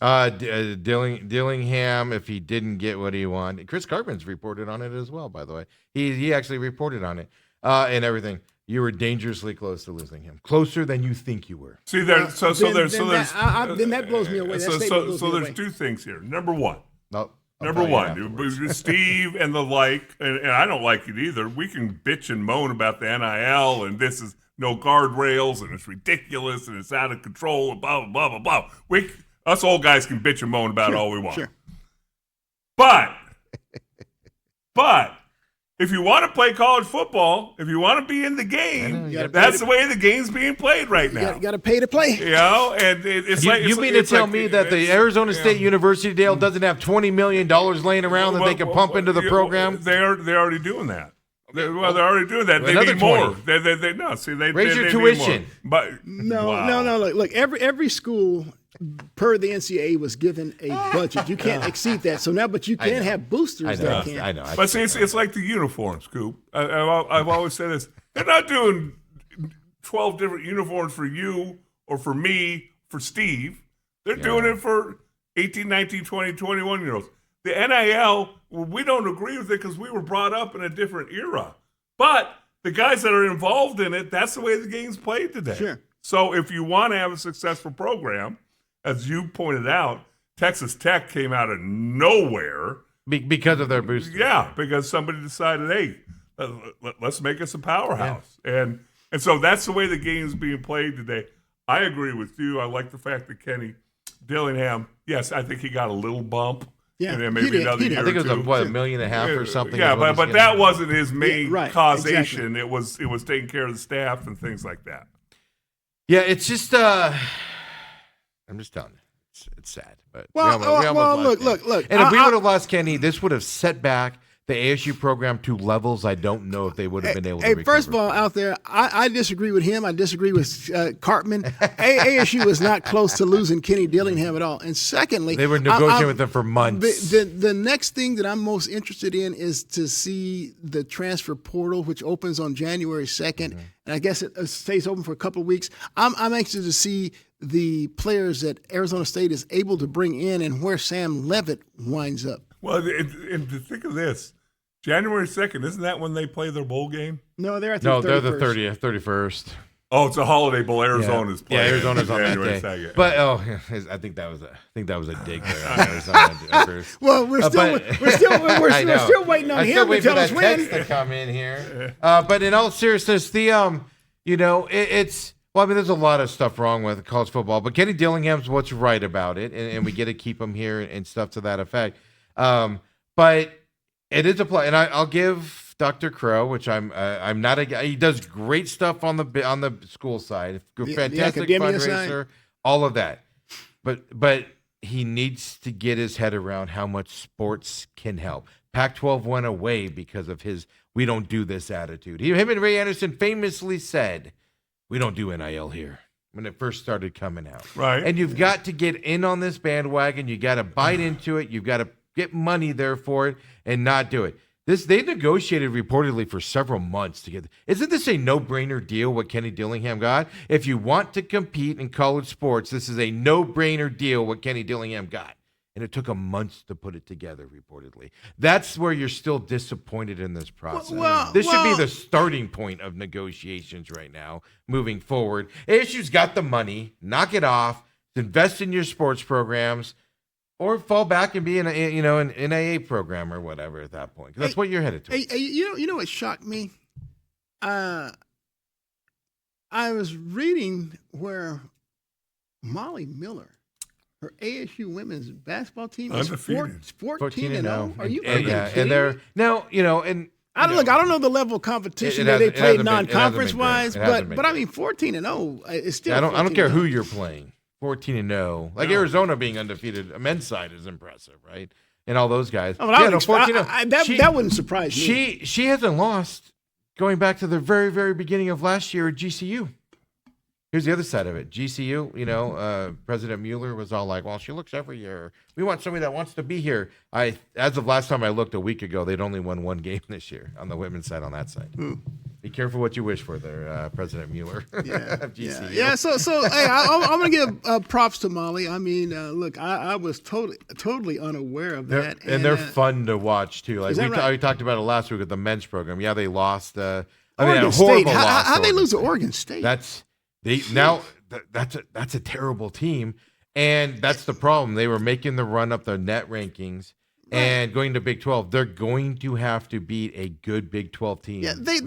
Dillingham, if he didn't get what he wanted. Chris Carpenter reported on it as well, by the way. He actually reported on it and everything. You were dangerously close to losing him. Closer than you think you were. See, then that blows me away. That statement blows me there's away. two things here. Number one. No, I'll Number tell you one, afterwards. Steve and the like, and I don't like it either. We can bitch and moan about the NIL and this is no guardrails and it's ridiculous and it's out of control and blah, blah, blah, blah, blah. Us old guys can bitch and moan about it all we want. Sure. But if you want to play college football, if you want to be in the game, that's the way the game's being played right now. You got to pay to play. You know, and it's like You mean to tell me that the Arizona State University, Dale, doesn't have $20 million laying around that they can pump into the program? They're already doing that. They're already doing that. They Another need more. 20. They Raise your need tuition. more. But No. Look, every school per the NCAA was given a budget. You can't exceed that. So now, but you can have boosters that can. I know. But see, it's like the uniforms, Coop. I've always said this. They're not doing 12 different uniforms for you or for me, for Steve. They're doing it for 18, 19, 20, 21-year-olds. The NIL, we don't agree with it because we were brought up in a different era. But the guys that are involved in it, that's the way the game's played today. Sure. So if you want to have a successful program, as you pointed out, Texas Tech came out of nowhere. Because of their booster. Yeah, because somebody decided, hey, let's make us a powerhouse. Yeah. And so that's the way the game is being played today. I agree with you. I like the fact that Kenny Dillingham, yes, I think he got a little bump. Yeah, and then maybe another year I think it was or two. $1.5 million or something. Yeah, but that wasn't his main right, causation. exactly. It was taking care of the staff and things like that. Yeah, it's just I'm just telling you, it's sad. But we almost lost Kenny. look. And if we would have lost Kenny, this would have set back the ASU program to levels I don't know if they would have been able to recover. First of all, out there, I disagree with him. I disagree with Cartman. ASU was not close to losing Kenny Dillingham at all. And secondly, they were negotiating with them for months. The next thing that I'm most interested in is to see the transfer portal, which opens on January 2nd. And I guess it stays open for a couple of weeks. I'm anxious to see the players that Arizona State is able to bring in and where Sam Levitt winds up. Well, and to think of this, January 2nd, isn't that when they play their bowl game? No, they're they're the 30th, 31st. Oh, it's a holiday bowl. Arizona's playing. Yeah, Arizona's on that January day. 2nd. But I think that was a dig there. On Arizona. Well, we're still waiting on him to tell us when. Text to come in here. But in all seriousness, it's. Well, I mean, there's a lot of stuff wrong with college football, but Kenny Dillingham's what's right about it, and we get to keep him here and stuff to that effect. But it is a play, and I'll give Dr. Crow, which I'm not a guy. He does great stuff on the school side, fantastic the fundraiser, side. all of that. But he needs to get his head around how much sports can help. Pac-12 went away because of his "we don't do this" attitude. Him and Ray Anderson famously said, "We don't do NIL here," when it first started coming out. Right. And you've got to get in on this bandwagon. You got to bite into it. You've got to get money there for it and not do it. They negotiated reportedly for several months to get. Isn't this a no-brainer deal what Kenny Dillingham got? If you want to compete in college sports, this is a no-brainer deal what Kenny Dillingham got. And it took him months to put it together, reportedly. That's where you're still disappointed in this process. This should be the starting point of negotiations right now, moving forward. ASU's got the money. Knock it off. Invest in your sports programs. or fall back and be in a an AA program or whatever at that point. 'Cause that's what you're headed to. Hey, you know what shocked me? I was reading where Molly Miller, her ASU women's basketball team is Undefeated. 14-0. Are you and kidding they're me? now and I don't know the level of competition that they played non-conference wise, but I mean 14-0 is still. I don't care 14-0. who you're playing. 14-0, like Arizona being undefeated, men's side is impressive, right? And all those guys. Oh, well, 14-0. That wouldn't surprise me. She hasn't lost going back to the very, very beginning of last year at GCU. Here's the other side of it. GCU, President Mueller was all like, well, she looks every year. We want somebody that wants to be here. As of last time I looked a week ago, they'd only won one game this year on the women's side on that side. Be careful what you wish for there, President Mueller of GCU. Yeah. So hey, I'm going to give props to Molly. I mean, look, I was totally unaware of that. And they're fun to watch, too. Like right? we talked about it last week with the men's program. Yeah, they lost. Oregon a State. horrible loss. How'd they Oregon lose to State. Oregon State? That's a terrible team, and that's the problem. They were making the run up the net rankings and going to Big 12. They're going to have to beat a good Big 12 team. Yeah, they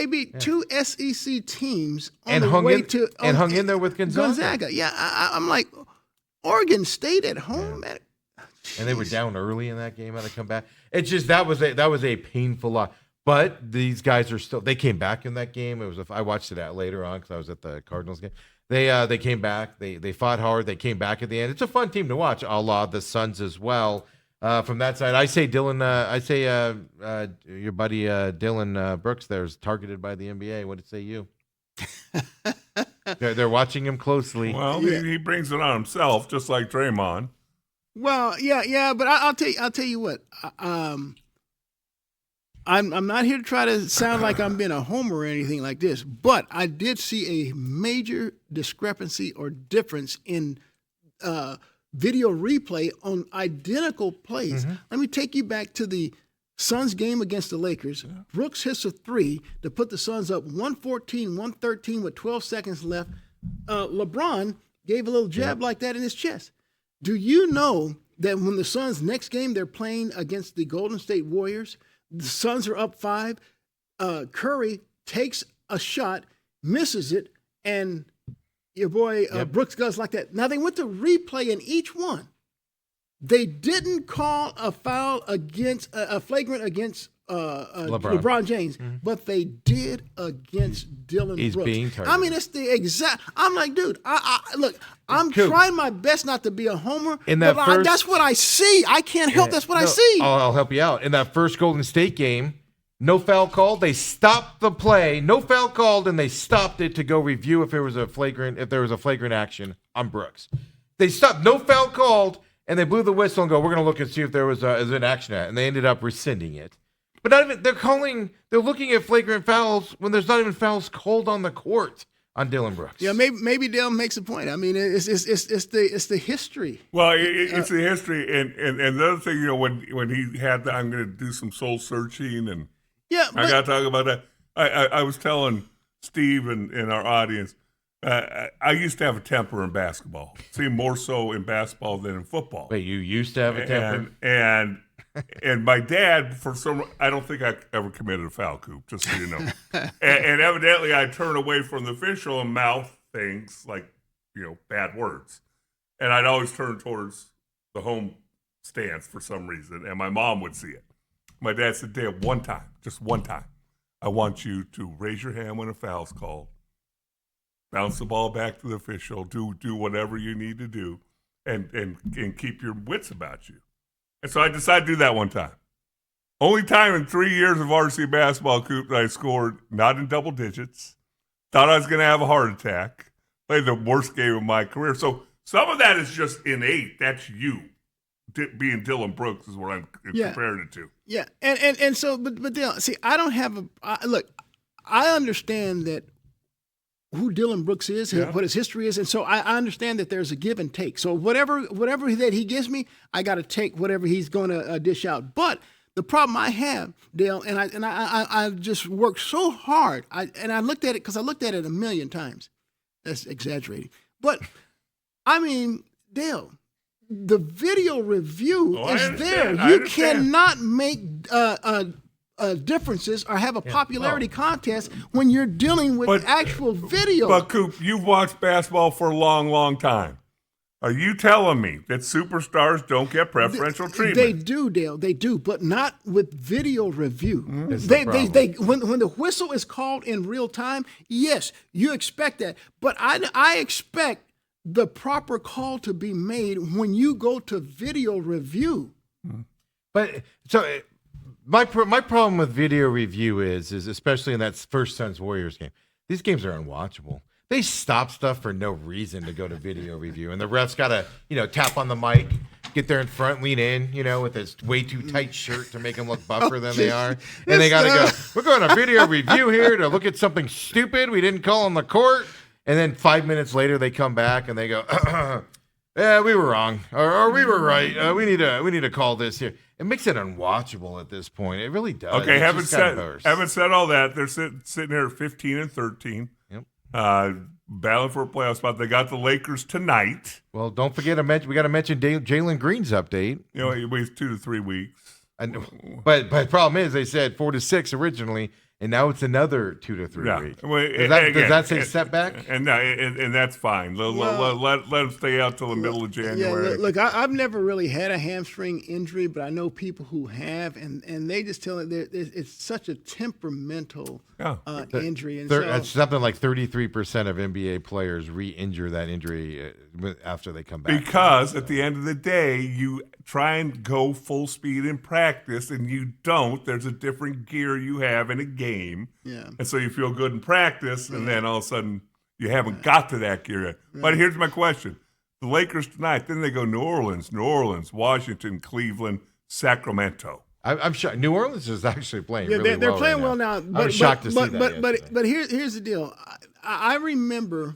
beat two SEC teams on the way to hung in there with Gonzaga. Yeah, I'm like Oregon State at home. Yeah. And they were down early in that game. Had to come back. It's just that was a painful loss. But these guys are still. They came back in that game. I watched it later on because I was at the Cardinals game. They came back. They fought hard. They came back at the end. It's a fun team to watch. A la the Suns as well. From that side, I say Dylan. Your buddy Dylan Brooks there is targeted by the NBA. What did say you? They're watching him closely. Well, he brings it on himself, just like Draymond. Well, yeah, but I'll tell you what. I'm not here to try to sound like I'm being a homer or anything like this, but I did see a major discrepancy or difference in video replay on identical plays. Let me take you back to the Suns game against the Lakers. Brooks hits a three to put the Suns up 114, 113 with 12 seconds left. LeBron gave a little jab like that in his chest. Do you know that when the Suns' next game they're playing against the Golden State Warriors, the Suns are up 5. Curry takes a shot, misses it, and your boy Brooks goes like that. Now, they went to replay in each one. They didn't call a foul against a flagrant against LeBron James, but they did against Dylan He's Brooks. being targeted. I mean, it's the exact. I'm like, dude, look, I'm Coop. trying my best not to be a homer, In that but first- that's what I see. I can't help. That's what I see. I'll help you out. In that first Golden State game, no foul called. They stopped the play. No foul called, and they stopped it to go review if there was a flagrant action on Brooks. They stopped. No foul called, and they blew the whistle and go, "We're going to look and see if there was an action at," and they ended up rescinding it. But not even they're looking at flagrant fouls when there's not even fouls called on the court on Dylan Brooks. Yeah, maybe Dale makes a point. I mean, it's the history. Well, it's the history, and the other thing, when he had I'm going to do some soul searching, and I got to talk about that. I was telling Steve and our audience, I used to have a temper in basketball. See, more so in basketball than in football. Wait, you used to have a temper? And my dad, I don't think I ever committed a foul, Coop, just so you know. and evidently I turn away from the official and mouth things like, bad words. And I'd always turn towards the home stands for some reason, and my mom would see it. My dad said, Dad, just one time, I want you to raise your hand when a foul's called, bounce the ball back to the official, do whatever you need to do, and keep your wits about you. And so I decided to do that one time. Only time in 3 years of varsity basketball, Coop, that I scored not in double digits. Thought I was going to have a heart attack. Played the worst game of my career. So some of that is just innate. That's you. Being Dylan Brooks is what I'm comparing it to. Yeah, and so, but Dylan, see, I don't have look. I understand that who Dylan Brooks is, what his history is, and so I understand that there's a give and take. So whatever that he gives me, I got to take whatever he's going to dish out. But the problem I have, Dale, and I just worked so hard. I looked at it because I looked at it a million times. That's exaggerating, but I mean, Dale, the video review I is there. understand. I You understand. cannot make differences or have a popularity contest when you're dealing with But- actual video. But Coop, you've watched basketball for a long, long time. Are you telling me that superstars don't get preferential treatment? They do, Dale. They do, but not with video review. That's They, the they, problem. when the whistle is called in real time, yes, you expect that. But I expect the proper call to be made when you go to video review. But so my problem with video review is especially in that first Suns Warriors game, these games are unwatchable. They stop stuff for no reason to go to video review, and the refs got to tap on the mic, get there in front, lean in, with this way too tight shirt to make them look buffer than they are, and they got to go. We're going to video review here to look at something stupid we didn't call on the court, and then 5 minutes later they come back and they go, yeah, we were wrong, or we were right. We need to call this here. It makes it unwatchable at this point. It really does. Okay, It's haven't just kinda said all that. They're sitting here at 15 and 13. Yep. Battling for a playoff spot. They got the Lakers tonight. Well, don't forget to mention. We got to mention Jalen Green's update. It waits 2 to 3 weeks. But the problem is, they said 4 to 6 originally, and now it's another 2 to 3 Yeah. weeks. Well, Does that say setback? And that's fine. Let them stay out till the middle of January. Yeah, look, I've never really had a hamstring injury, but I know people who have, and they just tell it it's such a temperamental injury. And It's something like 33% of NBA players re-injure that injury after they come back. Because at the end of the day, you try and go full speed in practice, and you don't. There's a different gear you have in a game. Yeah. And so you feel good in practice, and then all of a sudden you haven't got to that gear yet. But here's my question. The Lakers tonight, then they go New Orleans, Washington, Cleveland, Sacramento. I'm shocked. New Orleans is actually playing really well. they're playing right well now. I was shocked to see that. But here's the deal. I remember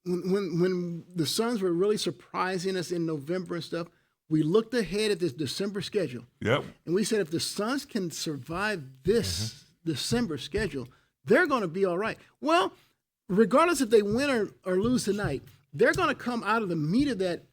when the Suns were really surprising us in November and stuff. We looked ahead at this December schedule. Yep. And we said if the Suns can survive this December schedule, they're going to be all right. Well, regardless if they win or lose tonight, they're going to come out of the meat of that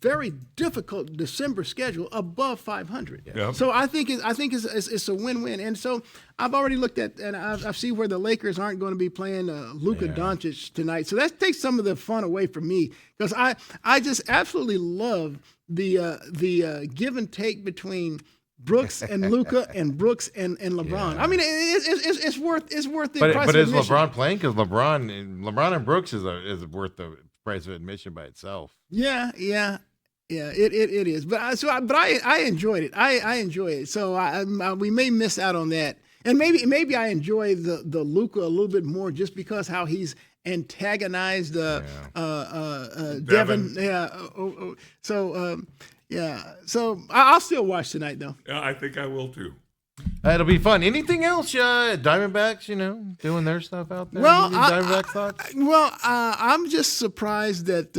very difficult December schedule above 500. Yep. So I think it's a win-win. And so I've already looked at and I've seen where the Lakers aren't going to be playing Luka Doncic tonight. So that takes some of the fun away from me because I just absolutely love the give and take between Brooks and Luka and Brooks and LeBron. Yeah. I mean, it's worth the price But of is admission. LeBron playing? Because LeBron and Brooks is worth the price of admission by itself. Yeah, it is. But I enjoyed it. I enjoy it. So we may miss out on that, and maybe I enjoy the Luka a little bit more just because how he's antagonized Devin. Yeah. So I'll still watch tonight though. Yeah, I think I will too. It'll be fun. Anything else? Diamondbacks, doing their stuff out there. Well, Any Diamondback thoughts? I'm just surprised that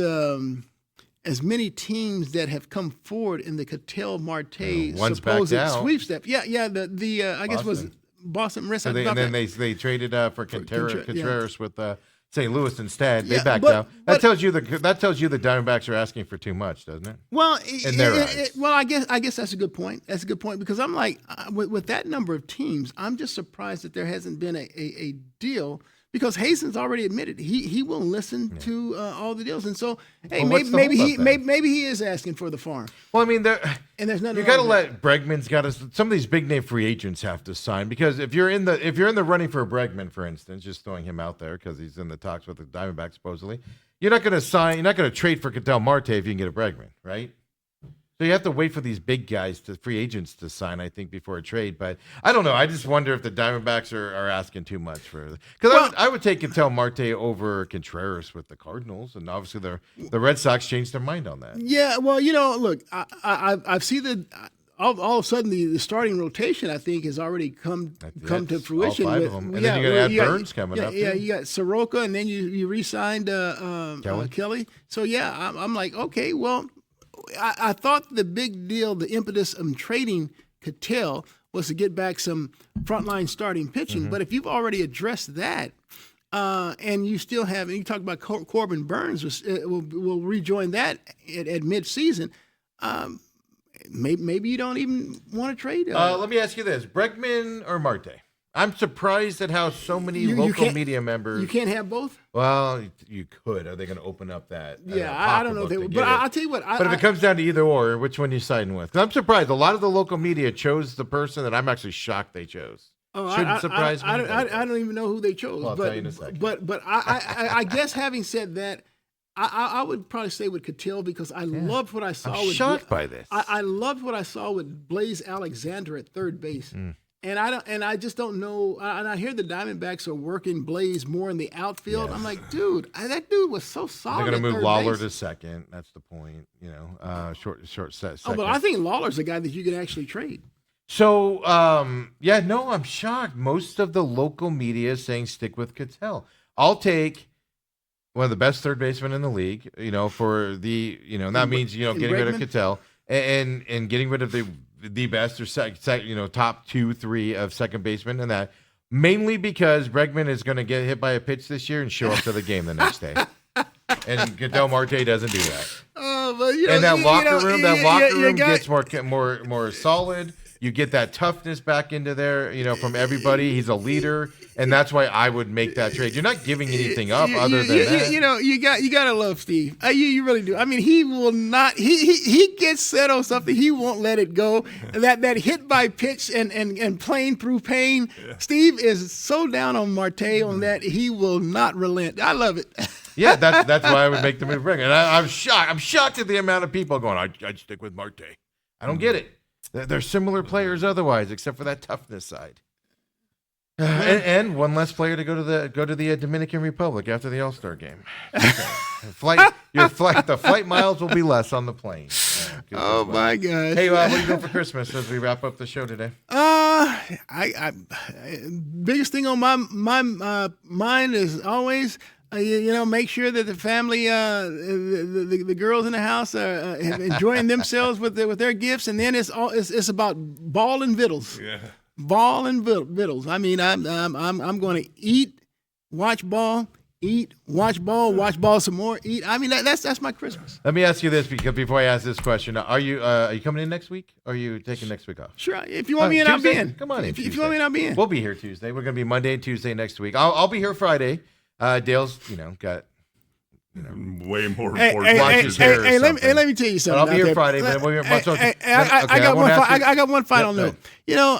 as many teams that have come forward in the Cattell Marte one's supposed backed out. sweepstep. Yeah. The I guess it was Boston. So then they traded for Contreras with St. Louis instead. They Yeah, backed but- out. but- That tells you the Diamondbacks are asking for too much, doesn't it? Well, In their eyes. I guess that's a good point. That's a good point because I'm like, with that number of teams, I'm just surprised that there hasn't been a deal because Hazen's already admitted he will listen to all the deals, and so hey, Well, what's the maybe holdup then? maybe he is asking for the farm, Well, I mean, and there's nothing. you wrong got to with that. let Bregman's got to. Some of these big name free agents have to sign because if you're in the running for Bregman, for instance, just throwing him out there because he's in the talks with the Diamondbacks supposedly, you're not going to trade for Cattell Marte if you can get a Bregman, right? So you have to wait for these big guys, free agents, to sign, I think, before a trade. But I don't know. I just wonder if the Diamondbacks are asking too much for. Because I would take Cattell Marte over Contreras with the Cardinals, and obviously the Red Sox changed their mind on that. Yeah, well, look, I've seen all of a sudden the starting rotation I think has already come to fruition. All five with, of them. And then you're going to add Burns coming up. Yeah, too. you got Soroka, and then you re-signed Kelly. So yeah, I'm like, okay, well, I thought the big deal, the impetus of trading Cattell was to get back some frontline starting pitching. But if you've already addressed that, and you still have, and you talk about Corbin Burns will rejoin that at mid-season. Maybe you don't even want to trade. Let me ask you this: Bregman or Marte? I'm surprised at how so many local media members. You can't have both. Well, you could. Are they going to open up that? Yeah, I don't know if they would. But I'll tell you what. But if it comes down to either or, which one are you siding with? 'Cause I'm surprised. A lot of the local media chose the person that I'm actually shocked they chose. Shouldn't surprise me. I don't even know who they chose. Well, I'll tell you in a second. But I guess having said that, I would probably say with Cattell because I loved what I saw. I'm shocked by this. I loved what I saw with Blaze Alexander at third base. And I just don't know. And I hear the Diamondbacks are working Blaze more in the outfield. I'm like, dude, that dude was so solid. They're going to move third Lawler base. to second. That's the point. Short set. Oh, but I think Lawler's a guy that you can actually trade. So, I'm shocked. Most of the local media is saying stick with Cattell. I'll take one of the best third basemen in the league. For the that means getting rid of Cattell and getting rid of the best or top 2-3 of second baseman, and that mainly because Bregman is going to get hit by a pitch this year and show up to the game the next day, and Cattell Marte doesn't do that. And that locker room gets more solid. You get that toughness back into there, from everybody. He's a leader, and that's why I would make that trade. You're not giving anything up other than that. You gotta love Steve. You really do. I mean, he will not. He gets set on something. He won't let it go. That hit by pitch and playing through pain. Yeah. Steve is so down on Marte on that he will not relent. I love it. Yeah, that's why I would make the move. And I'm shocked. I'm shocked at the amount of people going, I'd stick with Marte. I don't get it. They're similar players otherwise, except for that toughness side. And one less player to go to the Dominican Republic after the All-Star game. The flight miles will be less on the plane. Oh my gosh! Hey, what are you doing for Christmas as we wrap up the show today? Biggest thing on my mind is always. Make sure that the family, the girls in the house are enjoying themselves with their gifts, and then it's about ball and vittles. Yeah, ball and vittles. I mean, I'm going to eat, watch ball, watch ball some more, eat. I mean, that's my Christmas. Let me ask you this before I ask this question: Are you coming in next week? Or are you taking next week off? Sure. If you want me in, I'll be in. Come on in. If you want me in, I'll be in. We'll be here Tuesday. We're going to be Monday and Tuesday next week. I'll be here Friday. Dale's, got way more important. Hey, let me tell you something. But I'll be here Friday. I got one final note.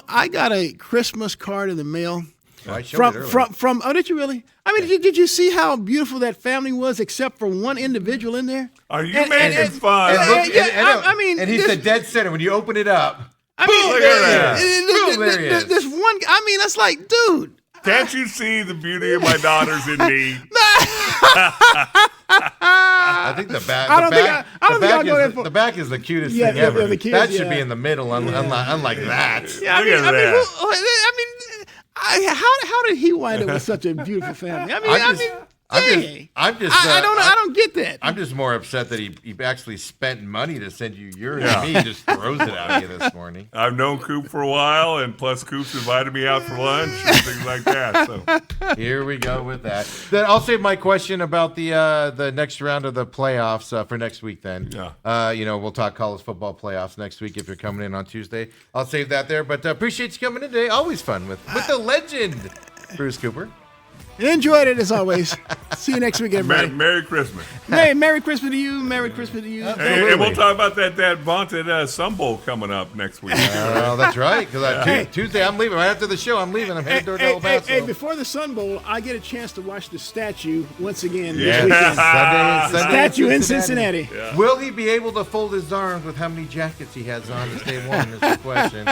I got a Christmas card in the mail. From oh, did you really? I mean, did you see how beautiful that family was, except for one individual in there? Are you making fun? And he's the dead center when you open it up. Boom, there he is. This one. I mean, that's like, dude. Can't you see the beauty of my daughters in me? I think the back is the cutest thing ever. That should be in the middle, unlike that. Yeah, how did he wind up with such a beautiful family? I don't get that. I'm just more upset that he actually spent money to send you yours. And me just throws it out of you this morning. I've known Coop for a while, and plus Coop's invited me out for lunch and things like that. So here we go with that. Then I'll save my question about the next round of the playoffs for next week. Then, we'll talk college football playoffs next week if you're coming in on Tuesday. I'll save that there. But appreciate you coming in today. Always fun with the legend, Bruce Cooper. Enjoyed it as always. See you next week, everybody. Merry Christmas. Hey, Merry Christmas to you. Merry Christmas to you. And we'll talk about that vaunted Sun Bowl coming up next week. That's right. Because Tuesday I'm leaving. Right after the show, I'm leaving. I'm headed to El Paso. Hey, before the Sun Bowl, I get a chance to watch the statue once again this weekend. Sunday statue in Cincinnati. Yeah. Will he be able to fold his arms with how many jackets he has on to stay warm is the question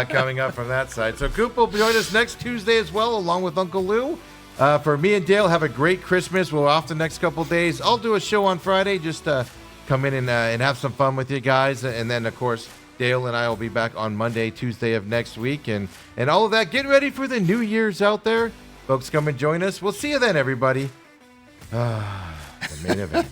coming up from that side. So Coop will join us next Tuesday as well, along with Uncle Lou. For me and Dale, have a great Christmas. We're off the next couple of days. I'll do a show on Friday just to come in and have some fun with you guys. And then, of course, Dale and I will be back on Monday, Tuesday of next week. And all of that. Get ready for the New Year's out there. Folks, come and join us. We'll see you then, everybody. The main event.